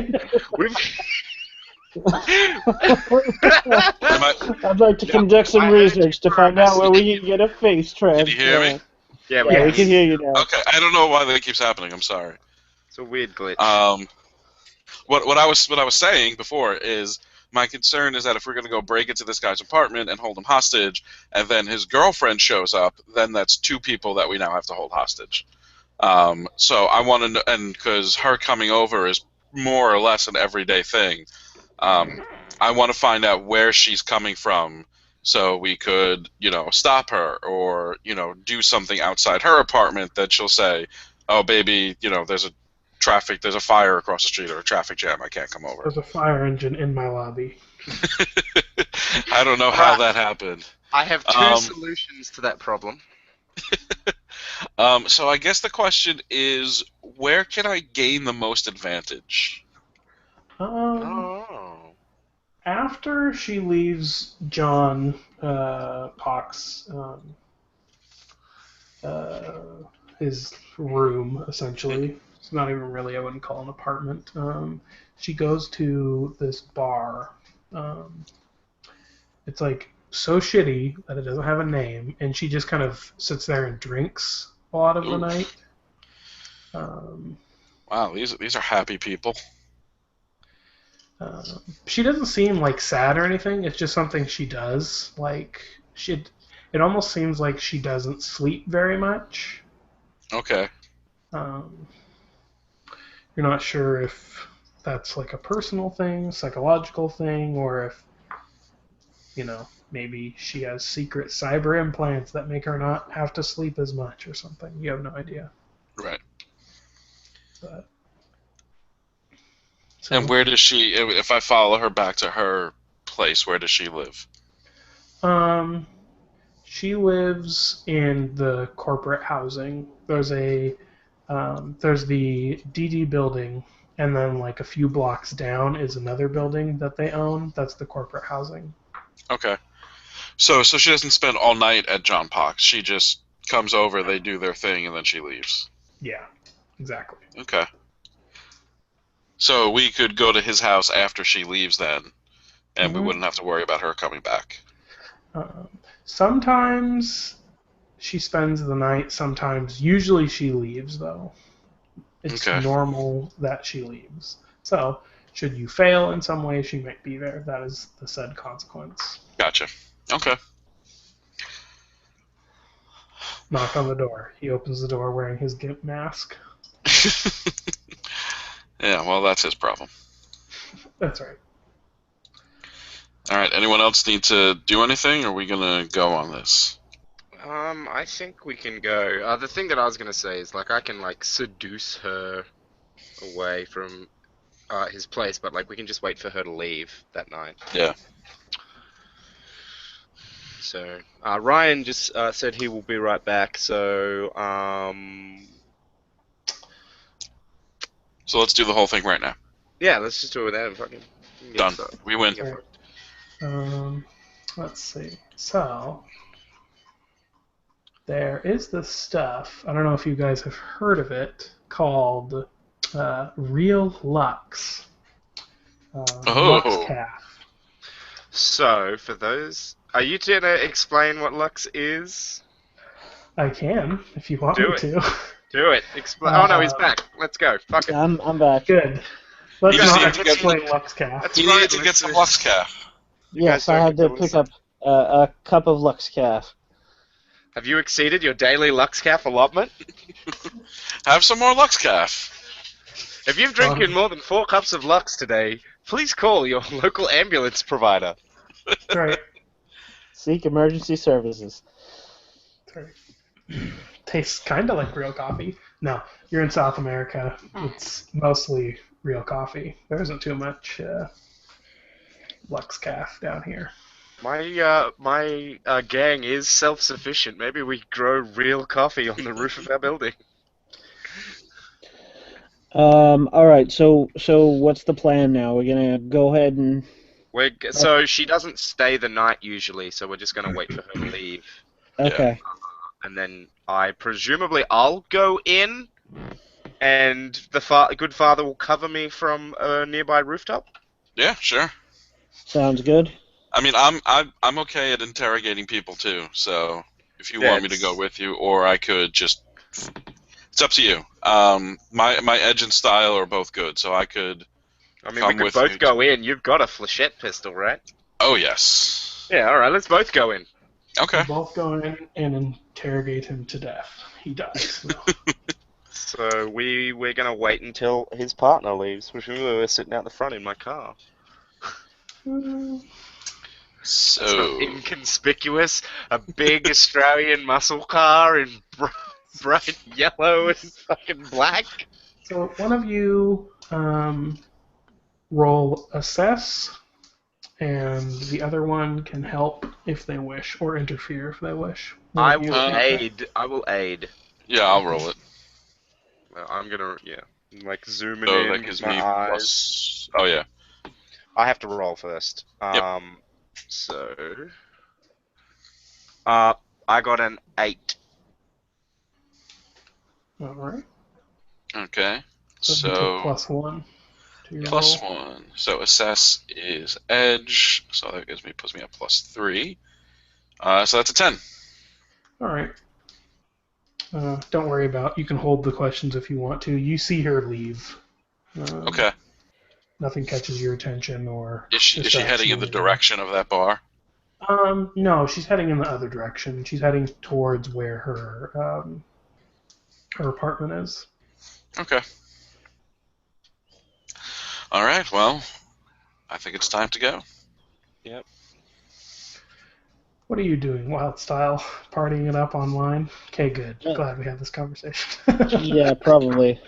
I'd like to conduct some research to find out where we can get a face transplant. Can you hear me? Yeah, we can hear you now. Okay, I don't know why that keeps happening. I'm sorry. It's a weird glitch. What I was saying before is my concern is that if we're going to go break into this guy's apartment and hold him hostage, and then his girlfriend shows up, then that's 2 people that we now have to hold hostage. So I want to know, and because her coming over is more or less an everyday thing, I want to find out where she's coming from so we could, stop her or, do something outside her apartment that she'll say, oh, baby, there's a fire across the street or a traffic jam. I can't come over. There's a fire engine in my lobby. I don't know how that happened. I have 2 solutions to that problem. So I guess the question is, where can I gain the most advantage? After she leaves John Pock's his room, essentially. It's not even really, I wouldn't call it an apartment. She goes to this bar. It's like so shitty that it doesn't have a name, and she just kind of sits there and drinks a lot of the night. Wow, these are happy people. She doesn't seem like sad or anything. It's just something she does. Like it almost seems like she doesn't sleep very much. Okay. You're not sure if that's like a personal thing, psychological thing, or if maybe she has secret cyber implants that make her not have to sleep as much or something. You have no idea. Right. But, and where does she, if I follow her back to her place, where does she live? She lives in the corporate housing. There's the DD building, and then like a few blocks down is another building that they own. That's the corporate housing. Okay. So she doesn't spend all night at John Pock's. She just comes over, they do their thing, and then she leaves. Yeah, exactly. Okay. So we could go to his house after she leaves then, and we wouldn't have to worry about her coming back. Sometimes she spends the night, usually she leaves, though. It's normal that she leaves. So, should you fail in some way, she might be there. That is the said consequence. Gotcha. Okay. Knock on the door. He opens the door wearing his GIMP mask. Yeah, well, that's his problem. That's right. All right, anyone else need to do anything, or are we going to go on this? I think we can go. The thing that I was gonna say is, like, I can, like, seduce her away from his place, but, like, we can just wait for her to leave that night. Yeah. So, Ryan just said he will be right back, so, So let's do the whole thing right now. yeah, let's just do it without him fucking... Done. We win. Right. Let's see. So, there is this stuff, I don't know if you guys have heard of it, called Real Lux. Lux Calf. So, for those... Are you gonna explain what Lux is? I can, if you want Do me it. to. Do it. Explain. Oh no, he's back. Let's go. Fuck it. I'm back. Good. Let's You just not need to get- explain Lux Calf. That's You right, need to get some listeners. Lux Calf. Yes, I guys had don't to get to pick up a cup of Lux Calf. Have you exceeded your daily Lux Calf allotment? Have some more Lux Calf. If you've drinking more than 4 cups of Lux today, please call your local ambulance provider. That's right. Seek emergency services. That's right. Tastes kind of like real coffee. No, you're in South America. It's mostly real coffee. There isn't too much Lux Calf down here. My gang is self-sufficient. Maybe we grow real coffee on the roof of our building. All right. So what's the plan now? We're gonna go ahead and. So she doesn't stay the night usually, so we're just gonna wait for her to leave, Okay. and then I'll go in, and the good father will cover me from a nearby rooftop. Yeah, sure. Sounds good. I mean, I'm okay at interrogating people too. So if you want me to go with you, or I could just, it's up to you. My edge and style are both good, so I could. I mean, Come we could with both me. go in. You've got a flechette pistol, right? Oh yes. Yeah, alright, let's both go in. Okay. We both go in and interrogate him to death. He dies. No. So we're gonna wait until his partner leaves. Presumably we're sitting out the front in my car. It's not So inconspicuous. A big Australian muscle car in bright yellow and fucking black. So one of you roll assess, and the other one can help if they wish, or interfere if they wish. One I of you- will aid. I will aid. yeah, I'll roll it. I'm gonna like zooming So in that with gives my me eyes. plus. Oh yeah. I have to roll first. Yep. So I got an 8. All right. Okay. So you So take +1 to your plus roll. 1. So assess is edge. So that puts me at +3. So that's a 10. All right. Don't worry about. You can hold the questions if you want to. You see her leave. Okay. Nothing catches your attention or. Is she distracts heading you in the or anything. direction of that bar? No, she's heading in the other direction. She's heading towards where her apartment is. Okay. All right. Well, I think it's time to go. What are you doing, Wild Style? Partying it up online? Okay, good. Yeah. Glad we had this conversation. Yeah, probably.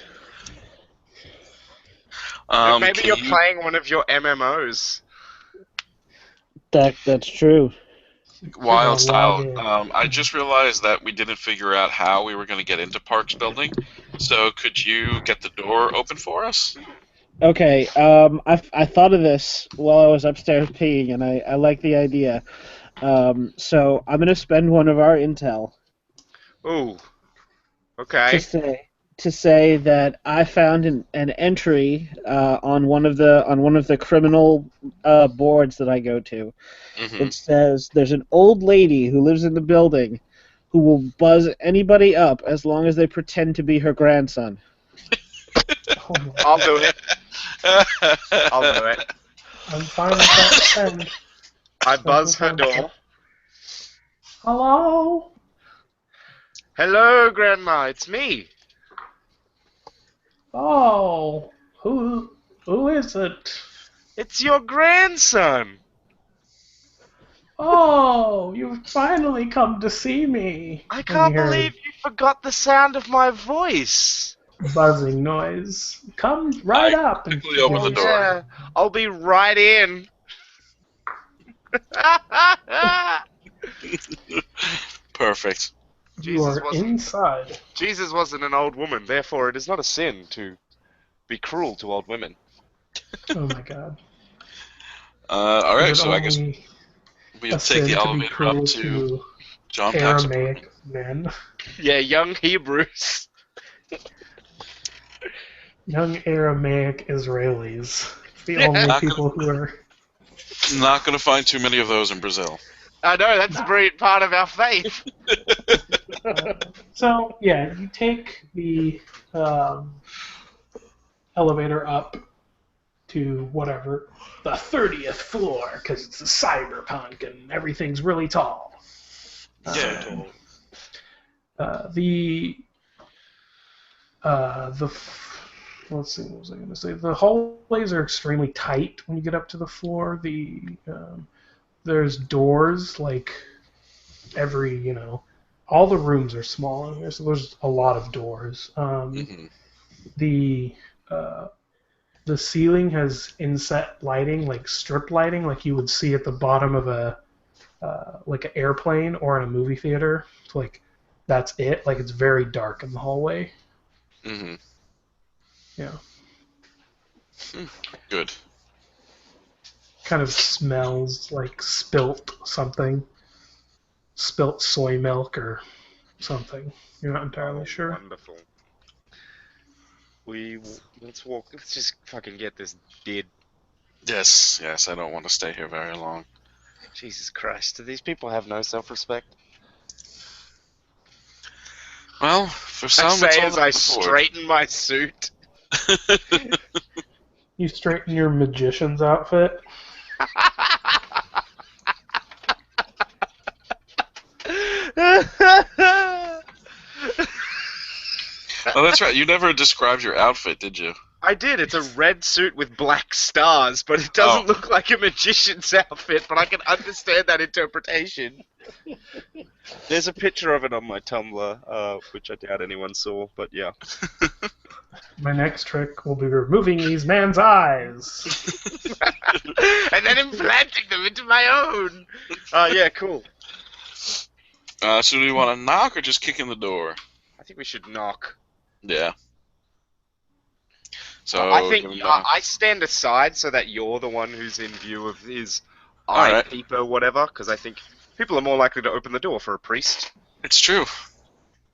Maybe Can you're you- playing one of your MMOs. That's true. Wild log Style. in. I just realized that we didn't figure out how we were going to get into Park's building. So could you get the door open for us? Okay. I thought of this while I was upstairs peeing, and I like the idea. So I'm gonna spend one of our intel Ooh. Okay. to say that I found an entry on one of the criminal boards that I go to. Mm-hmm. It says there's an old lady who lives in the building who will buzz anybody up as long as they pretend to be her grandson. Oh my- I'll do it. I'll do it. I'm fine with that trend. I buzz her door. Hello? Hello, Grandma, it's me. Oh, who is it? It's your grandson. Oh, you've finally come to see me. I And you can't hear believe you forgot the sound of my voice. a buzzing noise. Come right I up. And quickly open Oh, the door. yeah. I'll be right in. Perfect. you are inside. Jesus wasn't an old woman, therefore it is not a sin to be cruel to old women. Oh my god. All right, Is it so I guess only we'll a take the sin to be elevator up cruel to to John Paxson. Aramaic men? Yeah, young Hebrews. Young Aramaic Israelis. It's the Yeah. only Not people who are... Not going to find too many of those in Brazil. I know, that's a Nah. brilliant part of our faith. So, yeah, you take the elevator up to whatever, the 30th floor, because it's a cyberpunk and everything's really tall. Yeah. Let's see, what was I going to say? The hallways are extremely tight when you get up to the floor. There's doors like every, all the rooms are small in here, so there's a lot of doors. Mm-hmm. The uh, the ceiling has inset lighting, like strip lighting, like you would see at the bottom of a like an airplane or in a movie theater. So like that's it. Like it's very dark in the hallway. Mm-hmm. Yeah. Good. Kind of smells like spilt something. Spilt soy milk or something. You're not entirely sure. Wonderful. Let's walk. Let's just fucking get this did. Yes, I don't want to stay here very long. Jesus Christ, do these people have no self-respect? Well, for I some, it's say all as they I can afford. straighten my suit. You straighten your magician's outfit. Oh, that's right. You never described your outfit, did you? I did. It's a red suit with black stars, but it doesn't look like a magician's outfit, but I can understand that interpretation. There's a picture of it on my Tumblr, which I doubt anyone saw, but yeah. My next trick will be removing these man's eyes. And then implanting them into my own! Yeah, cool. So do you want to knock or just kick in the door? I think we should knock. Yeah. So I think give him knock. I stand aside so that you're the one who's in view of his Alright. eye peep or whatever, because I think people are more likely to open the door for a priest. It's true.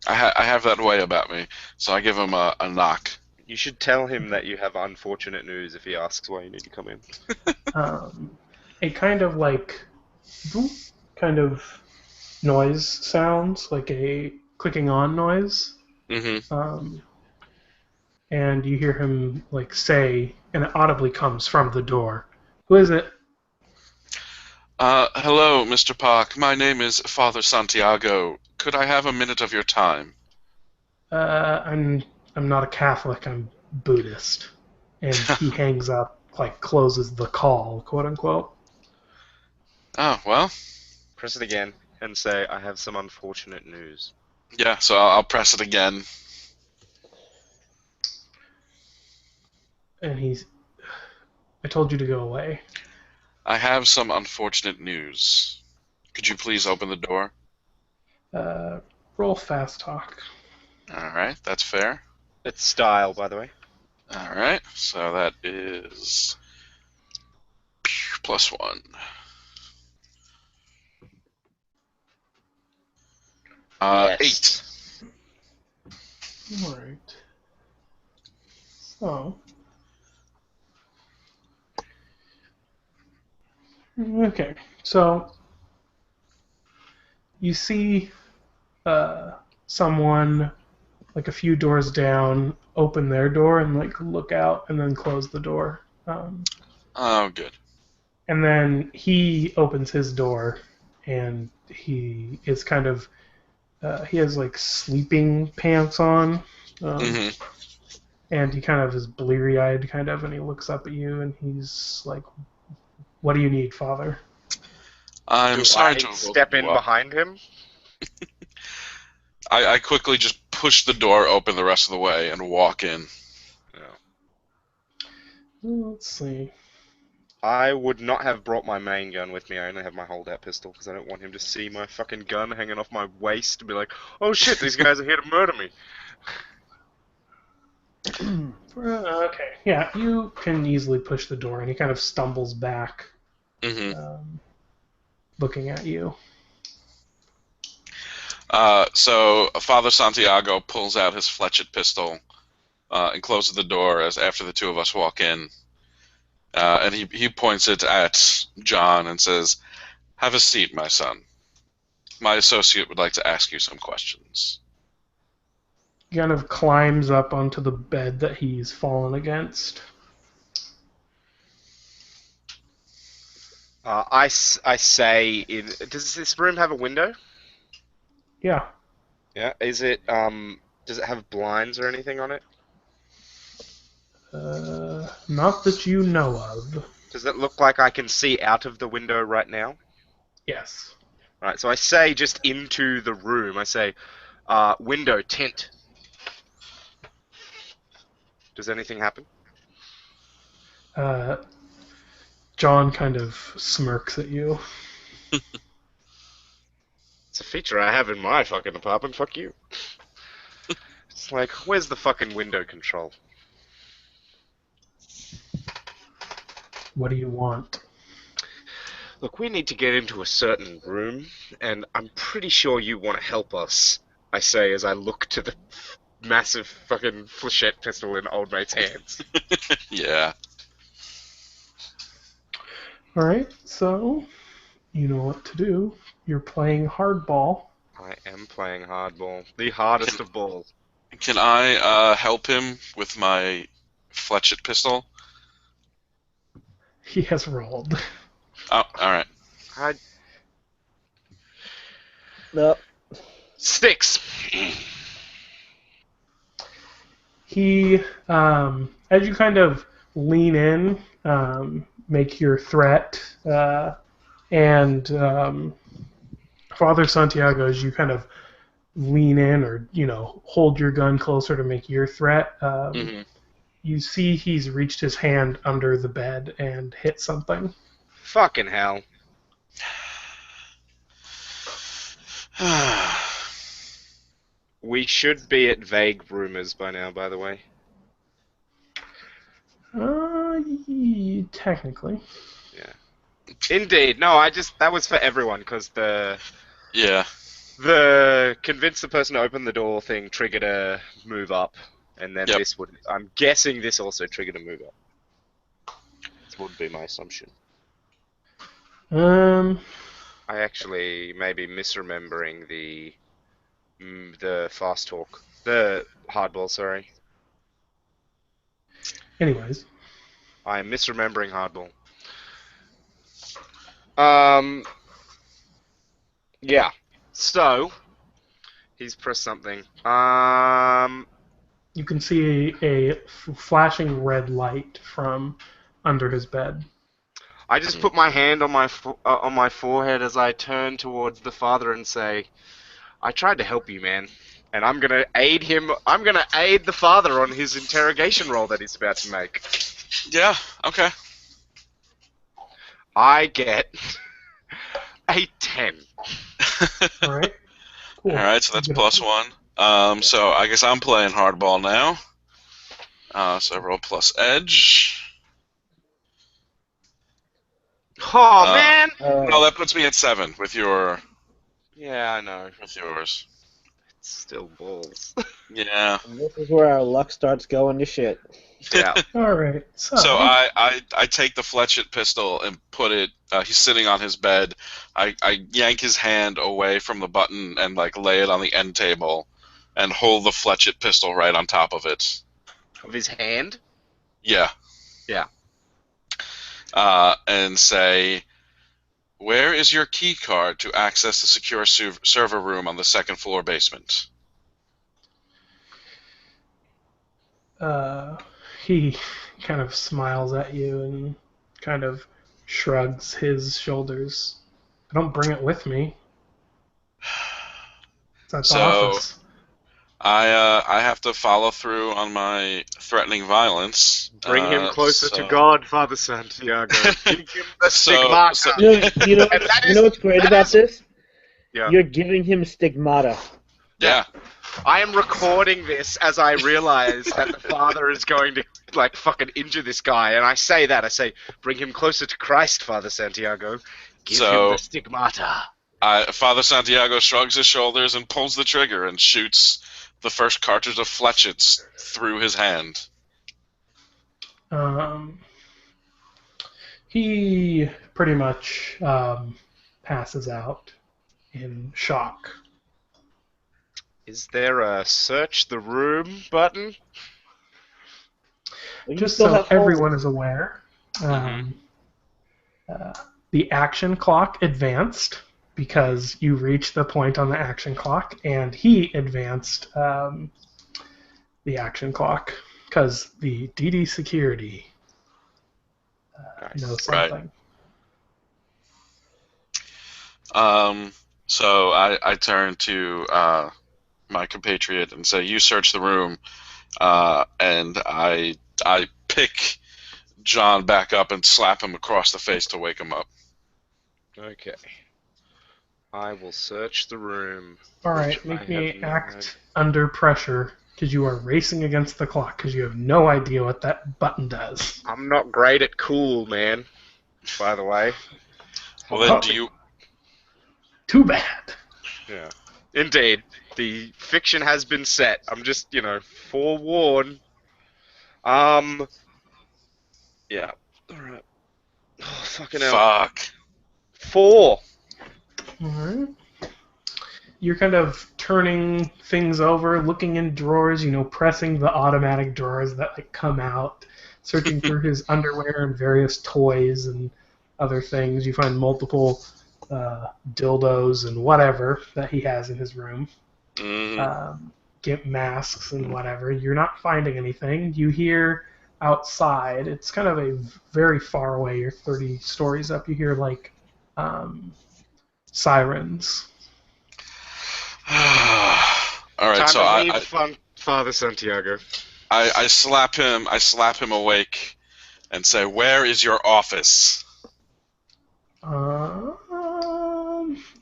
I have that way about me, so I give him a knock. You should tell him that you have unfortunate news if he asks why you need to come in. A kind of like boop kind of noise sounds, like a clicking on noise. Mm-hmm. And you hear him like say, and it audibly comes from the door. Who is it? Hello, Mr. Park. My name is Father Santiago. Could I have a minute of your time? I'm not a Catholic. I'm Buddhist. And he hangs up, like closes the call, quote unquote. Oh, well. Press it again and say, I have some unfortunate news. Yeah, so I'll press it again. And I told you to go away. I have some unfortunate news. Could you please open the door? Roll fast talk. Alright, that's fair. It's style, by the way. Alright, so that is +1. Yes. 8. Alright. So. Okay, so you see someone like a few doors down open their door and like look out and then close the door. Oh, good. And then he opens his door and he is kind of he has like sleeping pants on, Hmm. and he kind of is bleary-eyed, kind of, and he looks up at you, and he's like, "What do you need, Father?" I'm Do sorry I to have step woken in you up. behind him? I quickly just push the door open the rest of the way and walk in. Let's see. I would not have brought my main gun with me. I only have my holdout pistol because I don't want him to see my fucking gun hanging off my waist and be like, "Oh shit, these guys are here to murder me." Okay, yeah, you can easily push the door, and he kind of stumbles back, Hmm. looking at you. So Father Santiago pulls out his fletched pistol and closes the door as after the two of us walk in. And he points it at John and says, "Have a seat, my son. My associate would like to ask you some questions." He kind of climbs up onto the bed that he's fallen against. I say, does this room have a window? Yeah. Yeah. Does it have blinds or anything on it? Not that you know of. Does it look like I can see out of the window right now? Yes. Right. So I say just into the room. I say, window tint. Does anything happen? John kind of smirks at you. It's a feature I have in my fucking apartment. Fuck you. It's like, where's the fucking window control? What do you want? Look, we need to get into a certain room, and I'm pretty sure you want to help us, I say as I look to the massive fucking flechette pistol in old mate's hands. Yeah. Alright, so you know what to do. You're playing hardball. I am playing hardball. The hardest of balls. Can I help him with my fletched pistol? He has rolled. Oh, all right. Nope. 6! He, as you kind of lean in, make your threat, and Father Santiago, as you kind of lean in or, hold your gun closer to make your threat, Hmm. you see he's reached his hand under the bed and hit something. Fucking hell. We should be at vague rumors by now, by the way. Technically. Yeah. Indeed. No, that was for everyone, because Yeah. the convince the person to open the door thing triggered a move up, and then Yep. I'm guessing this also triggered a move up. This would be my assumption. I actually may be misremembering the fast talk. The hardball, sorry. Anyways. I am misremembering hardball. Yeah. So, he's pressed something. You can see a flashing red light from under his bed. I just put my hand on my forehead as I turn towards the father and say, "I tried to help you, man, and I'm gonna aid him. I'm gonna aid the father on his interrogation role that he's about to make." Yeah. Okay. I get a 10. All right. Cool. All right. So that's +1. So I guess I'm playing hardball now. So I roll plus edge. Oh man! No, that puts me at 7 with yours. Yeah, I know. It's still Still balls. Yeah. And this is where our luck starts going to shit. Yeah. All right. So I take the fletched pistol and put it. He's sitting on his bed. I yank his hand away from the button and lay it on the end table, and hold the fletched pistol right on top of it. Of his hand? Yeah. Yeah. And say, Where is your key card to access the secure server room on the second floor basement? He kind of smiles at you and kind of shrugs his shoulders. I don't bring it with me. It's at the So office. I have to follow through on my threatening violence. Bring him closer to so- God, Father Santiago. Give him the So- stigmata. so- You know, And that you know is- what's great that about is- this? Yeah. You're giving him stigmata. Yeah. I am recording this as I realize that the father is going to like fucking injure this guy, and I say, bring him closer to Christ, Father Santiago. Give So- him the stigmata. Father Santiago shrugs his shoulders and pulls the trigger and shoots the first cartridge of fletchets through his hand. He pretty much passes out in shock. Is there a search the room button? You Just still so have holes. everyone is aware, the action clock advanced because you reached the point on the action clock, and he advanced the action clock because the DD security knows Right. something. So I turn to my compatriot and say, "You search the room," and I pick John back up and slap him across the face to wake him up. Okay. I will search the room. All right, which make I me have no act under pressure because you are racing against the clock because you have no idea what that button does. I'm not great at cool, man. By the way. Well, then, Oh. do you? Too bad. Yeah. Indeed. The fiction has been set. I'm just, forewarned. Yeah. Alright. Oh, fucking hell. Fuck. 4. All right. You're kind of turning things over, looking in drawers, pressing the automatic drawers that come out, searching through his underwear and various toys and other things. You find multiple dildos and whatever that he has in his room. Get masks and whatever. You're not finding anything. You hear outside. It's kind of a very far away. You're 30 stories up. You hear sirens. All right, Time so to leave Father Santiago. I slap him. I slap him awake, and say, "Where is your office?" You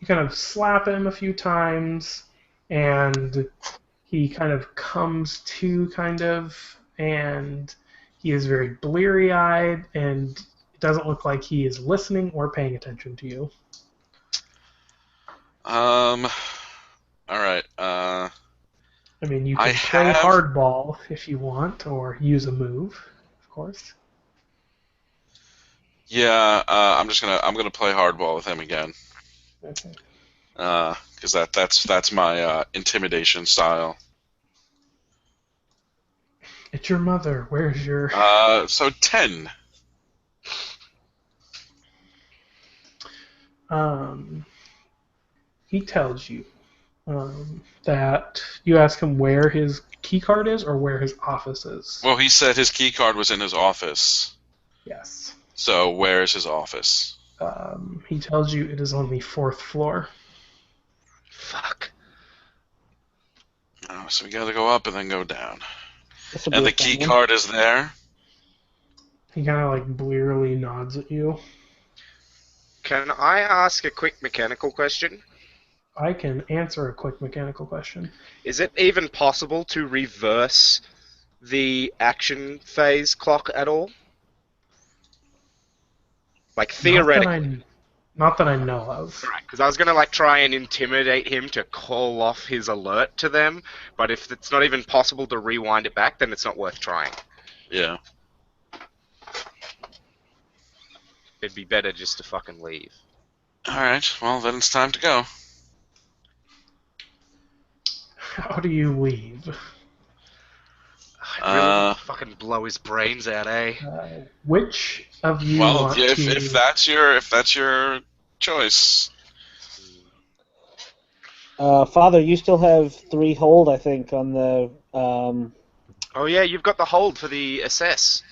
kind of slap him a few times, and he kind of comes to, and he is very bleary-eyed, and it doesn't look like he is listening or paying attention to you. All right. I mean, you I can play have- hardball if you want, or use a move, of course. Yeah. I'm gonna play hardball with him again. Okay. Because that's my intimidation style. It's your mother. Where's your... So 10. He tells you that you ask him where his key card is or where his office is. Well, he said his key card was in his office. Yes. So where's his office? He tells you it is on the 4th floor. Fuck. Oh, so we gotta go up and then go down. This'll be And a the key fun one. card is there. He kind of blearily nods at you. Can I ask a quick mechanical question? I can answer a quick mechanical question. Is it even possible to reverse the action phase clock at all? Like, theoretically. Not that I know of. Right, because I was going to try and intimidate him to call off his alert to them, but if it's not even possible to rewind it back, then it's not worth trying. Yeah. It'd be better just to fucking leave. All right. Well, then it's time to go. How do you leave? I really want to fucking blow his brains out, eh? Which of you Well, want if to... that's your choice. Father, you still have 3 hold, I think, on the. Oh yeah, you've got the hold for the assess.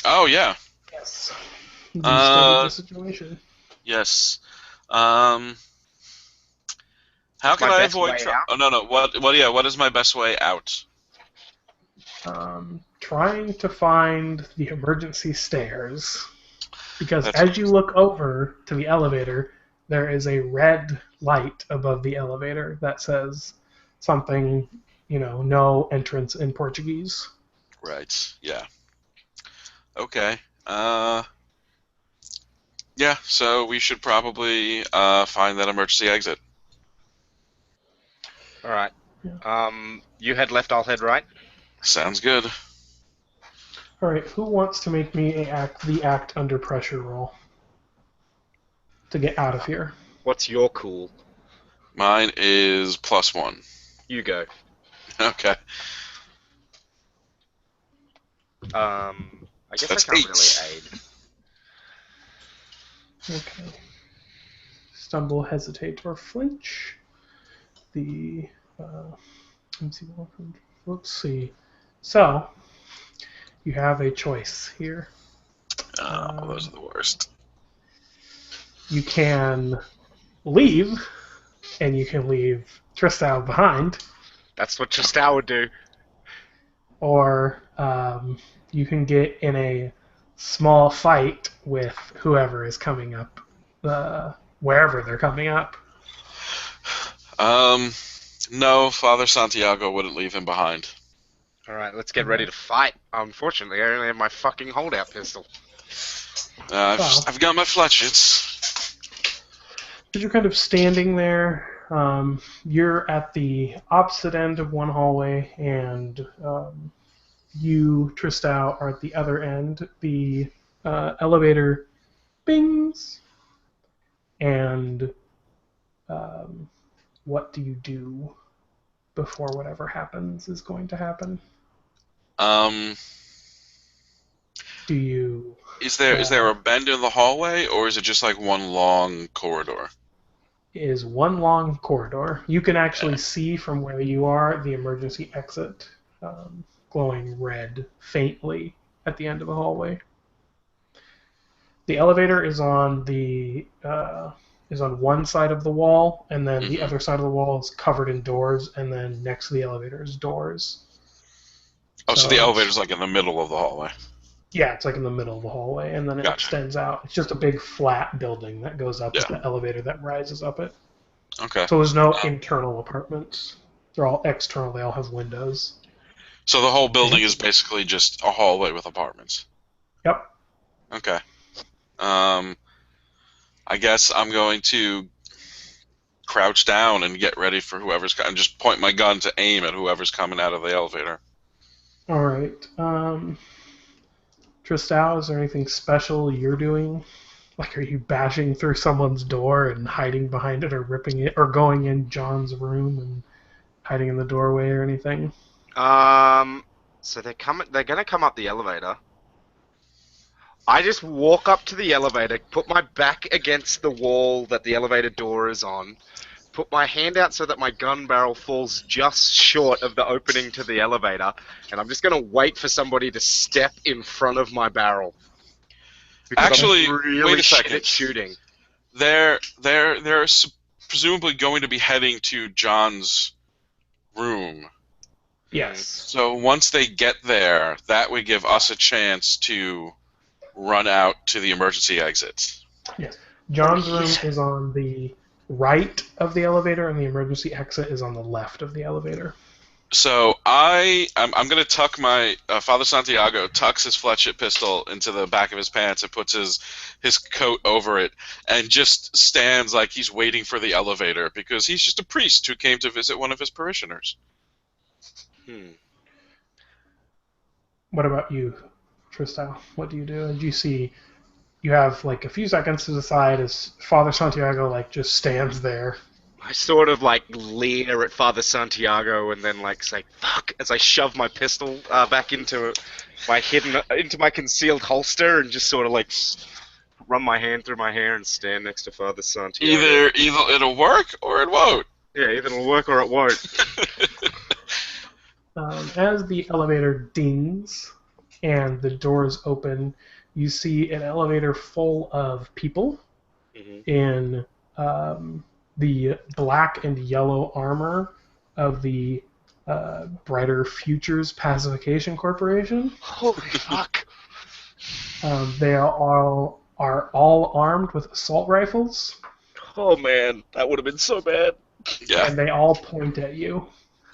Oh yeah. Yes. You studied the situation. Yes. How What's can my I best avoid? way out? Oh no. What? Yeah. What is my best way out? Trying to find the emergency stairs. Because That's as you look over to the elevator, there is a red light above the elevator that says something, no entrance in Portuguese. right. Yeah. Okay. Yeah. So we should probably find that emergency exit. All right. Yeah. You head left, I'll head right. Sounds good. All right, who wants to make me the act under pressure roll to get out of here? What's your cool? Mine is +1. You go. Okay. I guess That's I can't 8. really aid. Okay. Stumble, hesitate, or flinch. Let's see. So, you have a choice here. Oh, those are the worst. You can leave, and you can leave Tristan behind, That's what Tristan would do. or you can get in a small fight with whoever is coming up, wherever they're coming up. No, Father Santiago wouldn't leave him behind. All right, let's get ready to fight. Unfortunately, I only have my fucking holdout pistol. I've got my fletchets. As you're kind of standing there, you're at the opposite end of one hallway, and you, Tristau, are at the other end. The elevator bings, and what do you do before whatever happens is going to happen? Do you... Is there a bend in the hallway, or is it just like one long corridor? Is one long corridor. You can actually see from where you are the emergency exit glowing red faintly at the end of the hallway. The elevator is on one side of the wall, and then the other side of the wall is covered in doors, and then next to the elevator is doors. Oh, so the elevator's like in the middle of the hallway. Yeah, it's like in the middle of the hallway, and then it extends out. It's just a big flat building that goes up with the elevator that rises up it. Okay. So there's no internal apartments. They're all external. They all have windows. So the whole building is basically just a hallway with apartments. Yep. Okay. I guess I'm going to crouch down and get ready for whoever's coming. And just point my gun to aim at whoever's coming out of the elevator. All right. Tristau, is there anything special you're doing? Like, are you bashing through someone's door and hiding behind it, or ripping it, or going in John's room and hiding in the doorway or anything? So they're gonna come up the elevator. I just walk up to the elevator, put my back against the wall that the elevator door is on, put my hand out so that my gun barrel falls just short of the opening to the elevator, and I'm just gonna wait for somebody to step in front of my barrel. Because Actually, I'm really wait a shit second. at shooting. They're presumably going to be heading to John's room. Yes. So once they get there, that would give us a chance to run out to the emergency exit. Yes. John's room is on the right of the elevator, and the emergency exit is on the left of the elevator. So I'm going to tuck my Father Santiago tucks his fletchet pistol into the back of his pants and puts his coat over it and just stands like he's waiting for the elevator because he's just a priest who came to visit one of his parishioners. What about you, Tristau? What do you do? And you see, you have like a few seconds to decide as Father Santiago like just stands there. I sort of like leer at Father Santiago and then like say "fuck" as I shove my pistol back into my concealed holster and just sort of like run my hand through my hair and stand next to Father Santiago. Either it'll work or it won't. Yeah, either it'll work or it won't. As the elevator dings and the doors open, you see an elevator full of people in the black and yellow armor of the Brighter Futures Pacification Corporation. Holy fuck. They are all armed with assault rifles. Oh man, that would have been so bad. Yeah. And they all point at you.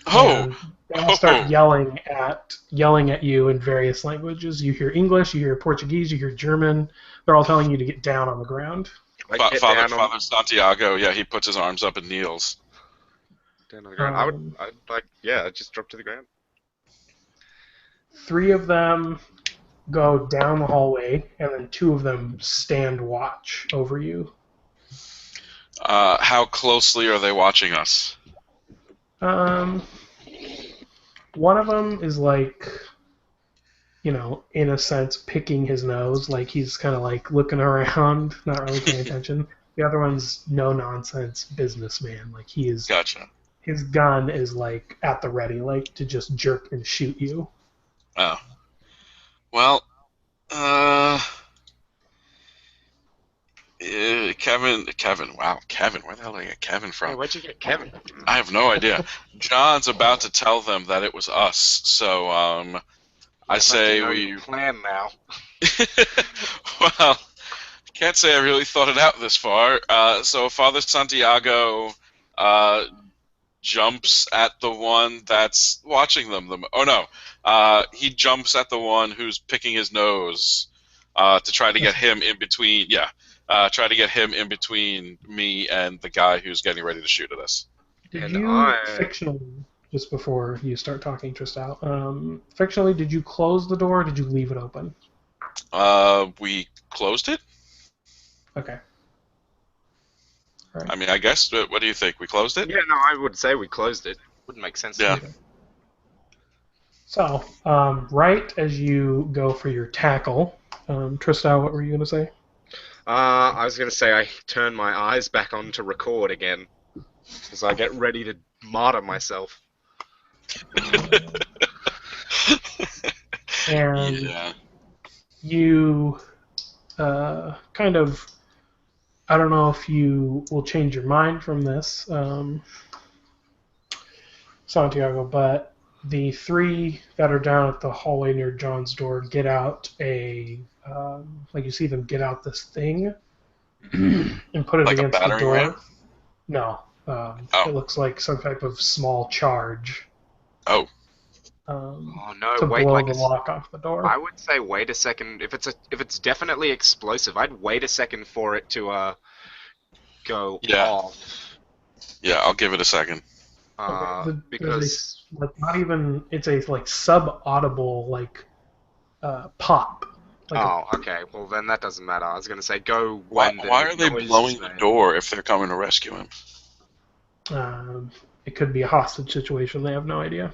Oh. And they all start yelling at you in various languages. You hear English, you hear Portuguese, you hear German. They're all telling you to get down on the ground. Father Santiago, yeah, he puts his arms up and kneels. Down on the ground. I'd just drop to the ground. 3 of them go down the hallway, and then 2 of them stand watch over you. How closely are they watching us? One of them is like, in a sense, picking his nose, like he's kind of like looking around, not really paying attention. The other one's no nonsense businessman, like he is. Gotcha. His gun is like at the ready, like to just jerk and shoot you. Oh. Well, Kevin, wow, Kevin, where the hell did I get Kevin from? Hey, where'd you get Kevin? I have no idea. John's about to tell them that it was us, so I say we plan now. Well, can't say I really thought it out this far. So Father Santiago jumps at the one that's watching them. He jumps at the one who's picking his nose to try to get him in between. Yeah. Try to get him in between me and the guy who's getting ready to shoot at us. Fictionally, just before you start talking, Tristal, fictionally, did you close the door or did you leave it open? We closed it? Okay. Right. I mean, I guess, what do you think? We closed it? Yeah, no, I would say we closed it. Wouldn't make sense to me. So, right as you go for your tackle, Tristal, what were you going to say? I was going to say I turn my eyes back on to record again, as I get ready to martyr myself. And you kind of, I don't know if you will change your mind from this, Santiago, but the 3 that are down at the hallway near John's door get out like you see them get out this thing and put it like against the door. Ram? No. It looks like some type of small charge. Oh no! To wait, blow like the lock off the door. I would say wait a second. If it's definitely explosive, I'd wait a second for it to go off. Yeah, I'll give it a second. Because not even, it's a like sub-audible like pop. Like okay. Well, then that doesn't matter. I was gonna say go Why when. are they blowing the door if they're coming to rescue him? It could be a hostage situation. They have no idea.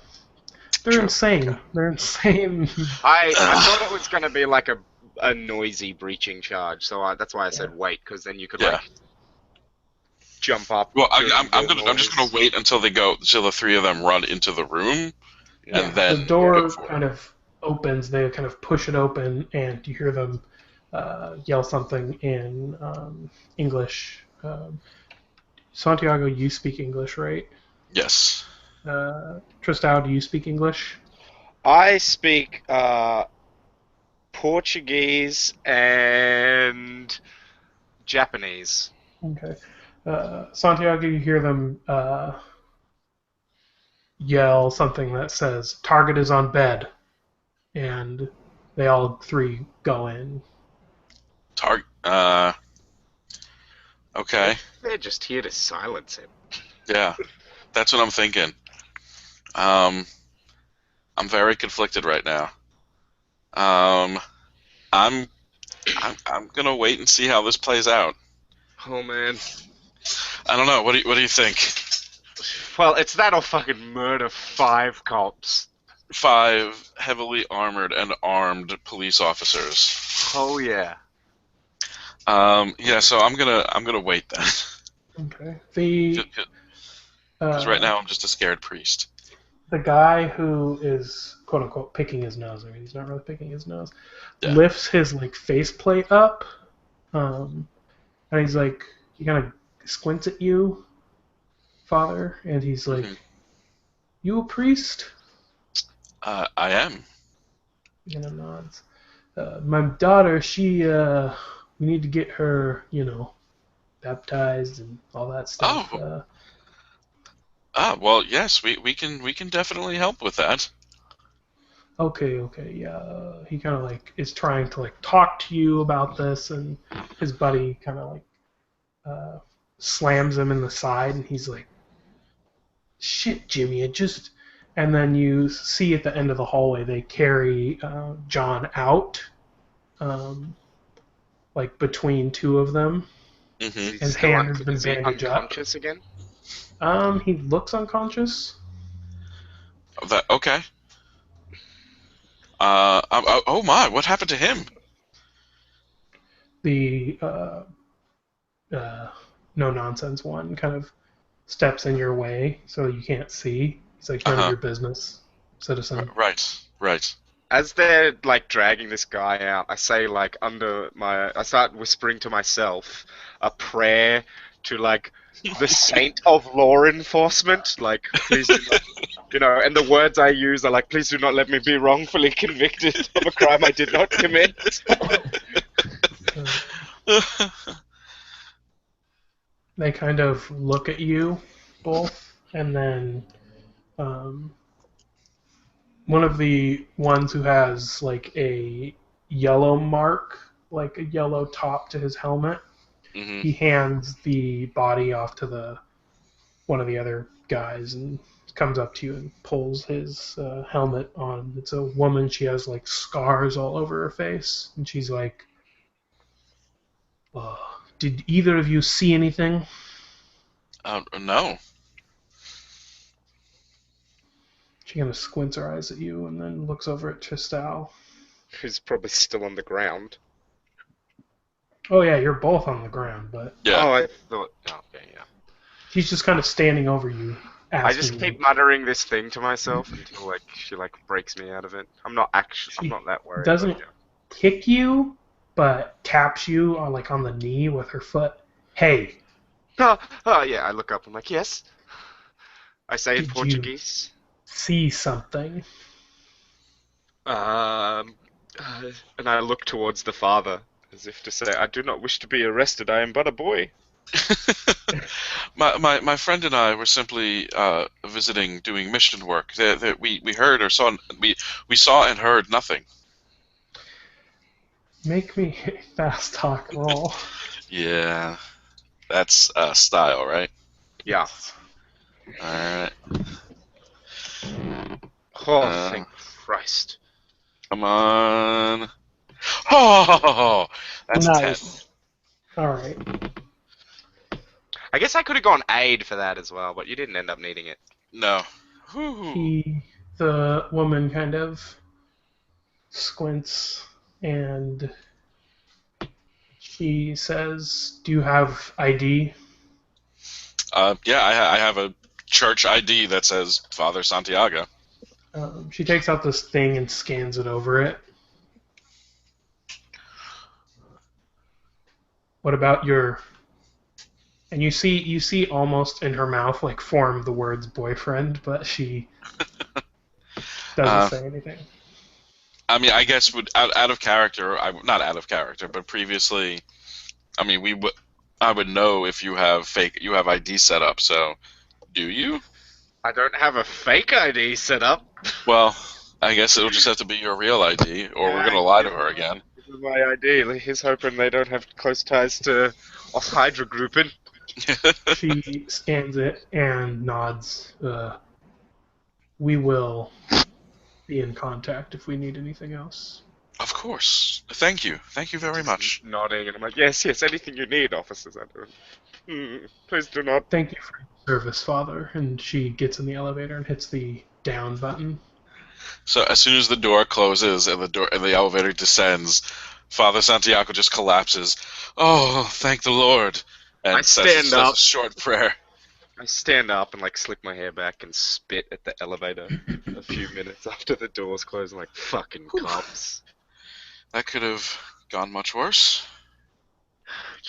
They're insane. Okay. They're insane. I thought it was gonna be like a noisy breaching charge, so that's why I said wait, because then you could like jump up. Well, I'm just gonna wait until the 3 of them run into the room, and then the door kind of opens. They kind of push it open, and you hear them yell something in English. Santiago, you speak English, right? Yes. Tristal, do you speak English? I speak Portuguese and Japanese. Okay. Santiago, you hear them yell something that says, "Target is on bed," and they all 3 go in. Okay. They're just here to silence him. Yeah, that's what I'm thinking. I'm very conflicted right now. I'm gonna wait and see how this plays out. Oh man. I don't know. What do you think? Well, it's that or fucking murder 5 cops. 5 heavily armored and armed police officers. Oh yeah. Yeah. So I'm gonna wait then, Okay. The because right uh, now I'm just a scared priest. the guy who is quote unquote picking his nose, I mean he's not really picking his nose, Yeah. lifts his like faceplate up, and he's like he kind of squints at you, Father, and he's like, Hmm. "You a priest?" I am. He kind of nods. My daughter, we need to get her, baptized and all that stuff. Oh. Well, yes. We can definitely help with that. Okay, yeah. He kind of like is trying to like talk to you about this, and his buddy kind of like uh, slams him in the side, and he's like, "Shit, Jimmy, it just." And then you see at the end of the hallway they carry John out, um, like between two of them. Hmm. His hand has been is he bandaged up. unconscious again? He looks unconscious. Okay. Oh my! What happened to him? The uh, no nonsense one kind of steps in your way so you can't see. He's like, Uh none of huh. your business, citizen. Right. Right. As they're like dragging this guy out, I say like I start whispering to myself a prayer to like the saint of law enforcement. Like, please do not, and the words I use are like, please do not let me be wrongfully convicted of a crime I did not commit. They kind of look at you both, and then um, one of the ones who has like a yellow mark, like a yellow top to his helmet, Hmm. he hands the body off to the one of the other guys and comes up to you and pulls his helmet on. It's a woman. She has like scars all over her face, and she's like, "Did either of you see anything?" No. She kind of squints her eyes at you and then looks over at Tristal. Who's probably still on the ground. Oh yeah, you're both on the ground, but Yeah. Oh, I thought. Oh, okay, yeah. she's just kind of standing over you, I just asking keep you. muttering this thing to myself until like she like breaks me out of it. I'm not She that worried, but doesn't yeah. kick you, but taps you on like on the knee with her foot. Hey, Oh, yeah, I look up. I'm like, yes. I say in did you Portuguese. see something? Um, and I look towards the father, as if to say, I do not wish to be arrested. I am but a boy. My friend and I were simply visiting, doing mission work. We heard or saw we saw and heard nothing. Make me a fast talk roll. Yeah, that's style, right? Yeah. All right. Oh, Uh, thank Christ. Come on. Oh, that's a 10. Nice. All right. I guess I could have gone aid for that as well, but you didn't end up needing it. No. Whew. The woman kind of squints and she says, "Do you have ID?" Yeah, I have a church ID that says Father Santiago. She takes out this thing and scans it over it. What about your? And you see almost in her mouth like form the words boyfriend, but she doesn't Uh, say anything. I mean, I guess out of character, not out of character, but previously, I mean, I would know if you have ID set up. So, do you? I don't have a fake ID set up. Well, I guess it'll just have to be your real ID, or we're gonna lie to her again. This is my ID. He's hoping they don't have close ties to us Hydra grouping. She scans it and nods. We will be in contact if we need anything else. Of course. Thank you very much. Nodding, and I'm like, yes, anything you need, officers. Please do not. Thank you for your service, Father. And she gets in the elevator and hits the down button. So as soon as the door closes and the elevator descends, Father Santiago just collapses. Oh, thank the Lord! And I stand says up. a short prayer. I stand up and like slick my hair back and spit at the elevator a few minutes after the doors close. I'm like, fucking cops. That could have gone much worse.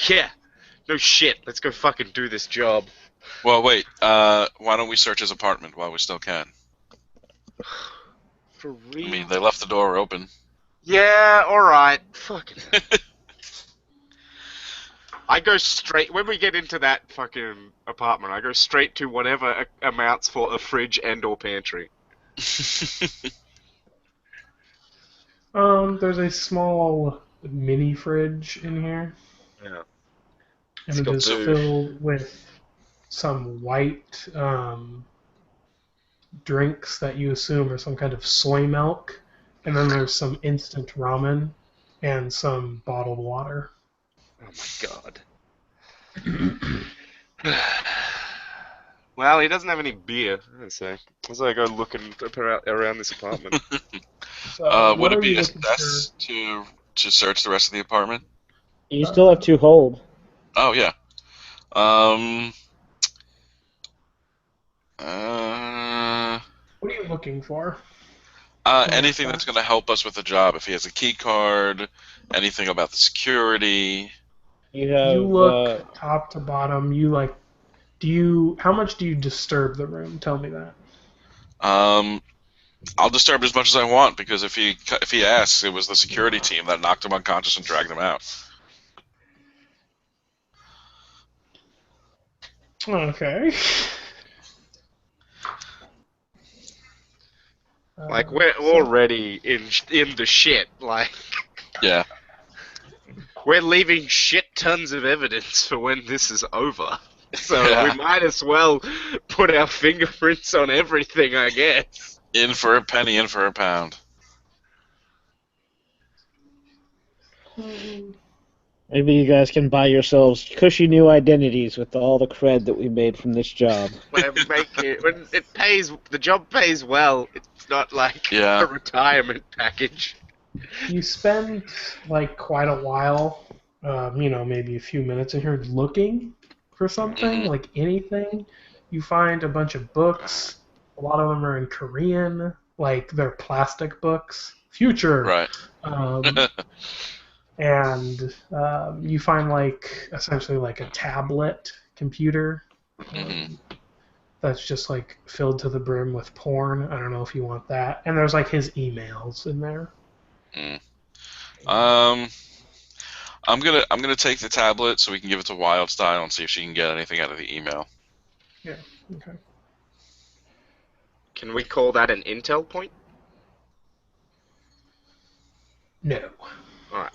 Yeah. No shit. Let's go fucking do this job. Well, wait. Why don't we search his apartment while we still can? For real? I mean, they left the door open. Yeah, alright. Fucking. I go straight, when we get into that fucking apartment, I go straight to whatever amounts for a fridge and or pantry. There's a small mini fridge in here, Yeah. and it is filled with some white drinks that you assume are some kind of soy milk, and then there's some instant ramen and some bottled water. Oh my god. Well, he doesn't have any beer, I'd say. So I go looking around this apartment. So, Would it be looking best to search the rest of the apartment? You still have 2 hold. Oh, yeah. What are you looking for? Anything that's going to help us with the job. If he has a key card, anything about the security. You look top to bottom. How much do you disturb the room? Tell me that. I'll disturb as much as I want, because if he asks, it was the security team that knocked him unconscious and dragged him out. Okay. Like, we're already in the shit, like... Yeah. We're leaving shit tons of evidence for when this is over. So Yeah. we might as well put our fingerprints on everything, I guess. In for a penny, in for a pound. Maybe you guys can buy yourselves cushy new identities with all the cred that we made from this job. When it pays, the job pays well. It's not like Yeah. a retirement package. You spend like quite a while, maybe a few minutes in here looking for something, like anything. You find a bunch of books. A lot of them are in Korean, like they're plastic books. Future. Right. And you find essentially like a tablet computer that's just like filled to the brim with porn. I don't know if you want that. And there's like his emails in there. I'm gonna take the tablet so we can give it to Wildstyle and see if she can get anything out of the email. Yeah. Okay. Can we call that an intel point? No. Alright.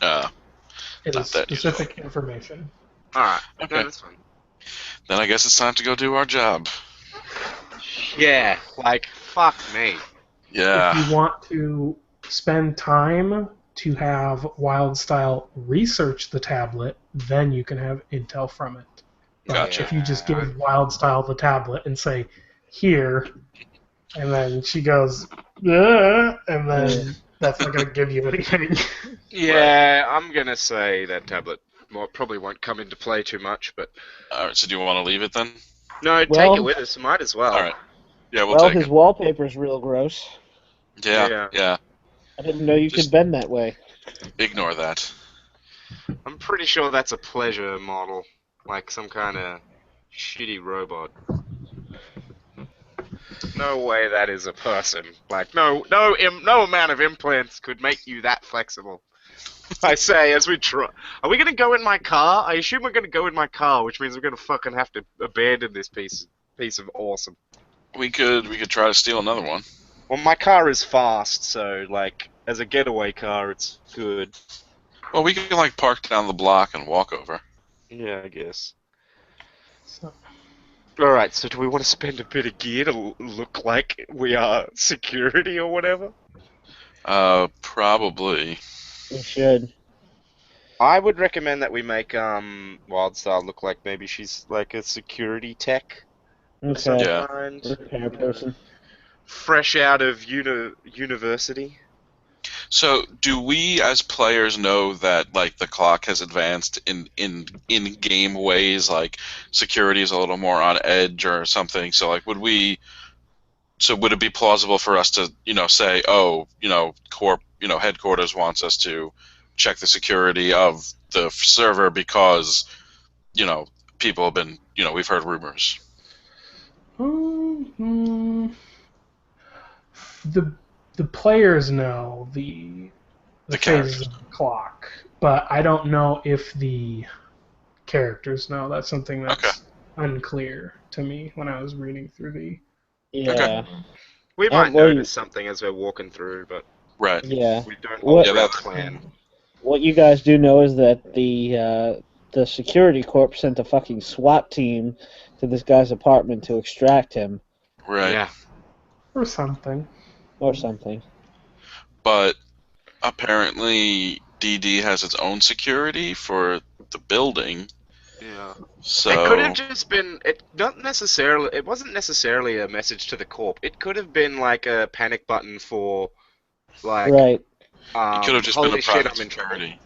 It Not is that specific information. Alright. Okay. No, that's fine. Then I guess it's time to go do our job. Yeah, like, fuck me. Yeah. If you want to spend time to have Wildstyle research the tablet, then you can have intel from it. But Gotcha. if you just give Wildstyle the tablet and say, here, and then she goes, and then that's not going to give you anything. Yeah, I'm gonna say that tablet probably won't come into play too much, but... Alright, so do you want to leave it then? No, take it with us, might as well. Alright. Yeah, we'll Well, take his it. wallpaper's real gross. Yeah. I didn't know you Just- could bend that way. Ignore that. I'm pretty sure that's a pleasure model. Like some kind of shitty robot. No way that is a person. Like, no amount of implants could make you that flexible. I say, as we try. Are we gonna go in my car? I assume we're gonna go in my car, which means we're gonna fucking have to abandon this piece of awesome. We could try to steal another one. Well, my car is fast, so, like, as a getaway car, it's good. Well, we can like park down the block and walk over. Yeah, I guess. Alright, so do we want to spend a bit of gear to look like we are security or whatever? Probably. We should. I would recommend that we make Wildstar look like maybe she's like a security tech of some Okay. Yeah. kind. Repair person. Fresh out of university. So, do we as players know that like the clock has advanced in game ways, like security is a little more on edge or something? So, like, would it be plausible for us to, say, oh, headquarters wants us to check the security of the server because, people have been, we've heard rumors. The players know the The phases characters. of the clock, but I don't know if the characters know. That's something Okay. that's unclear to me when I was reading through the. Yeah. We might well, notice something as we're walking through, but Right. Yeah. we don't What- always Yeah, that's- plan. What you guys do know is that the security corp sent a fucking SWAT team to this guy's apartment to extract him Right. Yeah. Or something. or something. But apparently DD has its own security for the building. Yeah. So It could have just been. It wasn't necessarily a message to the corp. It could have been like a panic button for, like, Right. it could have just been holy a shit, private I'm in trouble. security.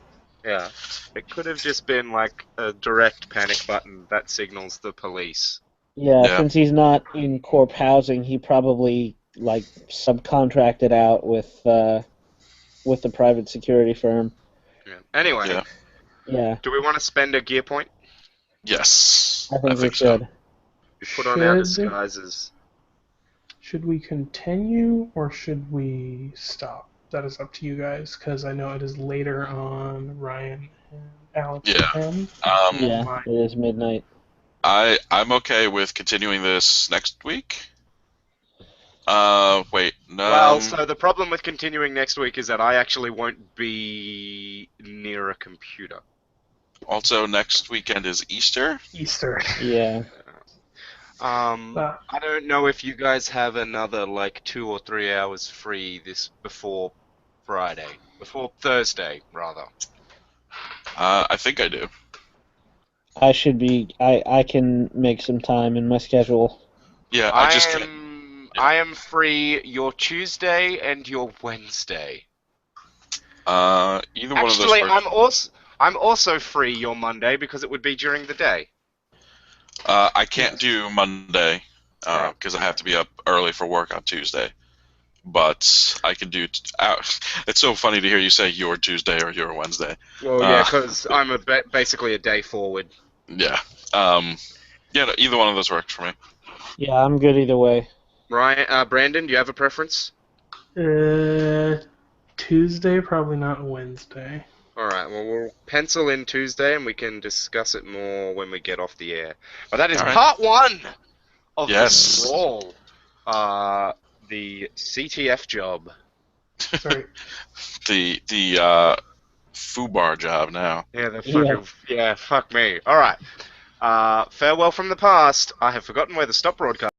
Yeah. It could have just been like a direct panic button that signals the police. Yeah, since he's not in corp housing, he probably like subcontracted out with the private security firm. Yeah. Anyway, Yeah. Yeah, do we want to spend a gear point? Yes. I think we so. should. We put on our Should- disguises. Should we continue or should we stop? That is up to you guys, because I know it is later on Ryan and Alex Yeah. and Yeah, it is midnight. I'm okay with continuing this next week. Wait, no. Well, so the problem with continuing next week is that I actually won't be near a computer. Also, next weekend is Easter. Easter. Yeah. I don't know if you guys have another like 2 or 3 hours free before Thursday, rather. I think I do. I should be. I can make some time in my schedule. Yeah, I am free your Tuesday and your Wednesday. Either one of those. Actually, I'm also free your Monday because it would be during the day. I can't do Monday because I have to be up early for work on Tuesday. But I can do. It's so funny to hear you say your Tuesday or your Wednesday. Well, yeah, because I'm basically a day forward. Yeah. No, either one of those works for me. Yeah, I'm good either way. Ryan, Brandon, do you have a preference? Tuesday, probably not Wednesday. Alright, well, we'll pencil in Tuesday and we can discuss it more when we get off the air. But that is Alright. part 1 of Yes. the Sprawl. The CTF job. Sorry. The FUBAR job now. Yeah, the fucking... Yeah, fuck me. Alright. Farewell from the past. I have forgotten where the stop broadcast